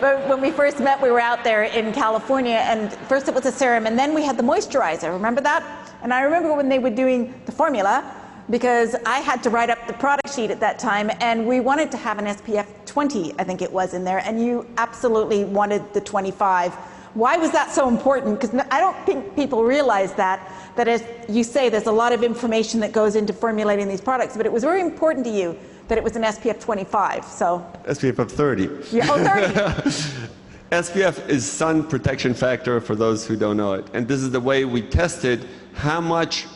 But when we first met, we were out there in California, and first it was a serum, and then we had the moisturizer. Remember that? And I remember when they were doing the formula, because I had to write up the product sheet at that time, and we wanted to have an SPF 20, I think it was, in there, and you absolutely wanted the 25. Why was that so important? Because I don't think people realize that as you say, there's a lot of information that goes into formulating these products, but it was very important to you that it was an SPF 25, so. SPF of 30. Yeah, oh, 30. SPF is sun protection factor, for those who don't know it. And this is the way we tested how much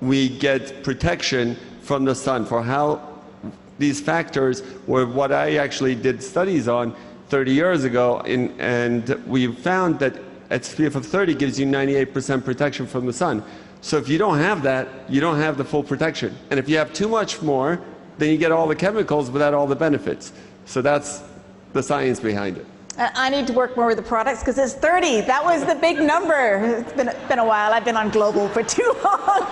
we get protection from the sun, for how these factors were what I actually did studies on 30 years ago, and we found that SPF of 30 gives you 98% protection from the sun. So if you don't have that, you don't have the full protection. And if you have too much more, then you get all the chemicals without all the benefits. So that's the science behind it. I need to work more with the products, because it's 30. That was the big number. It's been a while. I've been on global for too long.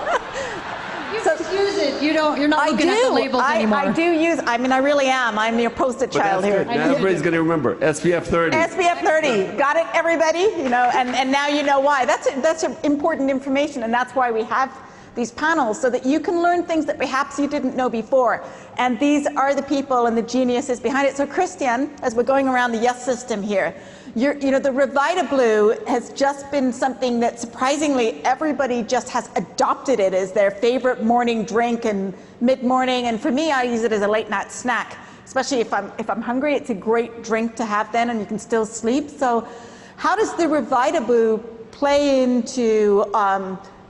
You just use it. You're not looking at the labels anymore. I do use. I mean, I really am. I'm your post-it child here. Now everybody's going to remember SPF 30. SPF 30. Got it, everybody? And now you know why. That's important information, and that's why we have these panels, so that you can learn things that perhaps you didn't know before. And these are the people and the geniuses behind it. So Christian, as we're going around the YES system here, the Revita Blue has just been something that surprisingly everybody just has adopted it as their favorite morning drink and mid-morning. And for me, I use it as a late night snack, especially if I'm hungry. It's a great drink to have then, and you can still sleep. So how does the Revita Blue play into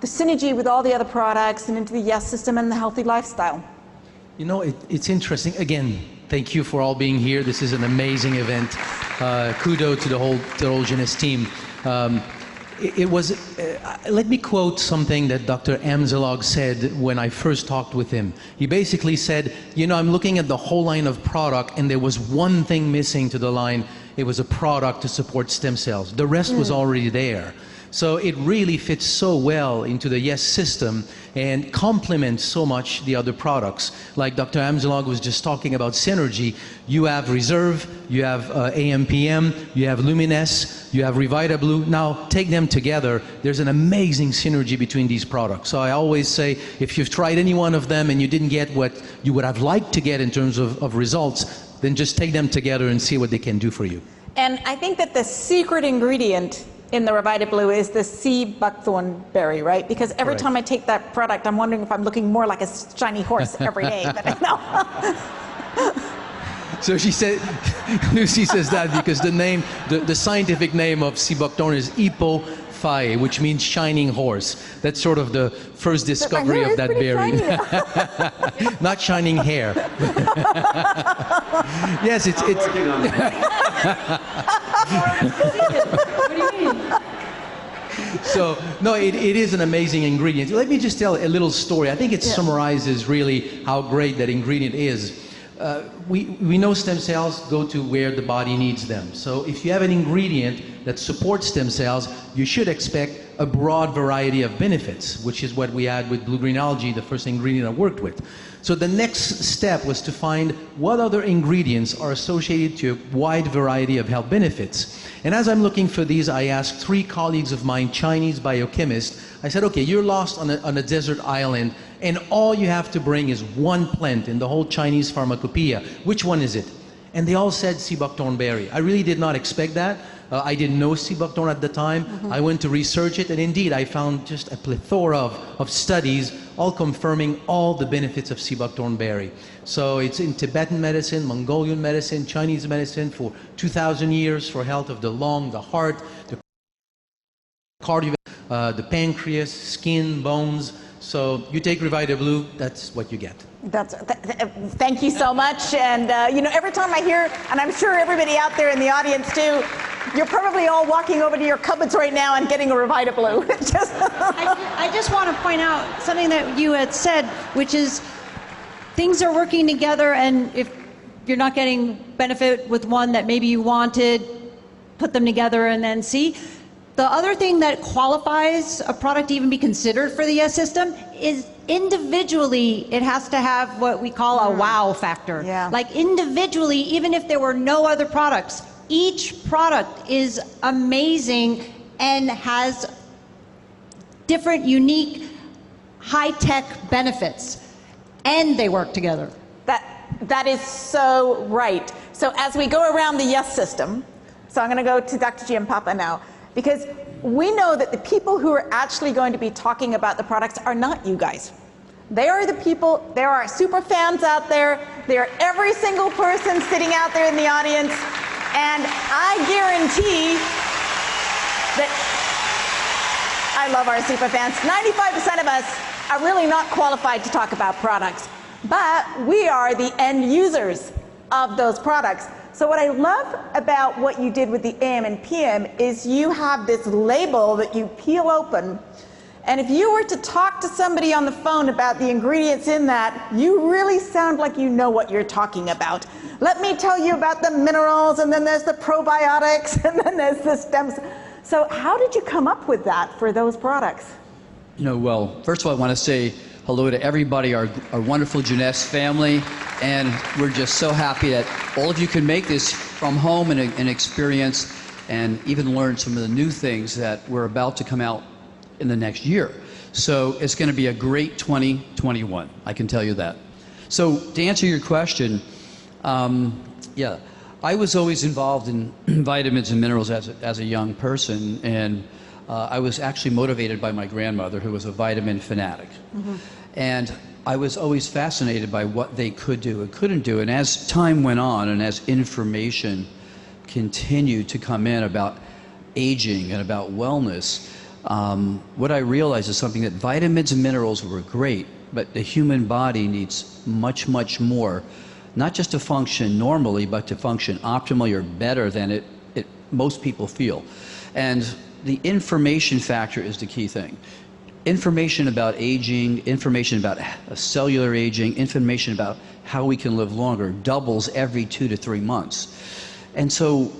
the synergy with all the other products and into the YES system and the healthy lifestyle? It's interesting. Again, thank you for all being here. This is an amazing event. Kudos to the whole Jeunesse team. Let me quote something that Dr. Amzalog said when I first talked with him. He basically said, I'm looking at the whole line of product, and there was one thing missing to the line. It was a product to support stem cells. The rest was already there. So it really fits so well into the Yes system and complements so much the other products. Like Dr. Amzalog was just talking about synergy. You have Reserve, you have AMPM, you have Lumines, you have Revita Blue. Now take them together. There's an amazing synergy between these products. So I always say, if you've tried any one of them and you didn't get what you would have liked to get in terms of results, then just take them together and see what they can do for you. And I think that the secret ingredient in the Revita Blue is the sea buckthorn berry, right? Because every time I take that product, I'm wondering if I'm looking more like a shiny horse every day. But no. So she said, Lucy says that because the name, the scientific name of sea buckthorn is Hippophae, which means shining horse. That's sort of the first discovery of that berry. Not shining hair. Yes, it's working on What do you mean? So, no, it is an amazing ingredient. Let me just tell a little story. I think it summarizes really how great that ingredient is. We know stem cells go to where the body needs them. So if you have an ingredient that supports stem cells, you should expect a broad variety of benefits, which is what we had with blue-green algae, the first ingredient I worked with. So the next step was to find what other ingredients are associated to a wide variety of health benefits. And as I'm looking for these, I asked 3 colleagues of mine, Chinese biochemists. I said, okay, you're lost on a desert island, and all you have to bring is one plant in the whole Chinese pharmacopoeia. Which one is it? And they all said sea buckthorn berry. I really did not expect that. I didn't know sea buckthorn at the time. I went to research it, and indeed I found just a plethora of studies all confirming all the benefits of sea buckthorn berry. So it's in Tibetan medicine, Mongolian medicine, Chinese medicine for 2,000 years for health of the lung, the heart, the cardio, the pancreas, skin, bones. So you take Revita Blue, that's what you get. Thank you so much. And you know, every time I hear, and I'm sure everybody out there in the audience too, you're probably all walking over to your cupboards right now and getting a Revita Blue. I just want to point out something that you had said, which is things are working together, and if you're not getting benefit with one that maybe you wanted, put them together and then see. The other thing that qualifies a product to even be considered for the Yes system is individually it has to have what we call a wow factor. Yeah. Like individually, even if there were no other products, each product is amazing and has different, unique, high-tech benefits, and they work together. That is so right. So as we go around the Yes system, so I'm going to go to Dr. Giampapa now, because we know that the people who are actually going to be talking about the products are not you guys. They are the people, there are super fans out there, they are every single person sitting out there in the audience, and I guarantee that I love our super fans. 95% of us are really not qualified to talk about products, but we are the end users of those products. So what I love about what you did with the AM and PM is you have this label that you peel open, and if you were to talk to somebody on the phone about the ingredients in that, you really sound like you know what you're talking about. Let me tell you about the minerals, and then there's the probiotics, and then there's the stems. So how did you come up with that for those products? You know, well, first of all, I want to say hello to everybody, our wonderful Jeunesse family, and we're just so happy that all of you can make this from home and experience and even learn some of the new things that we're about to come out in the next year. So it's going to be a great 2021, I can tell you that. So to answer your question, yeah, I was always involved in vitamins and minerals as a young person, and I was actually motivated by my grandmother, who was a vitamin fanatic. And I was always fascinated by what they could do and couldn't do. And as time went on and as information continued to come in about aging and about wellness, what I realized is something that vitamins and minerals were great, but the human body needs much, much more, not just to function normally, but to function optimally or better than most people feel. And the information factor is the key thing. Information about aging, information about cellular aging, information about how we can live longer doubles every 2 to 3 months. And so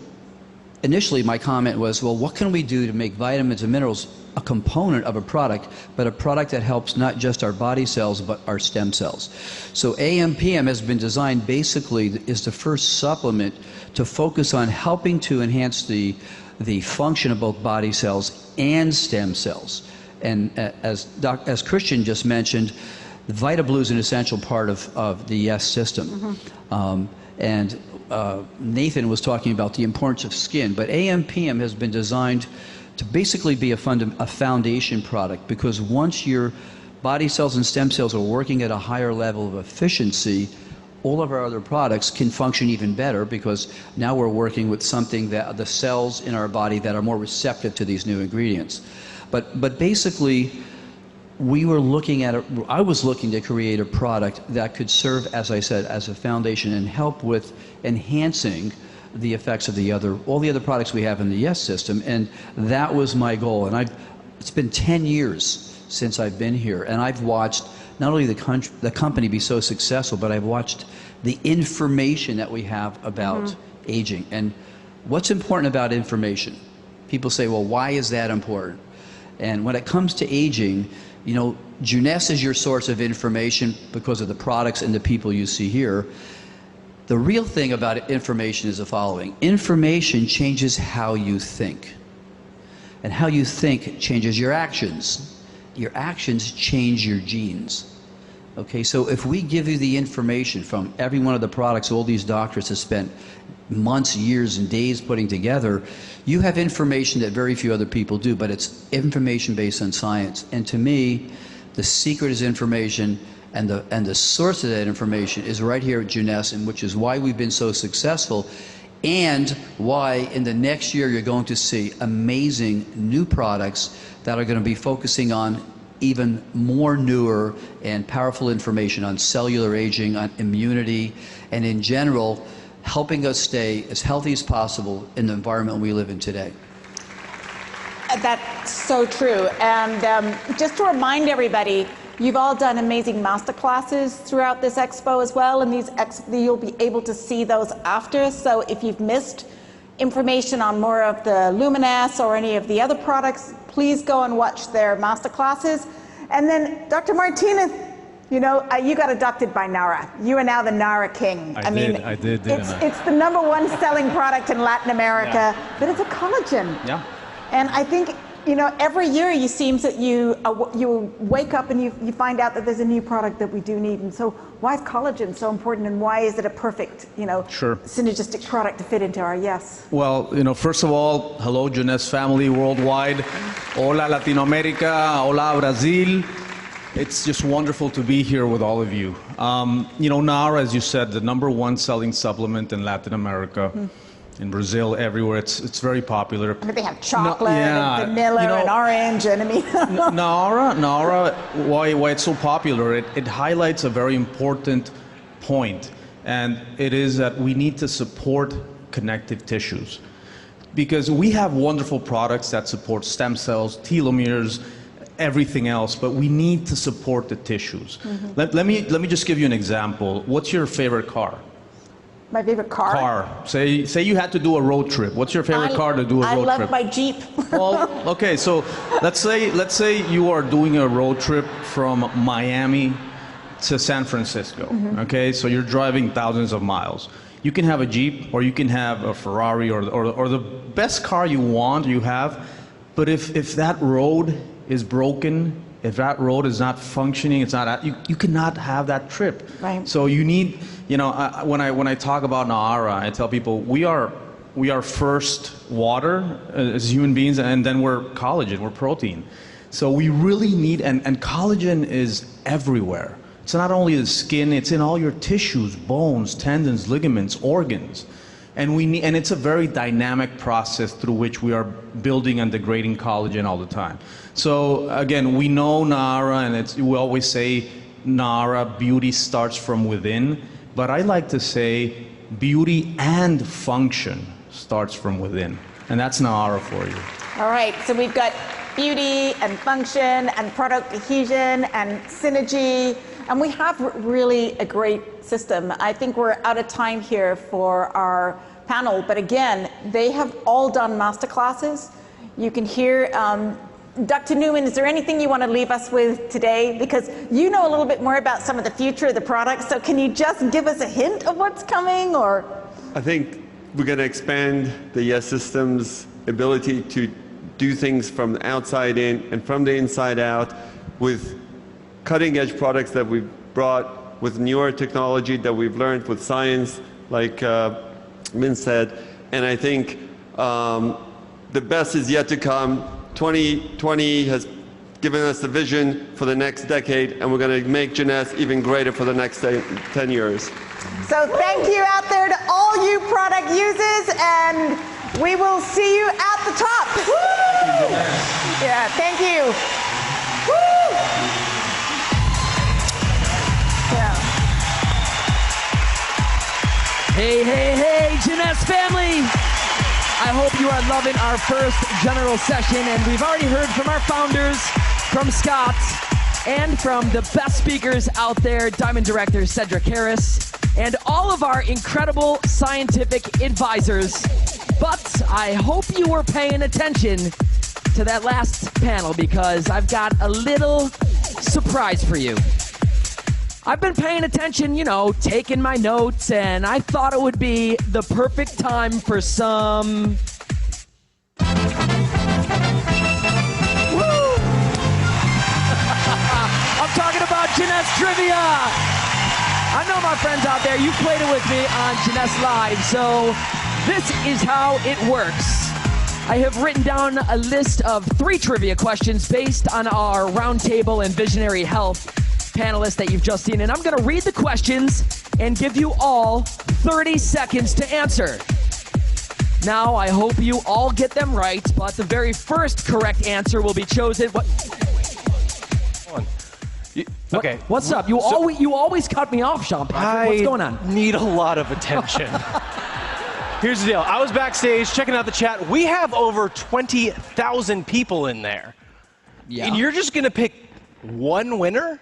initially my comment was, well, what can we do to make vitamins and minerals a component of a product, but a product that helps not just our body cells, but our stem cells? So AMPM has been designed basically is the first supplement to focus on helping to enhance the function of both body cells and stem cells. And as Christian just mentioned, VitaBlue is an essential part of the YES system. And Nathan was talking about the importance of skin, but AMPM has been designed to basically be a foundation product, because once your body cells and stem cells are working at a higher level of efficiency, all of our other products can function even better, because now we're working with something that the cells in our body that are more receptive to these new ingredients. But basically, I was looking to create a product that could serve, as I said, as a foundation and help with enhancing the effects of all the other products we have in the YES system, and that was my goal. And it's been 10 years since I've been here, and I've watched not only the company be so successful, but I've watched the information that we have about aging. And what's important about information? People say, well, why is that important? And when it comes to aging, you know, Jeunesse is your source of information because of the products and the people you see here. The real thing about information is the following. Information changes how you think. And how you think changes your actions. Your actions change your genes. Okay, so if we give you the information from every one of the products all these doctors have spent months, years, and days putting together, you have information that very few other people do, but it's information based on science. And to me, the secret is information, and the source of that information is right here at Jeunesse, and which is why we've been so successful, and why in the next year you're going to see amazing new products that are going to be focusing on even more newer and powerful information on cellular aging, on immunity, and in general, helping us stay as healthy as possible in the environment we live in today. That's so true. And just to remind everybody, you've all done amazing master classes throughout this expo as well, and you'll be able to see those after. So if you've missed information on more of the Luminesce or any of the other products, please go and watch their master classes. And then, Dr. Martinez, you know, you got adopted by NARA. You are now the NARA king. I did. It's the #1 selling product in Latin America, but it's a collagen. Yeah. And I think, you know, every year it seems that you wake up and you find out that there's a new product that we do need. And so why is collagen so important, and why is it a perfect, you know, synergistic product to fit into our YES? Well, you know, first of all, hello, Jeunesse family worldwide. Hola, Latinoamérica. Hola, Brazil. It's just wonderful to be here with all of you. You know, NARA, as you said, the #1 selling supplement in Latin America. In Brazil, everywhere, it's very popular. I mean, they have chocolate and vanilla and orange, and I mean... NARA, why it's so popular, it highlights a very important point, and it is that we need to support connective tissues. Because we have wonderful products that support stem cells, telomeres, everything else, but we need to support the tissues. Let me just give you an example. What's your favorite car? My favorite car? Say you had to do a road trip. What's your favorite car to do a road trip? I love my Jeep. Well, okay, so let's say you are doing a road trip from Miami to San Francisco. Okay, so you're driving thousands of miles. You can have a Jeep, or you can have a Ferrari, or the best car you have, but if that road is broken, if that road is not functioning, you cannot have that trip. Right. So you need, you know, when I talk about NARA, I tell people we are first water as human beings, and then we're collagen, we're protein. So we really need, and collagen is everywhere. It's not only the skin, it's in all your tissues, bones, tendons, ligaments, organs. And it's a very dynamic process through which we are building and degrading collagen all the time. So again, we know NARA, and we always say NARA, beauty starts from within, but I like to say beauty and function starts from within. And that's NARA for you. All right, so we've got beauty and function and product adhesion and synergy, and we have really a great system. I think we're out of time here for our panel, but again, they have all done master classes. You can hear, Dr. Newman, is there anything you want to leave us with today? Because you know a little bit more about some of the future of the products, so can you just give us a hint of what's coming, or? I think we're going to expand the Yes System's ability to do things from the outside in and from the inside out with cutting-edge products that we've brought, with newer technology that we've learned with science, like Min said. And I think the best is yet to come. 2020 has given us the vision for the next decade, and we're going to make Jeunesse even greater for the next 10 years. So thank you out there to all you product users, and we will see you at the top. Woo! Yeah, thank you. Woo! Yeah. Hey, Jeunesse family! I hope you are loving our first general session, and we've already heard from our founders, from Scott, and from the best speakers out there, Diamond Director Cedric Harris, and all of our incredible scientific advisors. But I hope you were paying attention to that last panel, because I've got a little surprise for you. I've been paying attention, taking my notes, and I thought it would be the perfect time for some... Woo! I'm talking about Jeunesse Trivia! I know my friends out there, you played it with me on Jeunesse Live, so this is how it works. I have written down a list of 3 trivia questions based on our Roundtable and Visionary Health panelists that you've just seen, and I'm going to read the questions and give you all 30 seconds to answer. Now, I hope you all get them right, but the very first correct answer will be chosen. Okay. What's up? You always cut me off, Sean Patrick. What's going on? I need a lot of attention. Here's the deal. I was backstage checking out the chat. We have over 20,000 people in there. Yeah. And you're just going to pick one winner?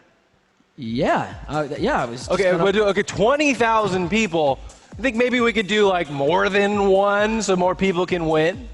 Yeah. I was. Okay, we'll do 20,000 people. I think maybe we could do like more than one so more people can win.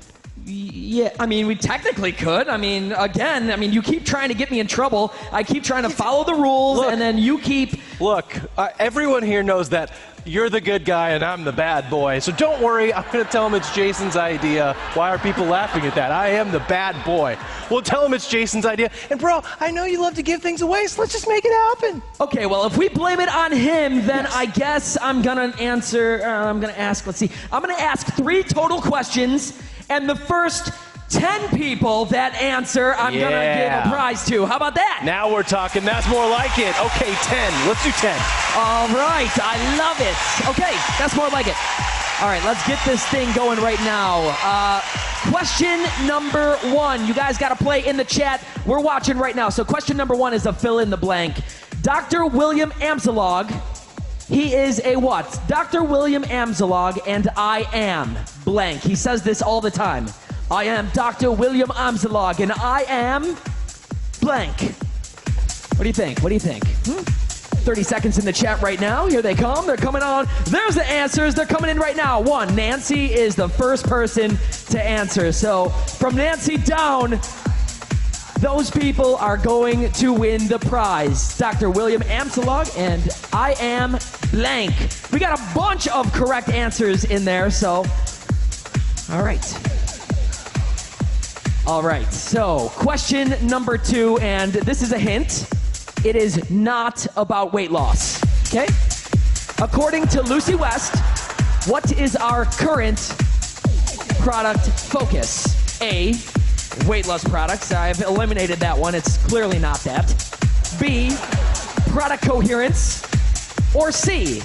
Yeah, I mean, we technically could. I mean, again, you keep trying to get me in trouble. I keep trying to follow the rules, and then you keep... Look, everyone here knows that you're the good guy and I'm the bad boy. So don't worry, I'm going to tell them it's Jason's idea. Why are people laughing at that? I am the bad boy. We'll tell them it's Jason's idea. And bro, I know you love to give things away, so let's just make it happen. Okay, well, if we blame it on him, then yes. I guess I'm going to answer... I'm going to ask, let's see. I'm going to ask 3 total questions, and the first 10 people that answer, I'm going to give a prize to. How about that? Now we're talking. That's more like it. Okay, 10. Let's do 10. All right. I love it. Okay, that's more like it. All right, let's get this thing going right now. Question number 1. You guys got to play in the chat. We're watching right now. So question number 1 is a fill in the blank. Dr. William Amsalog. He is a what? Dr. William Amsalog, and I am blank. He says this all the time. I am Dr. William Amsalog, and I am blank. What do you think? 30 seconds in the chat right now. Here they come. They're coming on. There's the answers. They're coming in right now. 1, Nancy is the first person to answer. So from Nancy down, those people are going to win the prize. Dr. William Amsalog and I am blank. We got a bunch of correct answers in there, so all right. All right, so question number 2, and this is a hint. It is not about weight loss, okay? According to Lucy West, what is our current product focus? A, weight loss products. I've eliminated that one. It's clearly not that. B, product coherence. Or C,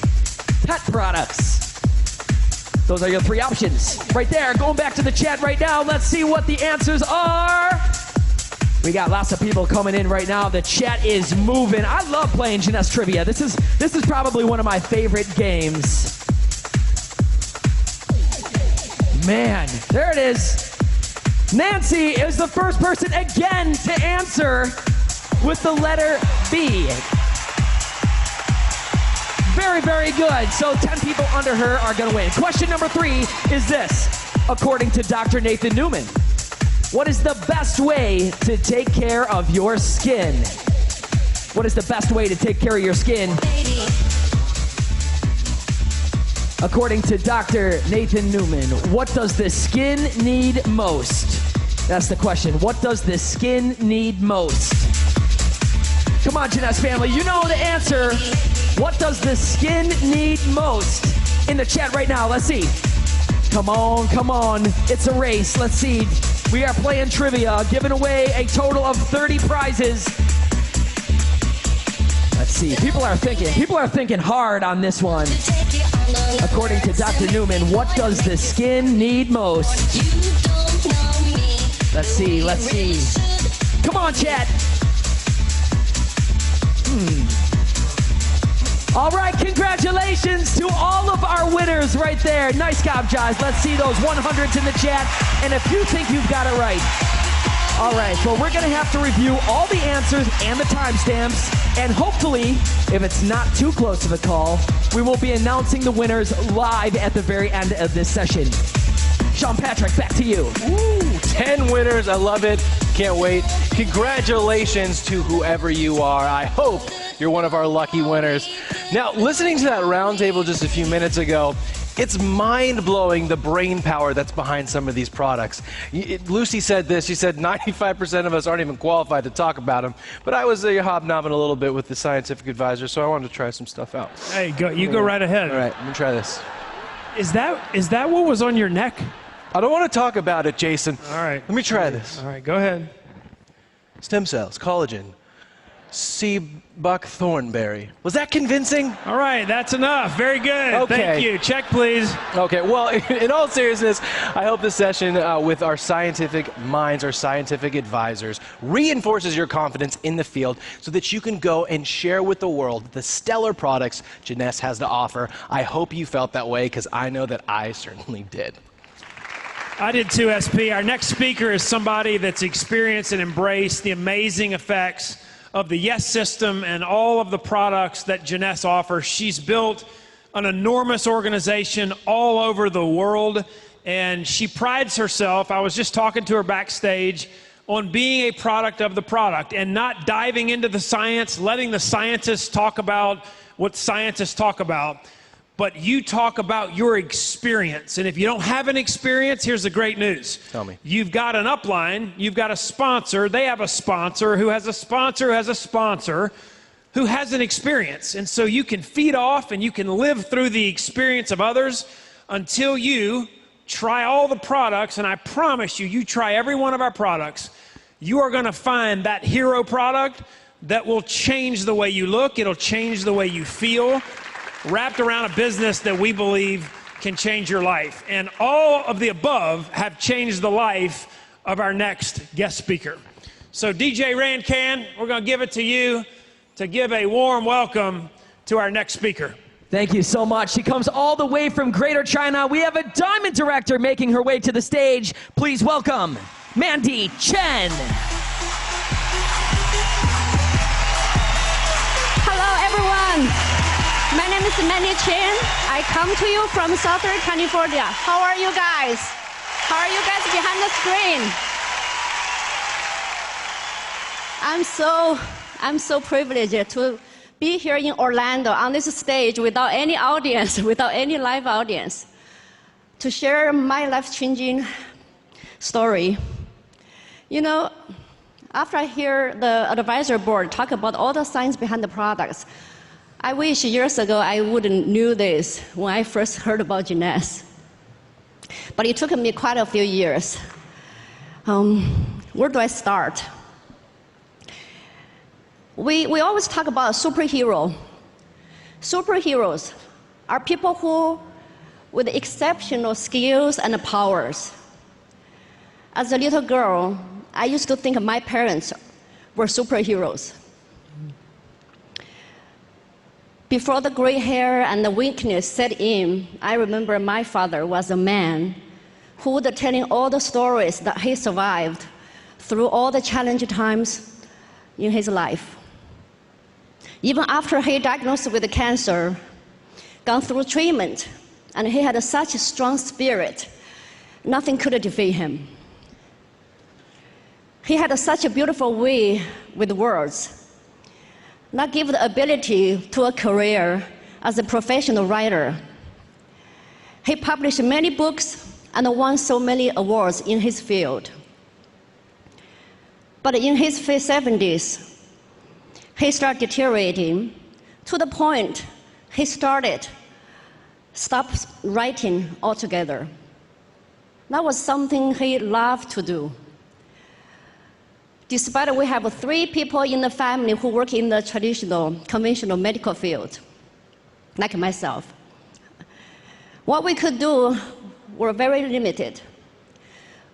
pet products. Those are your 3 options right there. Going back to the chat right now. Let's see what the answers are. We got lots of people coming in right now. The chat is moving. I love playing Jeunesse Trivia. This is probably one of my favorite games. Man, there it is. Nancy is the first person again to answer with the letter B. Very, very good. So 10 people under her are going to win. Question number 3 is this. According to Dr. Nathan Newman, what is the best way to take care of your skin? What is the best way to take care of your skin? According to Dr. Nathan Newman, what does the skin need most? That's the question. What does the skin need most? Come on, Jeunesse family, you know the answer. What does the skin need most? In the chat right now, let's see. Come on, come on. It's a race. Let's see. We are playing trivia, giving away a total of 30 prizes. Let's see. People are thinking hard on this one. According to Dr. Newman, what does the skin need most? Let's see, let's see. Come on, chat. All right, congratulations to all of our winners right there. Nice job, guys. Let's see those 100s in the chat. And if you think you've got it right. All right, well, we're going to have to review all the answers and the timestamps. And hopefully, if it's not too close of a call, we will be announcing the winners live at the very end of this session. Sean Patrick, back to you. Ooh, 10 winners. I love it. Can't wait. Congratulations to whoever you are. I hope you're one of our lucky winners. Now, listening to that roundtable just a few minutes ago, it's mind-blowing the brain power that's behind some of these products. Lucy said this. She said 95% of us aren't even qualified to talk about them. But I was hobnobbing a little bit with the scientific advisor, so I wanted to try some stuff out. Hey, go right ahead. All right, let me try this. Is that what was on your neck? I don't want to talk about it, Jason. All right. Let me try this. All right, go ahead. Stem cells, collagen, sea buckthornberry. Was that convincing? All right, that's enough. Very good. Okay. Thank you. Check, please. Okay, well, in all seriousness, I hope this session with our scientific minds, our scientific advisors, reinforces your confidence in the field so that you can go and share with the world the stellar products Jeunesse has to offer. I hope you felt that way, because I know that I certainly did. I did too, SP. Our next speaker is somebody that's experienced and embraced the amazing effects of the YES system and all of the products that Jeunesse offers. She's built an enormous organization all over the world, and she prides herself, I was just talking to her backstage, on being a product of the product and not diving into the science, letting the scientists talk about what scientists talk about. But you talk about your experience. And if you don't have an experience, here's the great news. Tell me. You've got an upline, you've got a sponsor, they have a sponsor who has a sponsor who has a sponsor who has an experience. And so you can feed off and you can live through the experience of others until you try all the products. And I promise you, you try every one of our products, you are going to find that hero product that will change the way you look, it'll change the way you feel, wrapped around a business that we believe can change your life. And all of the above have changed the life of our next guest speaker. So DJ Rancan, we're going to give it to you to give a warm welcome to our next speaker. Thank you so much. She comes all the way from Greater China. We have a diamond director making her way to the stage. Please welcome Mandy Chen. Hello, everyone. My name is Mandy Chen. I come to you from Southern California. How are you guys? How are you guys behind the screen? I'm so privileged to be here in Orlando on this stage without any audience, without any live audience, to share my life-changing story. You know, after I hear the advisor board talk about all the science behind the products, I wish years ago I wouldn't knew this when I first heard about Jeunesse. But it took me quite a few years. Where do I start? We always talk about a superhero. Superheroes are people who, with exceptional skills and powers. As a little girl, I used to think my parents were superheroes. Before the gray hair and the weakness set in, I remember my father was a man who was telling all the stories that he survived through all the challenging times in his life. Even after he diagnosed with cancer, gone through treatment, and he had such a strong spirit. Nothing could defeat him. He had such a beautiful way with words, that gave the ability to a career as a professional writer. He published many books and won so many awards in his field. But in his 70s, he started deteriorating to the point he stopped writing altogether. That was something he loved to do. Despite we have 3 people in the family who work in the traditional, conventional medical field, like myself, what we could do were very limited.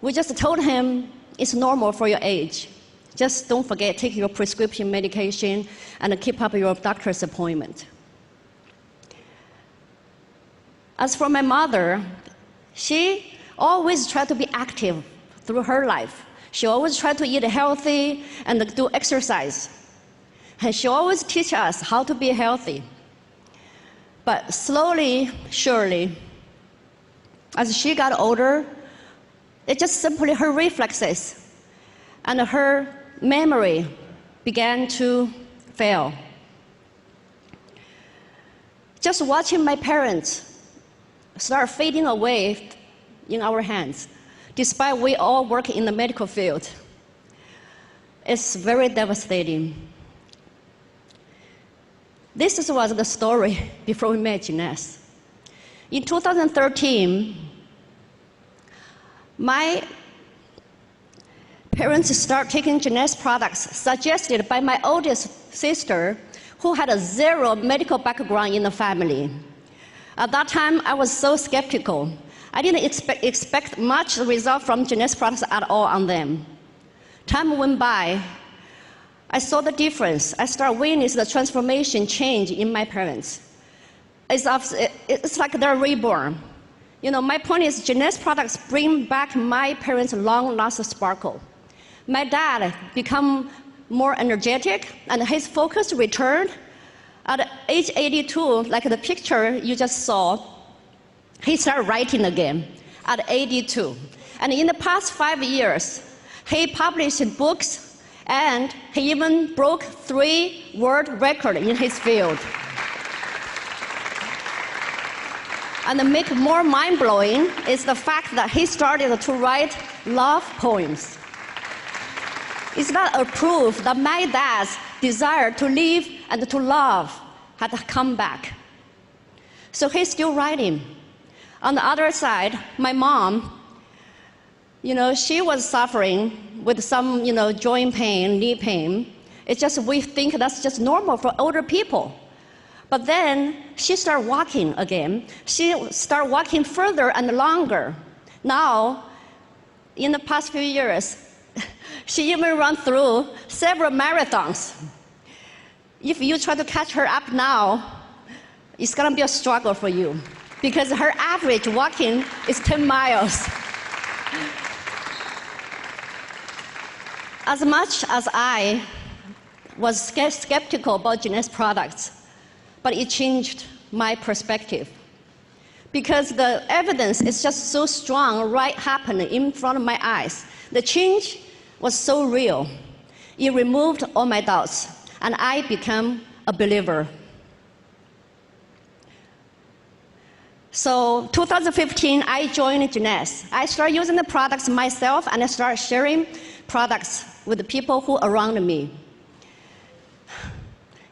We just told him it's normal for your age. Just don't forget, take your prescription medication and keep up your doctor's appointment. As for my mother, she always tried to be active through her life. She always tried to eat healthy and do exercise. And she always teach us how to be healthy. But slowly, surely, as she got older, it just simply her reflexes and her memory began to fail. Just watching my parents start fading away in our hands, despite we all work in the medical field, it's very devastating. This was the story before we met Jeunesse. In 2013, my parents started taking Jeunesse products suggested by my oldest sister, who had a 0 medical background in the family. At that time, I was so skeptical. I didn't expect much result from Jeunesse products at all on them. Time went by. I saw the difference. I started witnessing the transformation change in my parents. It's like they're reborn. You know, my point is Jeunesse products bring back my parents' long-lost sparkle. My dad became more energetic, and his focus returned. At age 82, like the picture you just saw, he started writing again at 82. And in the past 5 years, he published books, and he even broke 3 world records in his field. And the make more mind-blowing is the fact that he started to write love poems. It's not a proof that my dad's desire to live and to love had come back. So he's still writing. On the other side, my mom, you know, she was suffering with some, you know, joint pain, knee pain. It's just, we think that's just normal for older people. But then she started walking again. She started walking further and longer. Now, in the past few years, she even ran through several marathons. If you try to catch her up now, it's gonna be a struggle for you, because her average walking is 10 miles. As much as I was skeptical about Jeunesse products, but it changed my perspective. Because the evidence is just so strong, right happening in front of my eyes. The change was so real. It removed all my doubts, and I became a believer. So 2015, I joined Jeunesse. I started using the products myself, and I started sharing products with the people who are around me.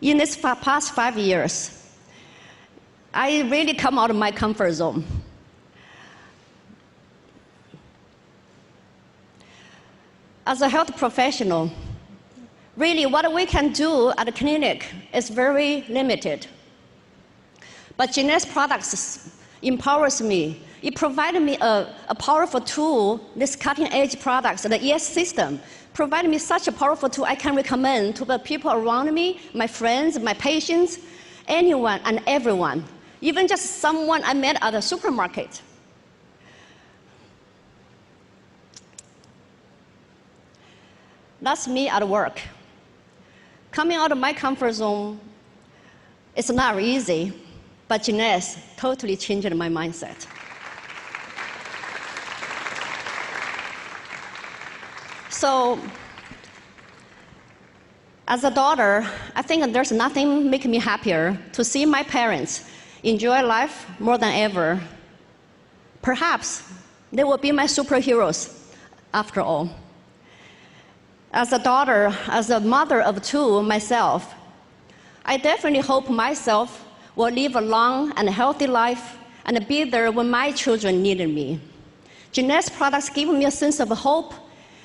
In this past 5 years, I really come out of my comfort zone. As a health professional, really what we can do at the clinic is very limited. But Jeunesse products empowers me. It provided me a powerful tool, this cutting-edge products, the ES system, provided me such a powerful tool I can recommend to the people around me, my friends, my patients, anyone and everyone, even just someone I met at a supermarket. That's me at work. Coming out of my comfort zone is not easy. but Jeunesse totally changed my mindset. So, as a daughter, I think there's nothing making me happier to see my parents enjoy life more than ever. Perhaps they will be my superheroes after all. As a daughter, as a mother of two myself, I definitely hope myself will live a long and healthy life and be there when my children needed me. Jeunesse products give me a sense of hope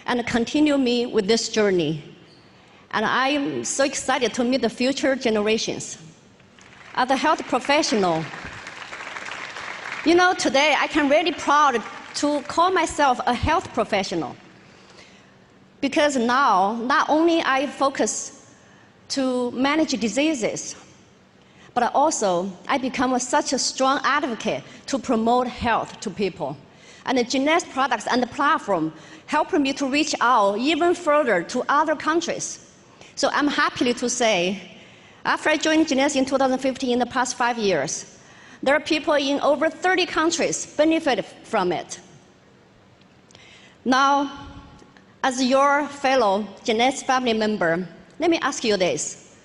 and continue me with this journey. And I'm so excited to meet the future generations. As a health professional, you know, today I can really proud to call myself a health professional. Because now, not only I focus to manage diseases, but also I become such a strong advocate to promote health to people. And the Jeunesse products and the platform help me to reach out even further to other countries. So I'm happy to say, after I joined Jeunesse in 2015, in the past 5 years, there are people in over 30 countries benefit from it. Now, as your fellow Jeunesse family member, let me ask you this.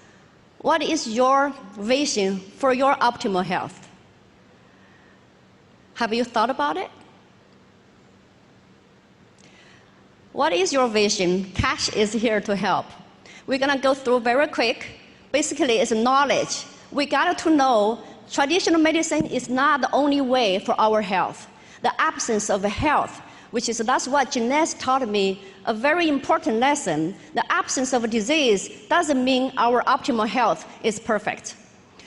What is your vision for your optimal health? Have you thought about it? What is your vision? Cash is here to help. We're gonna go through very quick. Basically, it's knowledge. We got to know traditional medicine is not the only way for our health. The absence of health, that's what Jeunesse taught me, a very important lesson. The absence of disease doesn't mean our optimal health is perfect.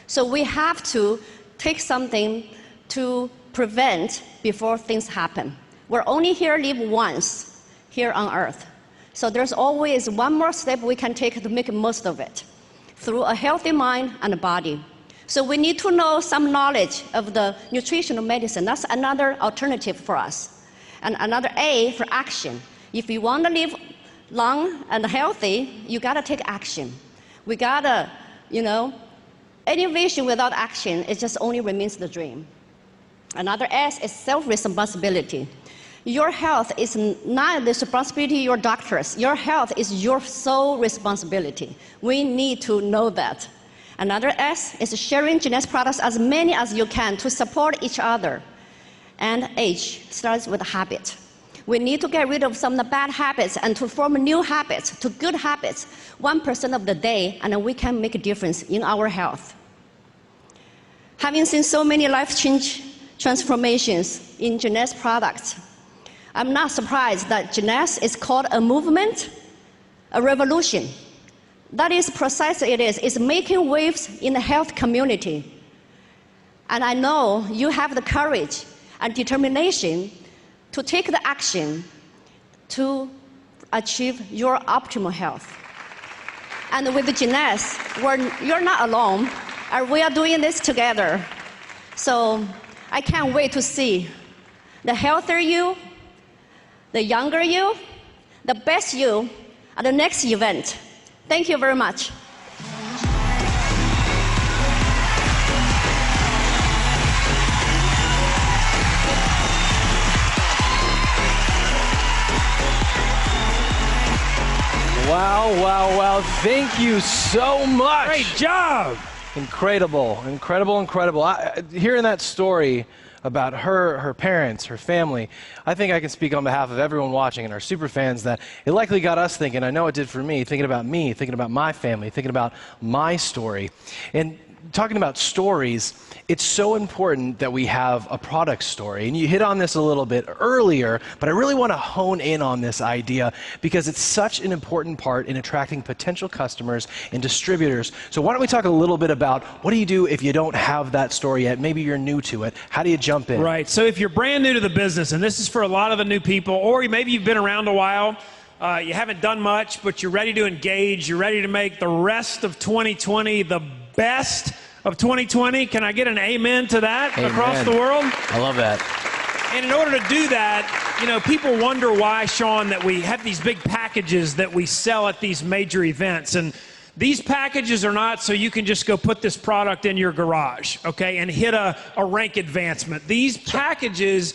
So we have to take something to prevent before things happen. We're only here live once here on earth. So there's always one more step we can take to make the most of it through a healthy mind and body. So we need to know some knowledge of the nutritional medicine. That's another alternative for us. And another A for action. If you want to live long and healthy, you got to take action. We got to, any vision without action, it just only remains the dream. Another S is self-responsibility. Your health is not the responsibility of your doctors. Your health is your sole responsibility. We need to know that. Another S is sharing Jeunesse products as many as you can to support each other. And H starts with habit. We need to get rid of some of the bad habits and to form new habits, to good habits, 1% of the day, and we can make a difference in our health. Having seen so many life-change transformations in Jeunesse products, I'm not surprised that Jeunesse is called a movement, a revolution. That is precisely it is. It's making waves in the health community. And I know you have the courage and determination to take the action to achieve your optimal health. And with Jeunesse, you're not alone, and we are doing this together. So I can't wait to see the healthier you, the younger you, the best you at the next event. Thank you very much. Wow, wow, wow. Thank you so much. Great job. Incredible, incredible, incredible. Hearing that story about her parents, her family, I think I can speak on behalf of everyone watching and our super fans that it likely got us thinking. I know it did for me, thinking about my family, thinking about my story. And talking about stories, it's so important that we have a product story. And you hit on this a little bit earlier, but I really want to hone in on this idea because it's such an important part in attracting potential customers and distributors. So why don't we talk a little bit about what do you do if you don't have that story yet? Maybe you're new to it. How do you jump in? Right. So if you're brand new to the business, and this is for a lot of the new people, or maybe you've been around a while, you haven't done much, but you're ready to engage, you're ready to make the rest of 2020 the best of 2020. Can I get an amen to that across the world? I love that. And in order to do that, people wonder why, Sean, that we have these big packages that we sell at these major events. And These packages are not so you can just go put this product in your garage, okay, and hit a rank advancement. These packages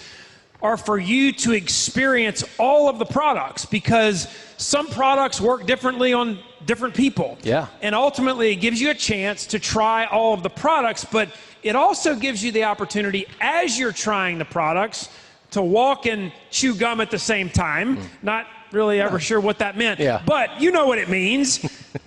are for you to experience all of the products, because some products work differently on different people. Yeah. And ultimately, it gives you a chance to try all of the products, but it also gives you the opportunity, as you're trying the products, to walk and chew gum at the same time. Not really ever sure what that meant, but you know what it means.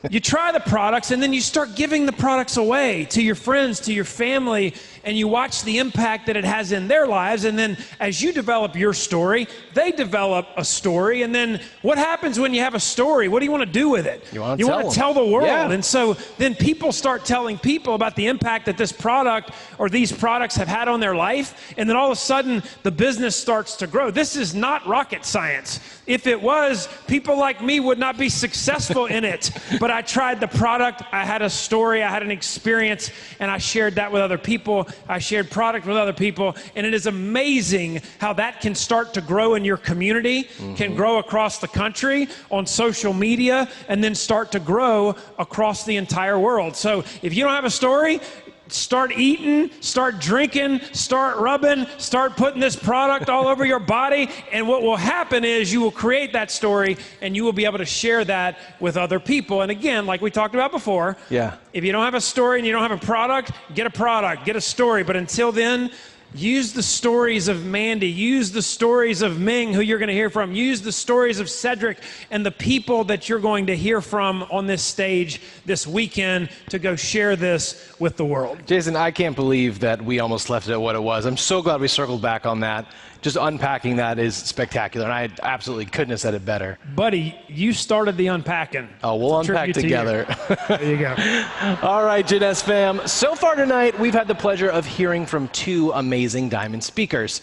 You try the products, and then you start giving the products away to your friends, to your family, and you watch the impact that it has in their lives. And then as you develop your story, they develop a story. And then what happens when you have a story? What do you want to do with it? You want to tell the world. Yeah. And so then people start telling people about the impact that this product or these products have had on their life. And then all of a sudden, the business starts to grow. This is not rocket science. If it was, people like me would not be successful in it. But I tried the product, I had a story, I had an experience, and I shared that with other people. I shared product with other people, and it is amazing how that can start to grow in your community, can grow across the country, on social media, and then start to grow across the entire world. So if you don't have a story, start eating, start drinking, start rubbing, start putting this product all over your body, and what will happen is you will create that story, and you will be able to share that with other people. And again, like we talked about before, if you don't have a story and you don't have a product, get a story. But until then, use the stories of Mandy, use the stories of Ming, who you're going to hear from, use the stories of Cedric and the people that you're going to hear from on this stage this weekend to go share this with the world. Jason, I can't believe that we almost left it at what it was. I'm so glad we circled back on that. Just unpacking that is spectacular, and I absolutely couldn't have said it better. Buddy, you started the unpacking. Oh, we'll unpack together. There you go. All right, Jeunesse fam. So far tonight, we've had the pleasure of hearing from two amazing Diamond speakers.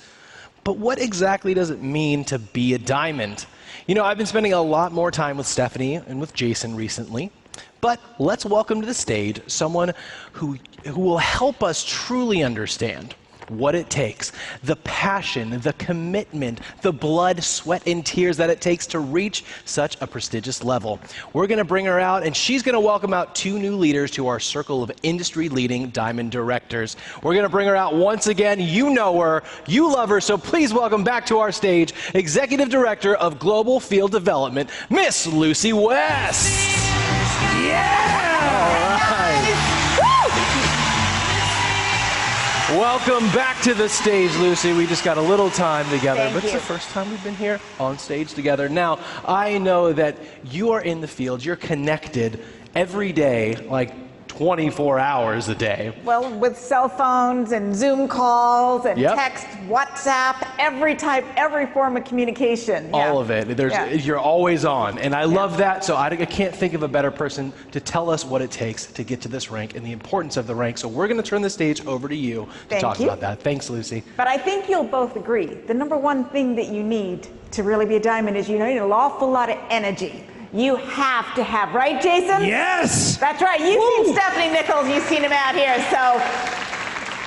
But what exactly does it mean to be a Diamond? You know, I've been spending a lot more time with Stephanie and with Jason recently. But let's welcome to the stage someone who will help us truly understand what it takes, the passion, the commitment, the blood, sweat, and tears that it takes to reach such a prestigious level. We're going to bring her out, and she's going to welcome out two new leaders to our circle of industry-leading Diamond directors. We're going to bring her out once again. You know her, you love her, so please welcome back to our stage Executive Director of Global Field Development, Miss Lucy West. Yeah! All right. Welcome back to the stage, Lucy. We just got a little time together, but it's the first time we've been here on stage together. Now, I know that you are in the field. You're connected every day, like 24 hours a day. Well, with cell phones and Zoom calls and text, WhatsApp, every form of communication. All of it. You're always on, and I love that. So I can't think of a better person to tell us what it takes to get to this rank and the importance of the rank. So we're going to turn the stage over to you to talk about that. Thanks, Lucy. But I think you'll both agree, the number one thing that you need to really be a diamond is you need an awful lot of energy. You have to have, right, Jason? Yes! That's right. You've seen Stephanie Nichols, you've seen him out here. So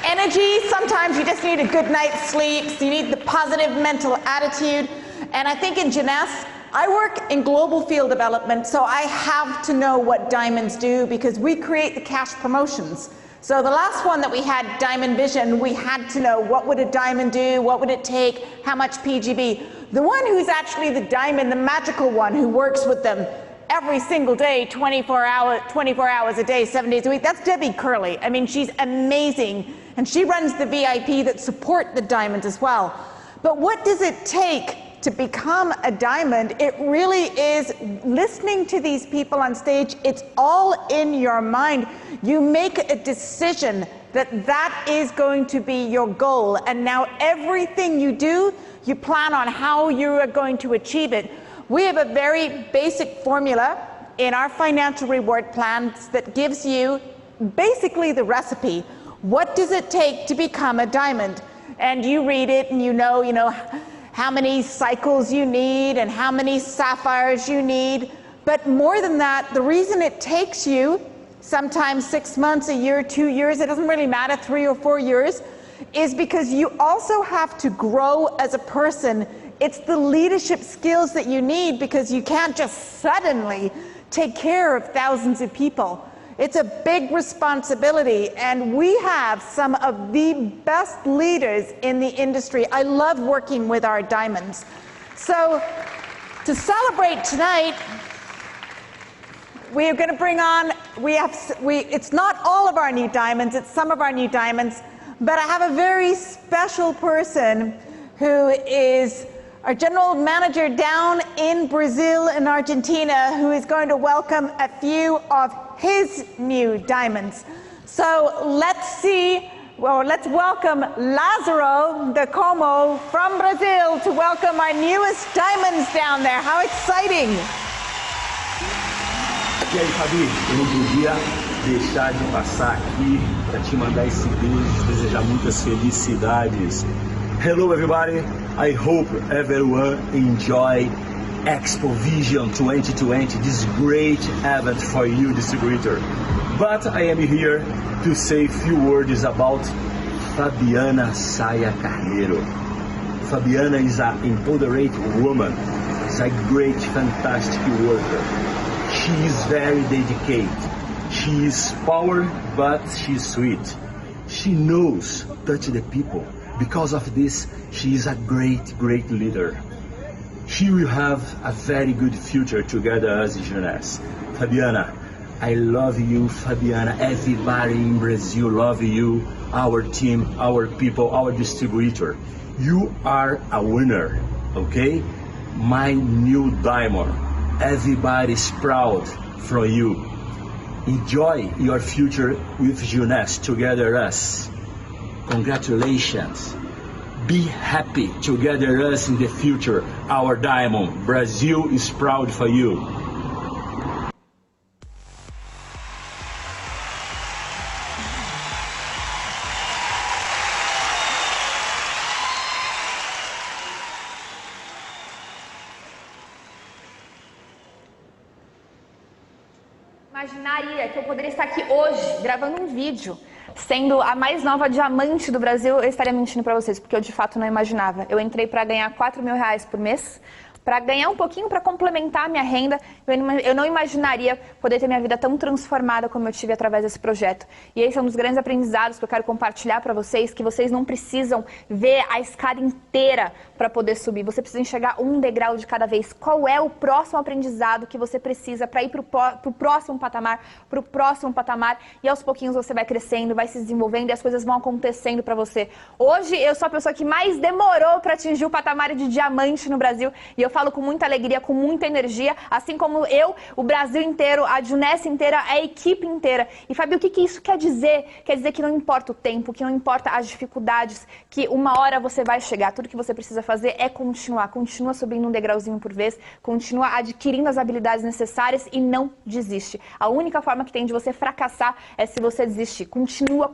energy, sometimes you just need a good night's sleep. So you need the positive mental attitude. And I think in Jeunesse, I work in global field development, so I have to know what diamonds do because we create the cash promotions. So the last one that we had, Diamond Vision, we had to know what would a diamond do, what would it take, how much PGB. The one who's actually the diamond, the magical one who works with them every single day, 24 hours a day, 7 days a week, that's Debbie Curley. I mean, she's amazing. And she runs the VIP that support the diamonds as well. But what does it take to become a diamond? It really is listening to these people on stage. It's all in your mind. You make a decision that that is going to be your goal. And now everything you do, you plan on how you are going to achieve it. We have a very basic formula in our financial reward plans that gives you basically the recipe. What does it take to become a diamond? And you read it and you know how many cycles you need and how many sapphires you need. But more than that, the reason it takes you sometimes 6 months, a year, 2 years, it doesn't really matter, 3 or 4 years, is because you also have to grow as a person It's the leadership skills that you need, because you can't just suddenly take care of thousands of people. It's a big responsibility, and we have some of the best leaders in the industry. I love working with our diamonds. So to celebrate tonight, we are going to bring on, it's not all of our new diamonds, it's some of our new diamonds, but I have a very special person who is our general manager down in Brazil and Argentina, who is going to welcome a few of his new diamonds. So let's welcome Lázaro de Como from Brazil to welcome our newest diamonds down there. How exciting! E aí, Fabi, eu não podia deixar de passar aqui para te mandar esse beijo, desejar muitas felicidades. Hello, everybody. I hope everyone enjoy Expo Vision 2020, this great event for you, distributor. But I am here to say a few words about Fabiana Saia Carneiro. Fabiana is an empowered woman. She's a great, fantastic worker. She is very dedicated. She is power, but she's sweet. She knows touch the people. Because of this, she is a great, great leader. She will have a very good future together as Jeunesse. Fabiana, I love you, Fabiana. Everybody in Brazil love you, our team, our people, our distributor. You are a winner, okay? My new diamond. Everybody is proud from you. Enjoy your future with Jeunesse together us. Congratulations. Be happy together us in the future. Our diamond. Brazil is proud for you. Imaginaria que eu poderia estar aqui hoje gravando um vídeo sendo a mais nova diamante do Brasil. Eu estaria mentindo para vocês, porque eu de fato não imaginava. Eu entrei para ganhar R$4.000 por mês, para ganhar um pouquinho, para complementar a minha renda. Eu não imaginaria poder ter minha vida tão transformada como eu tive através desse projeto. E esse é um dos grandes aprendizados que eu quero compartilhar para vocês, que vocês não precisam ver a escada inteira para poder subir. Você precisa enxergar um degrau de cada vez. Qual é o próximo aprendizado que você precisa para ir para o próximo patamar, e aos pouquinhos você vai crescendo, vai se desenvolvendo e as coisas vão acontecendo para você. Hoje eu sou a pessoa que mais demorou para atingir o patamar de diamante no Brasil, e eu falo com muita alegria, com muita energia, assim como eu, o Brasil inteiro, a Jeunesse inteira, a equipe inteira. E Fabi, o que isso quer dizer? Quer dizer que não importa o tempo, que não importa as dificuldades, que uma hora você vai chegar. Tudo que você precisa fazer é continuar. Continua subindo um degrauzinho por vez, continua adquirindo as habilidades necessárias e não desiste. A única forma que tem de você fracassar é se você desistir. Continua,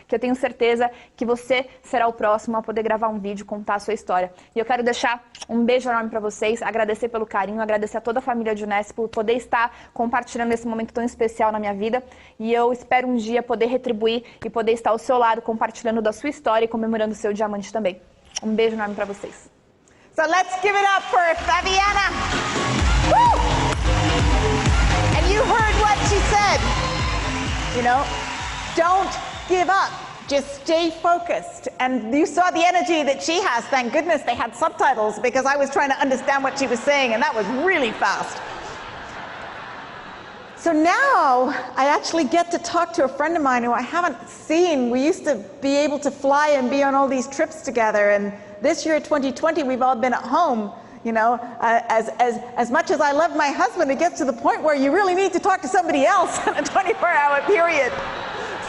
que eu tenho certeza que você será o próximo a poder gravar um vídeo, contar a sua história. E eu quero deixar um beijo enorme para vocês, agradecer pelo carinho, agradecer a toda a família de Jeunesse por poder estar compartilhando esse momento tão especial na minha vida. E eu espero um dia poder retribuir e poder estar ao seu lado, compartilhando da sua história e comemorando o seu diamante também. Um beijo enorme para vocês. So let's give it up for Fabiana. Woo! And you heard what she said. You know, don't give up. Just stay focused. And you saw the energy that she has. Thank goodness they had subtitles, because I was trying to understand what she was saying, and that was really fast. So now I actually get to talk to a friend of mine who I haven't seen. We used to be able to fly and be on all these trips together, and this year, 2020, we've all been at home. You know, as much as I love my husband, it gets to the point where you really need to talk to somebody else in a 24-hour period.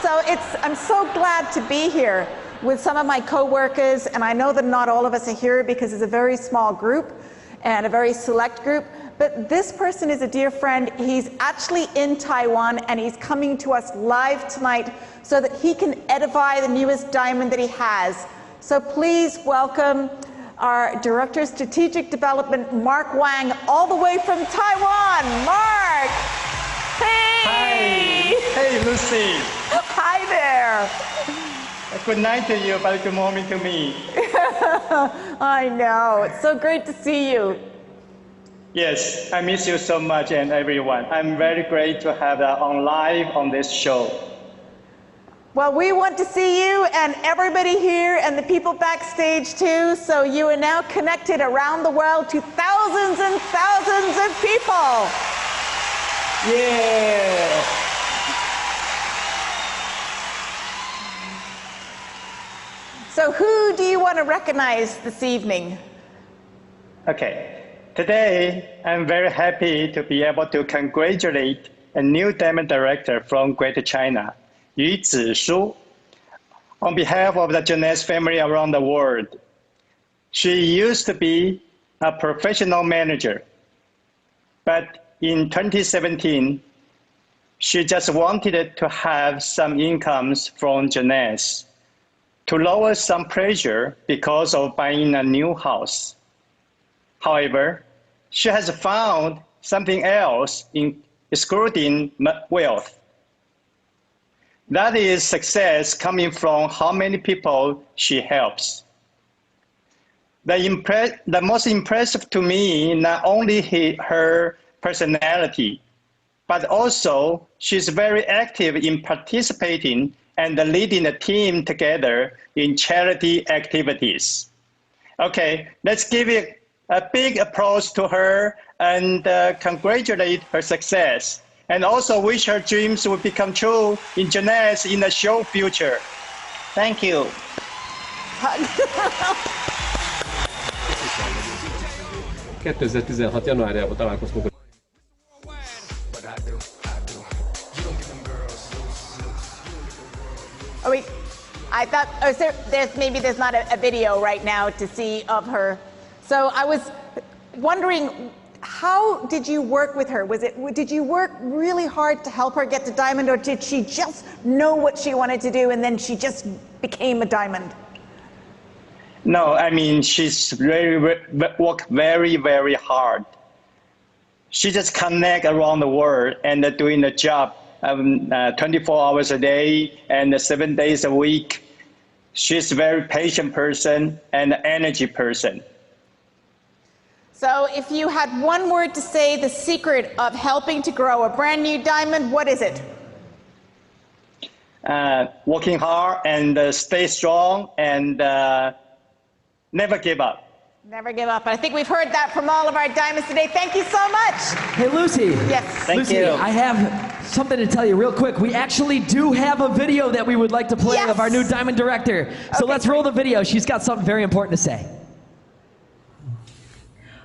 So I'm so glad to be here with some of my co-workers, and I know that not all of us are here because it's a very small group and a very select group, but this person is a dear friend. He's actually in Taiwan, and he's coming to us live tonight so that he can edify the newest diamond that he has. So please welcome our Director of Strategic Development, Mark Wang, all the way from Taiwan. Mark! Hey! Hey, Lucy. Hi there. Good night to you, but good morning to me. I know. It's so great to see you. Yes, I miss you so much and everyone. I'm very great to have on live on this show. Well, we want to see you and everybody here and the people backstage too. So you are now connected around the world to thousands and thousands of people. Yeah. So who do you want to recognize this evening? Okay. Today, I'm very happy to be able to congratulate a new diamond director from Greater China, Yu Zishu, on behalf of the Jeunesse family around the world. She used to be a professional manager, but in 2017, she just wanted to have some incomes from Jeunesse to lower some pressure because of buying a new house. However, she has found something else in excluding wealth. That is success coming from how many people she helps. The most impressive to me, not only her personality, but also she's very active in participating and leading the team together in charity activities. Okay, let's give it a big applause to her and congratulate her success. And also wish her dreams will become true in Jeunesse in the show future. Thank you. januárjában találkoztunk. Oh, wait. I thought, there's not a video right now to see of her. So I was wondering, how did you work with her? Did you work really hard to help her get to diamond, or did she just know what she wanted to do and then she just became a diamond? No, I mean, she's worked very, very hard. She just connect around the world and doing the job 24 hours a day and 7 days a week. She's a very patient person and an energy person. So if you had one word to say the secret of helping to grow a brand new diamond, what is it? Working hard and stay strong and never give up. Never give up. I think we've heard that from all of our diamonds today. Thank you so much. Hey, Lucy. Yes. Lucy, I have something to tell you real quick. We actually do have a video that we would like to play of our new diamond director. So let's roll the video. She's got something very important to say.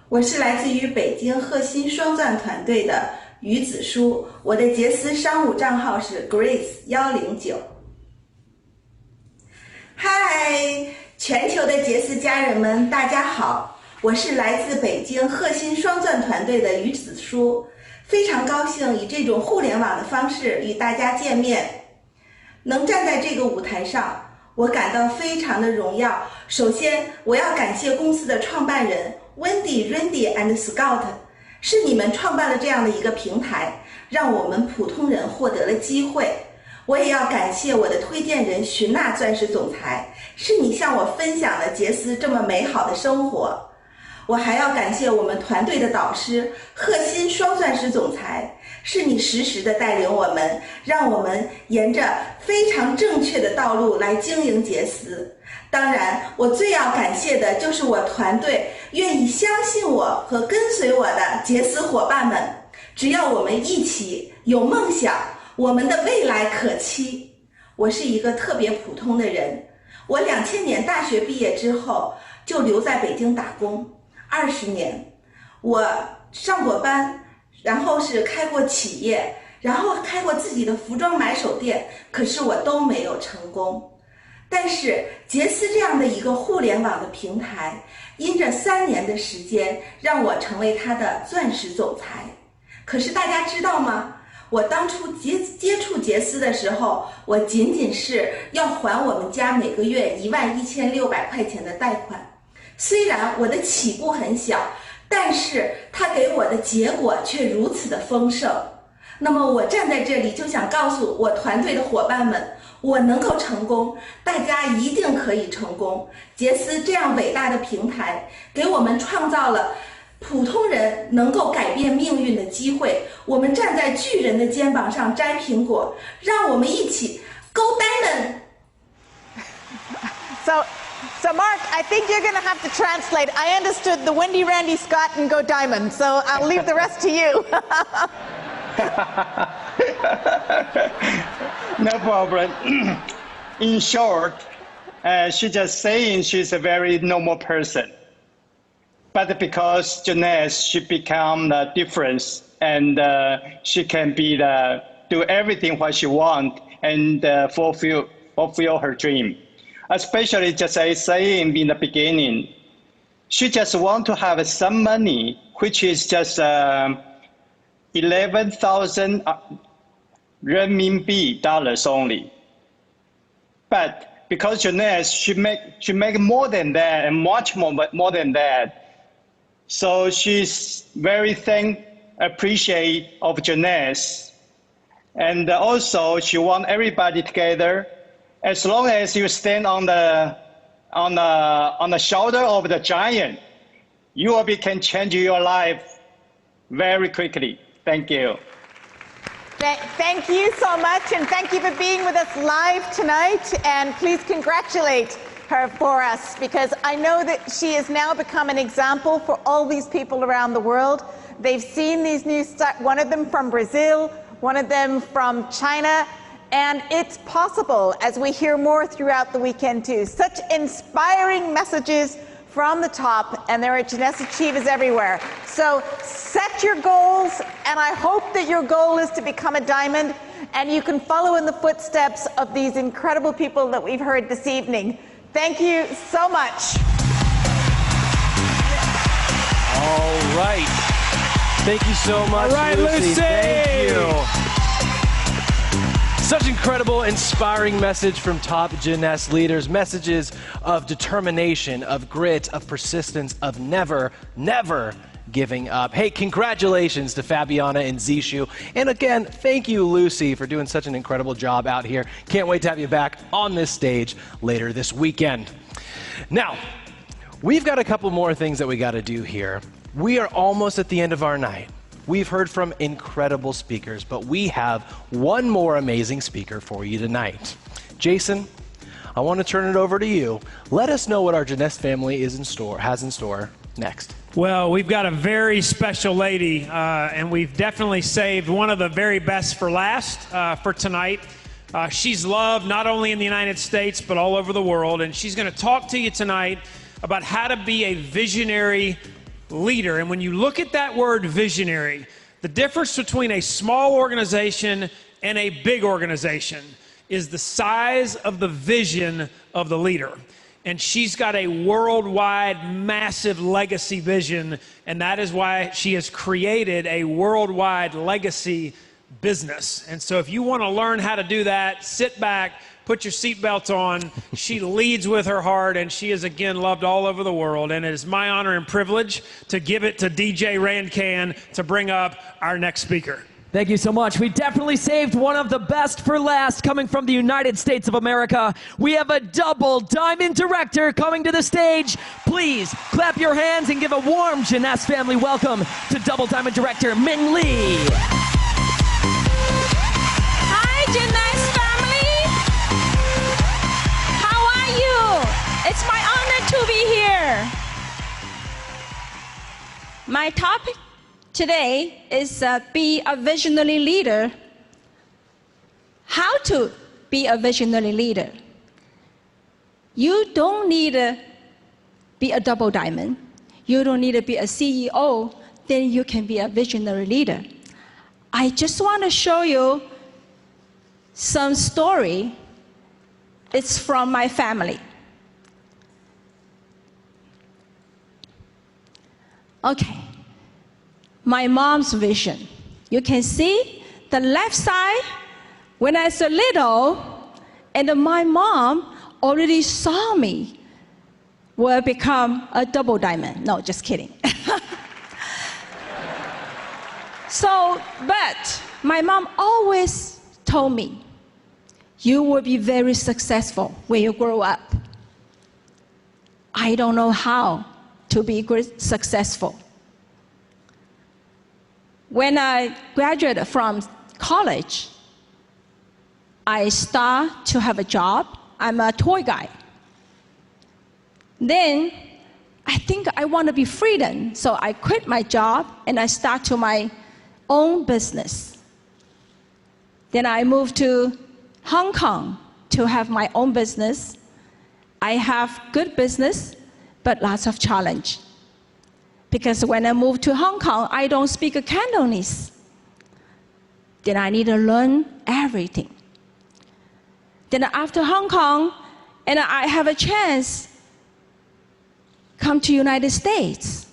我是来自于北京贺鑫双钻团队的于子舒，我的杰斯商务账号是 Grace109。嗨，全球的杰斯家人们，大家好，我是来自北京贺鑫双钻团队的于子舒，非常高兴以这种互联网的方式与大家见面，能站在这个舞台上。 我感到非常的荣耀。首先，我要感谢公司的创办人 Wendy、Randy and Scott， 是你们创办了这样的一个平台，让我们普通人获得了机会。我也要感谢我的推荐人寻娜钻石总裁，是你向我分享了杰斯这么美好的生活。我还要感谢我们团队的导师贺鑫双钻石总裁，是你实时的带领我们，让我们沿着非常正确的道路来经营杰斯。当然，我最要感谢的就是我团队愿意相信我和跟随我的杰斯伙伴们。只要我们一起有梦想，我们的未来可期。我是一个特别普通的人，我2000年大学毕业之后就留在北京打工。 20年，我上过班，然后是开过企业，然后开过自己的服装买手店，可是我都没有成功。但是杰斯这样的一个互联网的平台，因这3年的时间，让我成为它的钻石总裁。可是大家知道吗？我当初接触杰斯的时候，我仅仅是要还我们家每个月11600块钱的贷款。 虽然我的起步很小，但是它给我的结果却如此的丰盛。那么我站在这里就想告诉我团队的伙伴们，我能够成功，大家一定可以成功。杰斯这样伟大的平台，给我们创造了普通人能够改变命运的机会。我们站在巨人的肩膀上摘苹果，让我们一起 Go Diamond! So Mark, I think you're going to have to translate. I understood the Wendy, Randy, Scott, and Go Diamond, so I'll leave the rest to you. No problem. In short, she's just saying she's a very normal person. But because Jeunesse, she become the difference, and she can be do everything what she want and fulfill her dream. Especially just as saying in the beginning, she just want to have some money, which is just 11,000 renminbi dollars only. But because Jeunesse, she make more than that and much more than that. So she's very appreciate of Jeunesse. And also she want everybody together. As long as you stand on the shoulder of the giant, you can change your life very quickly. Thank you. Thank you so much, and thank you for being with us live tonight. And please congratulate her for us, because I know that she has now become an example for all these people around the world. They've seen these one of them from Brazil, one of them from China. And it's possible, as we hear more throughout the weekend too. Such inspiring messages from the top, and there are Jeunesse Achievers everywhere. So set your goals, and I hope that your goal is to become a diamond, and you can follow in the footsteps of these incredible people that we've heard this evening. Thank you so much. All right. Thank you so much, All right, Lucy. Thank you. Such incredible, inspiring message from top Jeunesse leaders. Messages of determination, of grit, of persistence, of never, never giving up. Hey, congratulations to Fabiana and Zishu. And again, thank you, Lucy, for doing such an incredible job out here. Can't wait to have you back on this stage later this weekend. Now, we've got a couple more things that we got to do here. We are almost at the end of our night. We've heard from incredible speakers, but we have one more amazing speaker for you tonight. Jason, I want to turn it over to you. Let us know what our Jeunesse family has in store next. Well, we've got a very special lady, and we've definitely saved one of the very best for last for tonight. She's loved not only in the United States, but all over the world, and she's going to talk to you tonight about how to be a visionary leader. And when you look at that word visionary, the difference between a small organization and a big organization is the size of the vision of the leader. And she's got a worldwide, massive legacy vision, and that is why she has created a worldwide legacy business. And so if you want to learn how to do that, sit back, put your seatbelt on. She leads with her heart, and she is, again, loved all over the world. And it is my honor and privilege to give it to DJ Rancan to bring up our next speaker. Thank you so much. We definitely saved one of the best for last, coming from the United States of America. We have a double diamond director coming to the stage. Please clap your hands and give a warm Jeunesse family welcome to double diamond director Ming Lee. Hi, Jeunesse family. How are you? It's my honor to be here. My topic today is be a visionary leader. How to be a visionary leader? You don't need to be a double diamond. You don't need to be a CEO. Then you can be a visionary leader. I just want to show you some story. It's from my family. Okay. My mom's vision. You can see the left side, when I was little, and my mom already saw me will become a double diamond. No, just kidding. So, but my mom always told me, you will be very successful when you grow up. I don't know how to be successful. When I graduated from college, I start to have a job. I'm a tour guide. Then I think I want to be freedom, so I quit my job and I start to my own business. Then I moved to Hong Kong to have my own business. I have good business, but lots of challenge. Because when I moved to Hong Kong, I don't speak Cantonese. Then I need to learn everything. Then after Hong Kong, and I have a chance come to United States.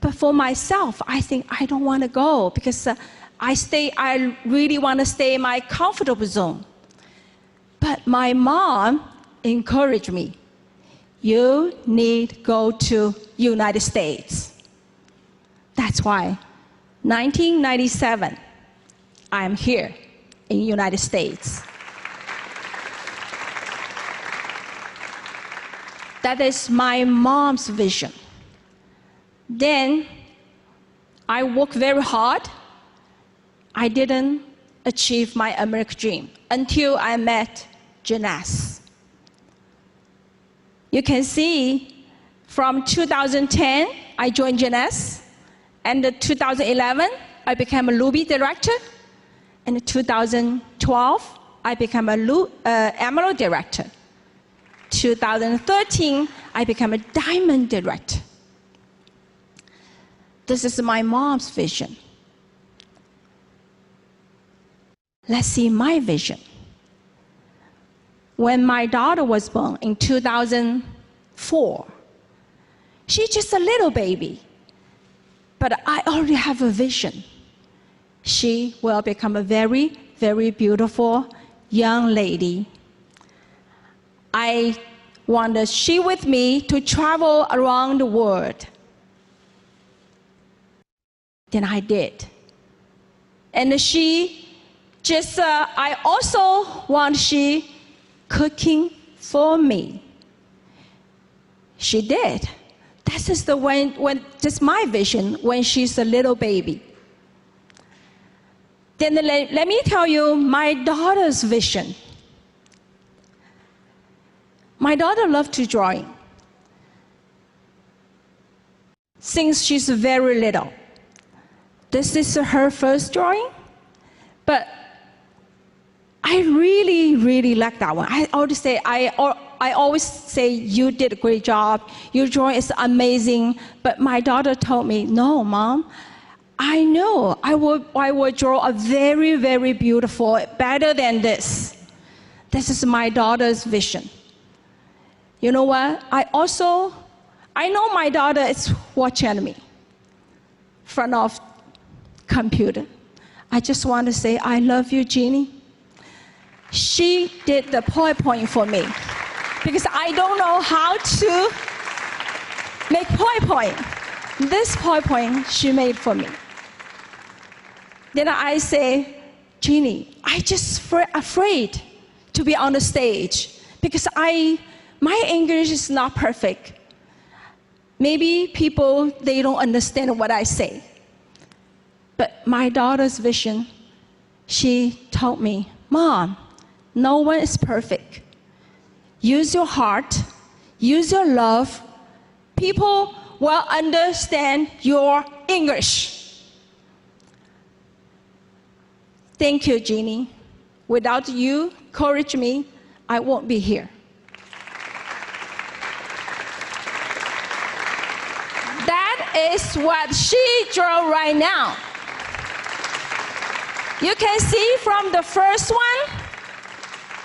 But for myself, I think I don't want to go because I really want to stay in my comfortable zone. But my mom encouraged me. You need to go to United States. That's why 1997, I'm here in United States. That is my mom's vision. Then I worked very hard. I didn't achieve my American dream until I met Jeunesse. You can see from 2010, I joined Jeunesse, and in 2011, I became a Ruby director. And in 2012, I became a Emerald director. 2013, I became a Diamond director. This is my mom's vision. Let's see my vision. When my daughter was born in 2004, she's just a little baby, but I already have a vision. She will become a very, very beautiful young lady. I wanted she with me to travel around the world. Then I did. And she just, I also want she cooking for me. She did. This is just my vision when she's a little baby. Then let me tell you my daughter's vision. My daughter loves to draw since she's very little. This is her first drawing, but I really, really like that one. I always say, you did a great job. Your drawing is amazing. But my daughter told me, no, Mom, I know I will draw a very, very beautiful, better than this. This is my daughter's vision. You know what? I know my daughter is watching me in front of computer. I just want to say, I love you, Jeannie. She did the PowerPoint for me because I don't know how to make PowerPoint. This PowerPoint she made for me. Then I say, Jeannie, I just afraid to be on the stage because my English is not perfect. Maybe people, they don't understand what I say. But my daughter's vision, she told me, Mom, no one is perfect. Use your heart, use your love. People will understand your English. Thank you, Jeannie. Without you encouraging me, I won't be here. That is what she drew right now. You can see from the first one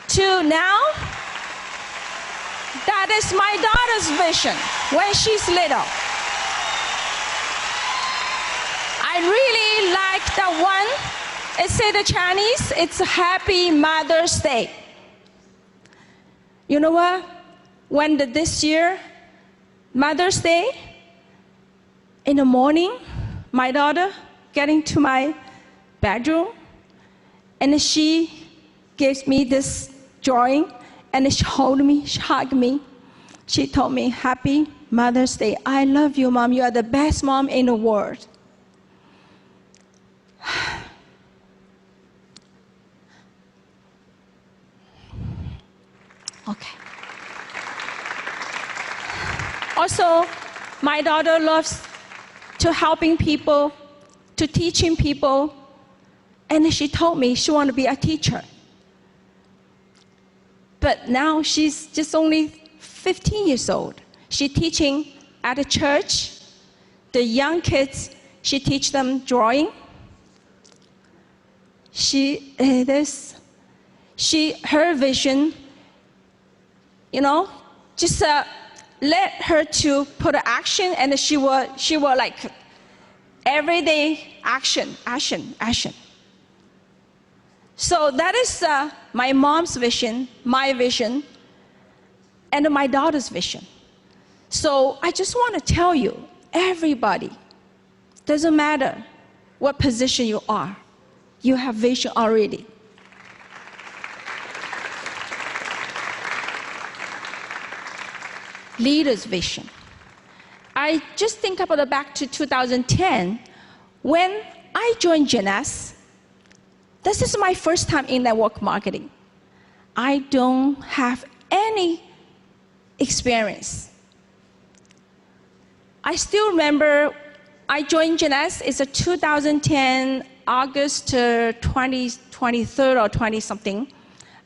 to now, that is my daughter's vision when she's little. I really like the one, it said in Chinese, it's Happy Mother's Day. You know what? When this year, Mother's Day, in the morning, my daughter getting to my bedroom, and she gives me this drawing, and she held me, she hugged me. She told me, "Happy Mother's Day. I love you, Mom. You are the best mom in the world." Okay. Also, my daughter loves to helping people, to teaching people, and she told me she wants to be a teacher. But now she's just only 15 years old. She's teaching at a church. The young kids, she teach them drawing. Her vision, just let her to put action, and she will like everyday action. So that is my mom's vision, my vision, and my daughter's vision. So I just want to tell you, everybody, doesn't matter what position you are, you have vision already. Leader's vision. I just think about back to 2010, when I joined Jeunesse. This is my first time in network marketing. I don't have any experience. I still remember I joined Jeunesse. It's a 2010 August 23rd or 20 something.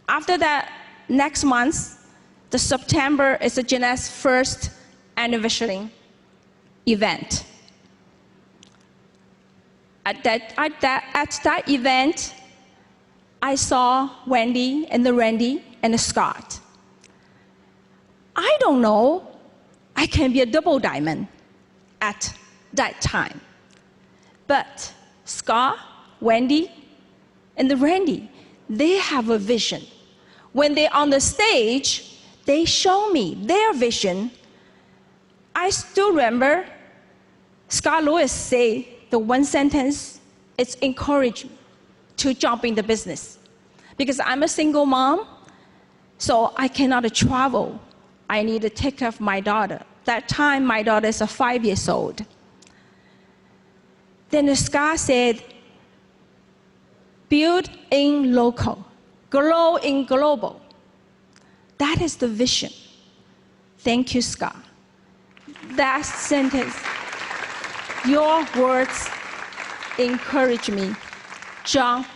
After that, next month, the September is the Jeunesse first anniversary event. At that event, I saw Wendy and Randy and Scott. I don't know I can be a double diamond at that time. But Scott, Wendy, and Randy, they have a vision. When they're on the stage, they show me their vision. I still remember Scott Lewis say the one sentence, it's encouraged to jump in the business. Because I'm a single mom, so I cannot travel. I need to take care of my daughter. That time, my daughter is 5 years old. Then Scott said, build in local, grow in global. That is the vision. Thank you, Scott. That sentence, your words encourage me jump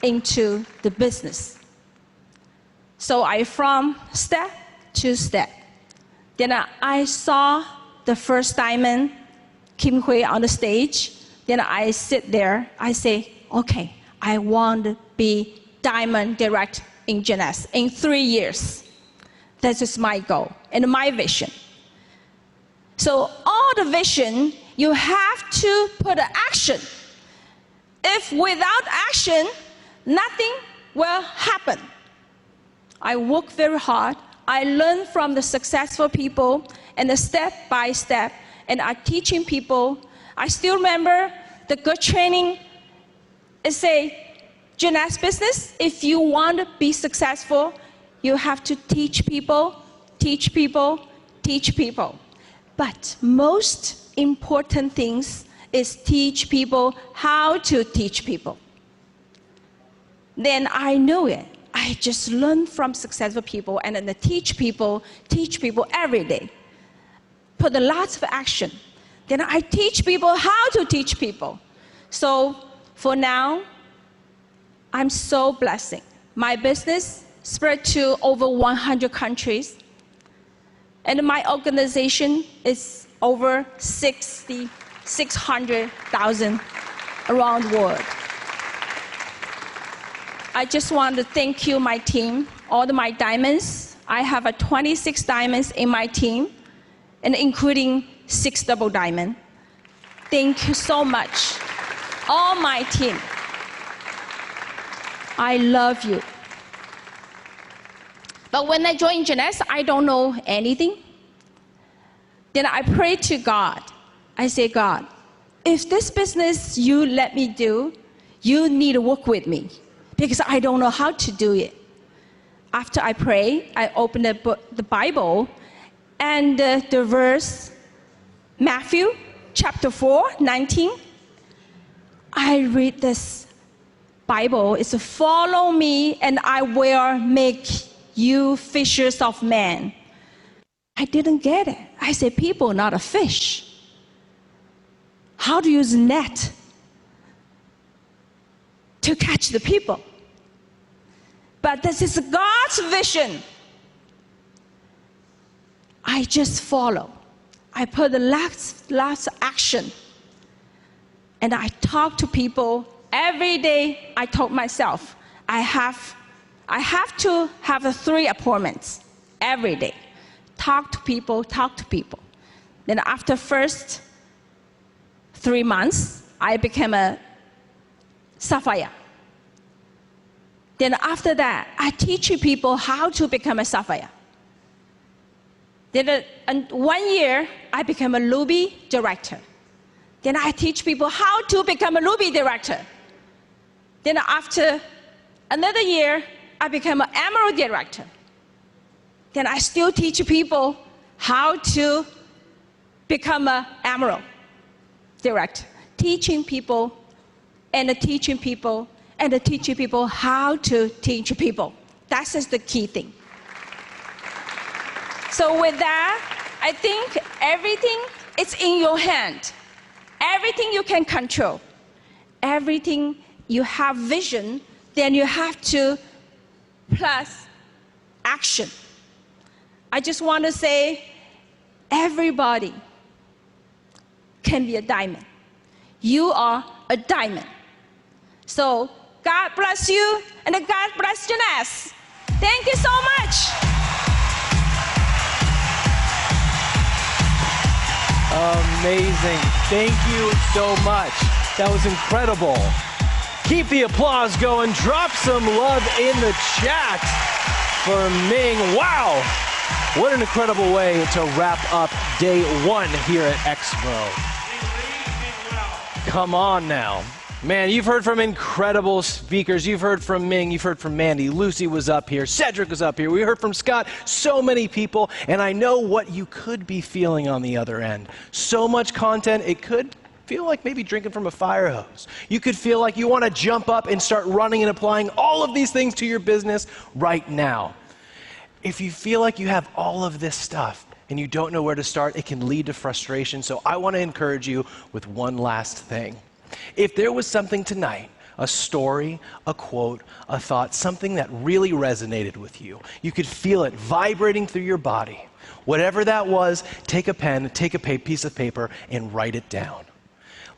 into the business. So I from step to step. Then I saw the first diamond, Kim Hui, on the stage. Then I sit there, I say, okay, I want to be diamond direct in Jeunesse in 3 years. That is my goal and my vision. So all the vision, you have to put action. If without action, nothing will happen. I work very hard. I learn from the successful people, and step by step, and I'm teaching people. I still remember the good training. It say, Jeunesse business, if you want to be successful, you have to teach people, teach people, teach people. But most important things is teach people how to teach people. Then I knew it. I just learned from successful people and then teach people every day. Put lots of action. Then I teach people how to teach people. So for now, I'm so blessed. My business spread to over 100 countries. And my organization is over 600,000 around the world. I just want to thank you, my team, all my diamonds. I have 26 diamonds in my team, and including 6 double diamond. Thank you so much, all my team. I love you. But when I joined Jeunesse, I don't know anything. Then I prayed to God. I say, God, if this business you let me do, you need to work with me, because I don't know how to do it. after I pray, I open the Bible, and the verse, Matthew chapter 4:19. I read this Bible. It's follow me and I will make you fishers of men. I didn't get it. I said, people, not a fish. How to use net to catch the people. But this is God's vision. I just follow. I put the last action. And I talk to people every day. I told myself, I have to have 3 appointments every day. Talk to people, talk to people. Then after first 3 months, I became a sapphire. Then after that, I teach people how to become a sapphire. Then 1 year, I became a ruby director. Then I teach people how to become a ruby director. Then after another year, I became an emerald director. Then I still teach people how to become an emerald director. Teaching people and teaching people and teaching people how to teach people. That is the key thing. So with that, I think everything is in your hand. Everything you can control. Everything you have vision, then you have to plus action. I just want to say, everybody can be a diamond. You are a diamond. So God bless you, and God bless Jeunesse. Thank you so much. Amazing. Thank you so much. That was incredible. Keep the applause going. Drop some love in the chat for Ming. Wow. What an incredible way to wrap up day 1 here at Expo. Come on now. Man, you've heard from incredible speakers. You've heard from Ming. You've heard from Mandy. Lucy was up here. Cedric was up here. We heard from Scott. So many people. And I know what you could be feeling on the other end. So much content, it could feel like maybe drinking from a fire hose. You could feel like you want to jump up and start running and applying all of these things to your business right now. If you feel like you have all of this stuff and you don't know where to start, it can lead to frustration. So I want to encourage you with one last thing. If there was something tonight, a story, a quote, a thought, something that really resonated with you, you could feel it vibrating through your body. Whatever that was, take a pen, take a piece of paper, and write it down.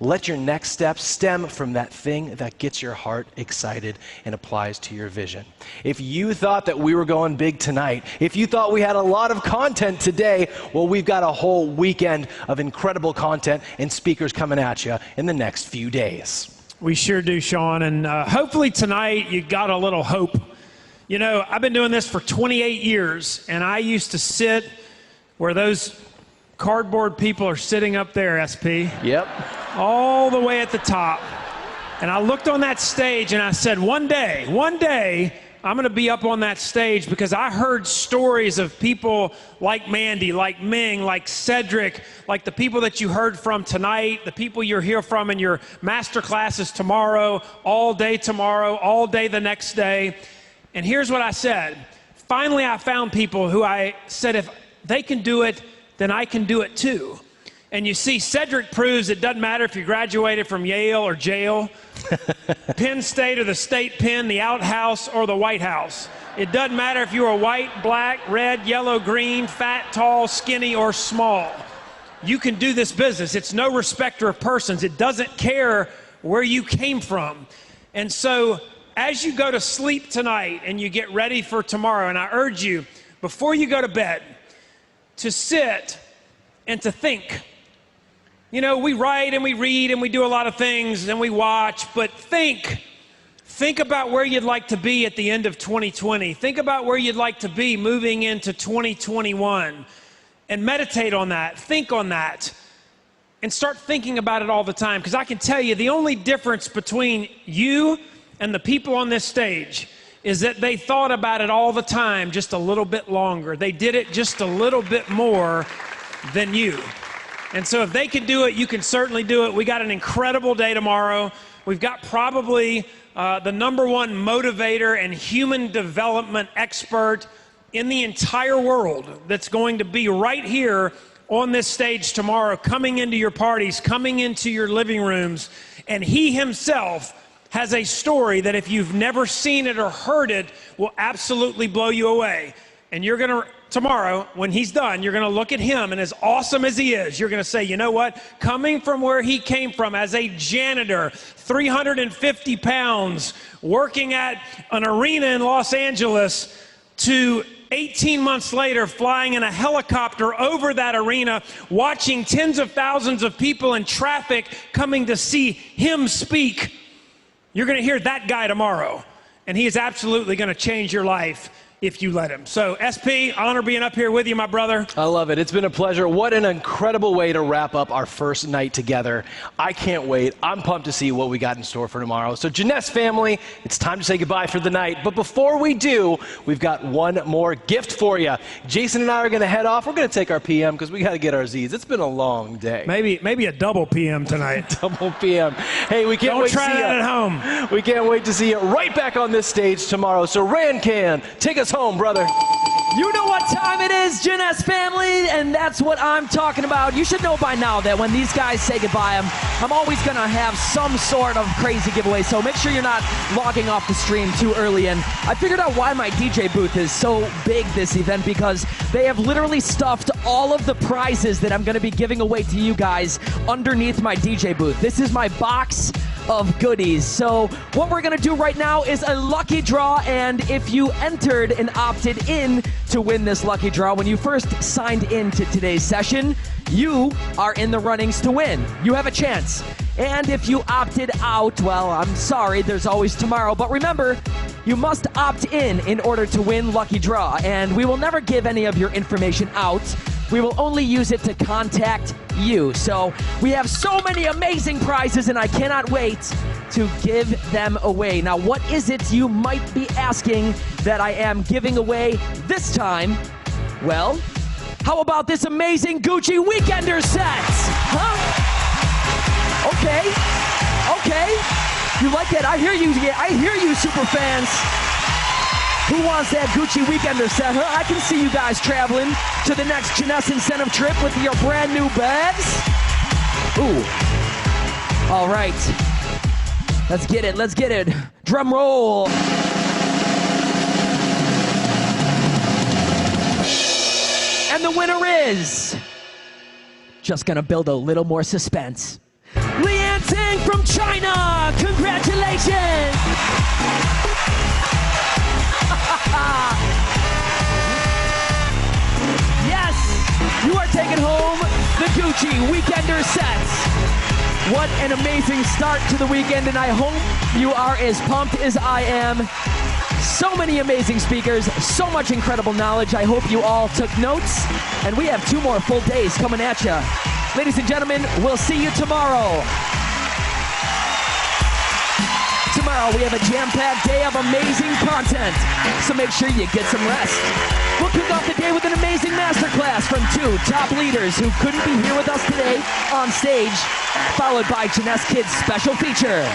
Let your next step stem from that thing that gets your heart excited and applies to your vision. If you thought that we were going big tonight, if you thought we had a lot of content today, well, we've got a whole weekend of incredible content and speakers coming at you in the next few days. We sure do, Sean, and hopefully tonight you got a little hope. You know, I've been doing this for 28 years, and I used to sit where those cardboard people are sitting up there, SP. Yep. All the way at the top. And I looked on that stage and I said, one day, I'm going to be up on that stage, because I heard stories of people like Mandy, like Ming, like Cedric, like the people that you heard from tonight, the people you'll hear from in your master classes tomorrow, all day the next day. And here's what I said. Finally, I found people who I said, if they can do it, then I can do it too. And you see, Cedric proves it doesn't matter if you graduated from Yale or jail, Penn State or the State Penn, the outhouse or the White House. It doesn't matter if you are white, black, red, yellow, green, fat, tall, skinny, or small. You can do this business. It's no respecter of persons. It doesn't care where you came from. And so as you go to sleep tonight and you get ready for tomorrow, and I urge you, before you go to bed, to sit and to think. You know, we write and we read and we do a lot of things and we watch, but think. Think about where you'd like to be at the end of 2020. Think about where you'd like to be moving into 2021. And meditate on that, think on that, and start thinking about it all the time. Because I can tell you, the only difference between you and the people on this stage is that they thought about it all the time, just a little bit longer. They did it just a little bit more than you. And so if they can do it, you can certainly do it. We got an incredible day tomorrow. We've got probably the #1 motivator and human development expert in the entire world that's going to be right here on this stage tomorrow, coming into your parties, coming into your living rooms. And he himself has a story that if you've never seen it or heard it, will absolutely blow you away. And you're going to, tomorrow, when he's done, you're going to look at him, and as awesome as he is, you're going to say, you know what? Coming from where he came from as a janitor, 350 pounds, working at an arena in Los Angeles, to 18 months later, flying in a helicopter over that arena, watching tens of thousands of people in traffic coming to see him speak. You're going to hear that guy tomorrow, and he is absolutely going to change your life if you let him. So, SP, honor being up here with you, my brother. I love it. It's been a pleasure. What an incredible way to wrap up our first night together. I can't wait. I'm pumped to see what we got in store for tomorrow. So, Jeunesse family, it's time to say goodbye for the night. But before we do, we've got one more gift for you. Jason and I are going to head off. We're going to take our PM because we got to get our Z's. It's been a long day. Maybe a double PM tonight. Double PM. Hey, we can't wait to see you. Don't try that at home. We can't wait to see you right back on this stage tomorrow. So, Rancan, take us home, brother. You know what time it is, Jeunesse family, and that's what I'm talking about. You should know by now that when these guys say goodbye, I'm always going to have some sort of crazy giveaway, so make sure you're not logging off the stream too early. And I figured out why my DJ booth is so big this event, because they have literally stuffed all of the prizes that I'm going to be giving away to you guys underneath my DJ booth. This is my box of goodies. So what we're going to do right now is a lucky draw, and if you entered and opted in to win this lucky draw when you first signed into today's session, you are in the runnings to win. You have a chance. And if you opted out, well, I'm sorry, there's always tomorrow. But remember, you must opt in order to win Lucky Draw. And we will never give any of your information out. We will only use it to contact you. So we have so many amazing prizes, and I cannot wait to give them away. Now, what is it you might be asking that I am giving away this time? Well, how about this amazing Gucci Weekender set? Huh? Okay. You like that? I hear you, super fans. Who wants that Gucci Weekender set, huh? I can see you guys traveling to the next Jeunesse incentive trip with your brand new bags. Ooh. All right. Let's get it. Drum roll. And the winner is... just gonna build a little more suspense. Lian Ting from China! Congratulations! Yes! You are taking home the Gucci Weekender sets. What an amazing start to the weekend, and I hope you are as pumped as I am. So many amazing speakers, so much incredible knowledge. I hope you all took notes, and we have 2 more full days coming at you. Ladies and gentlemen, we'll see you tomorrow. Tomorrow we have a jam-packed day of amazing content, so make sure you get some rest. We'll kick off the day with an amazing masterclass from 2 top leaders who couldn't be here with us today on stage, followed by Jeunesse Kids' special feature.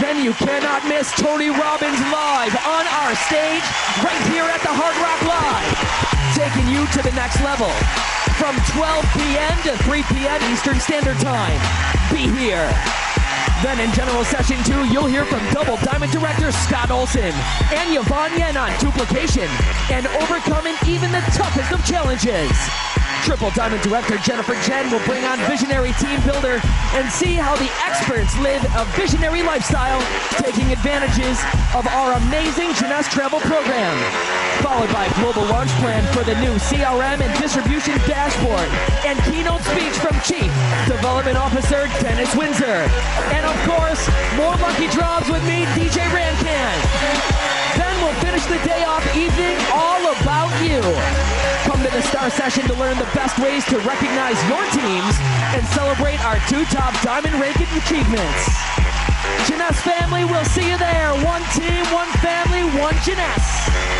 Then you cannot miss Tony Robbins live on our stage right here at the Hard Rock Live, taking you to the next level from 12 p.m. to 3 p.m. Eastern Standard Time. Be here. Then in General Session 2, you'll hear from Double Diamond Director Scott Olson and Yvonne Yen on duplication and overcoming even the toughest of challenges. Triple Diamond Director Jennifer Chen will bring on Visionary Team Builder and see how the experts live a visionary lifestyle, taking advantages of our amazing Jeunesse travel program. Followed by Global Launch Plan for the new CRM and Distribution Dashboard and keynote speech from Chief Development Officer Dennis Windsor. And of course, more lucky draws with me, DJ Rancan. Then we'll finish the day off evening all about you. Come to the Star Session to learn the best ways to recognize your teams and celebrate our 2 top diamond ranking achievements. Jeunesse family, we'll see you there. One team, one family, one Jeunesse.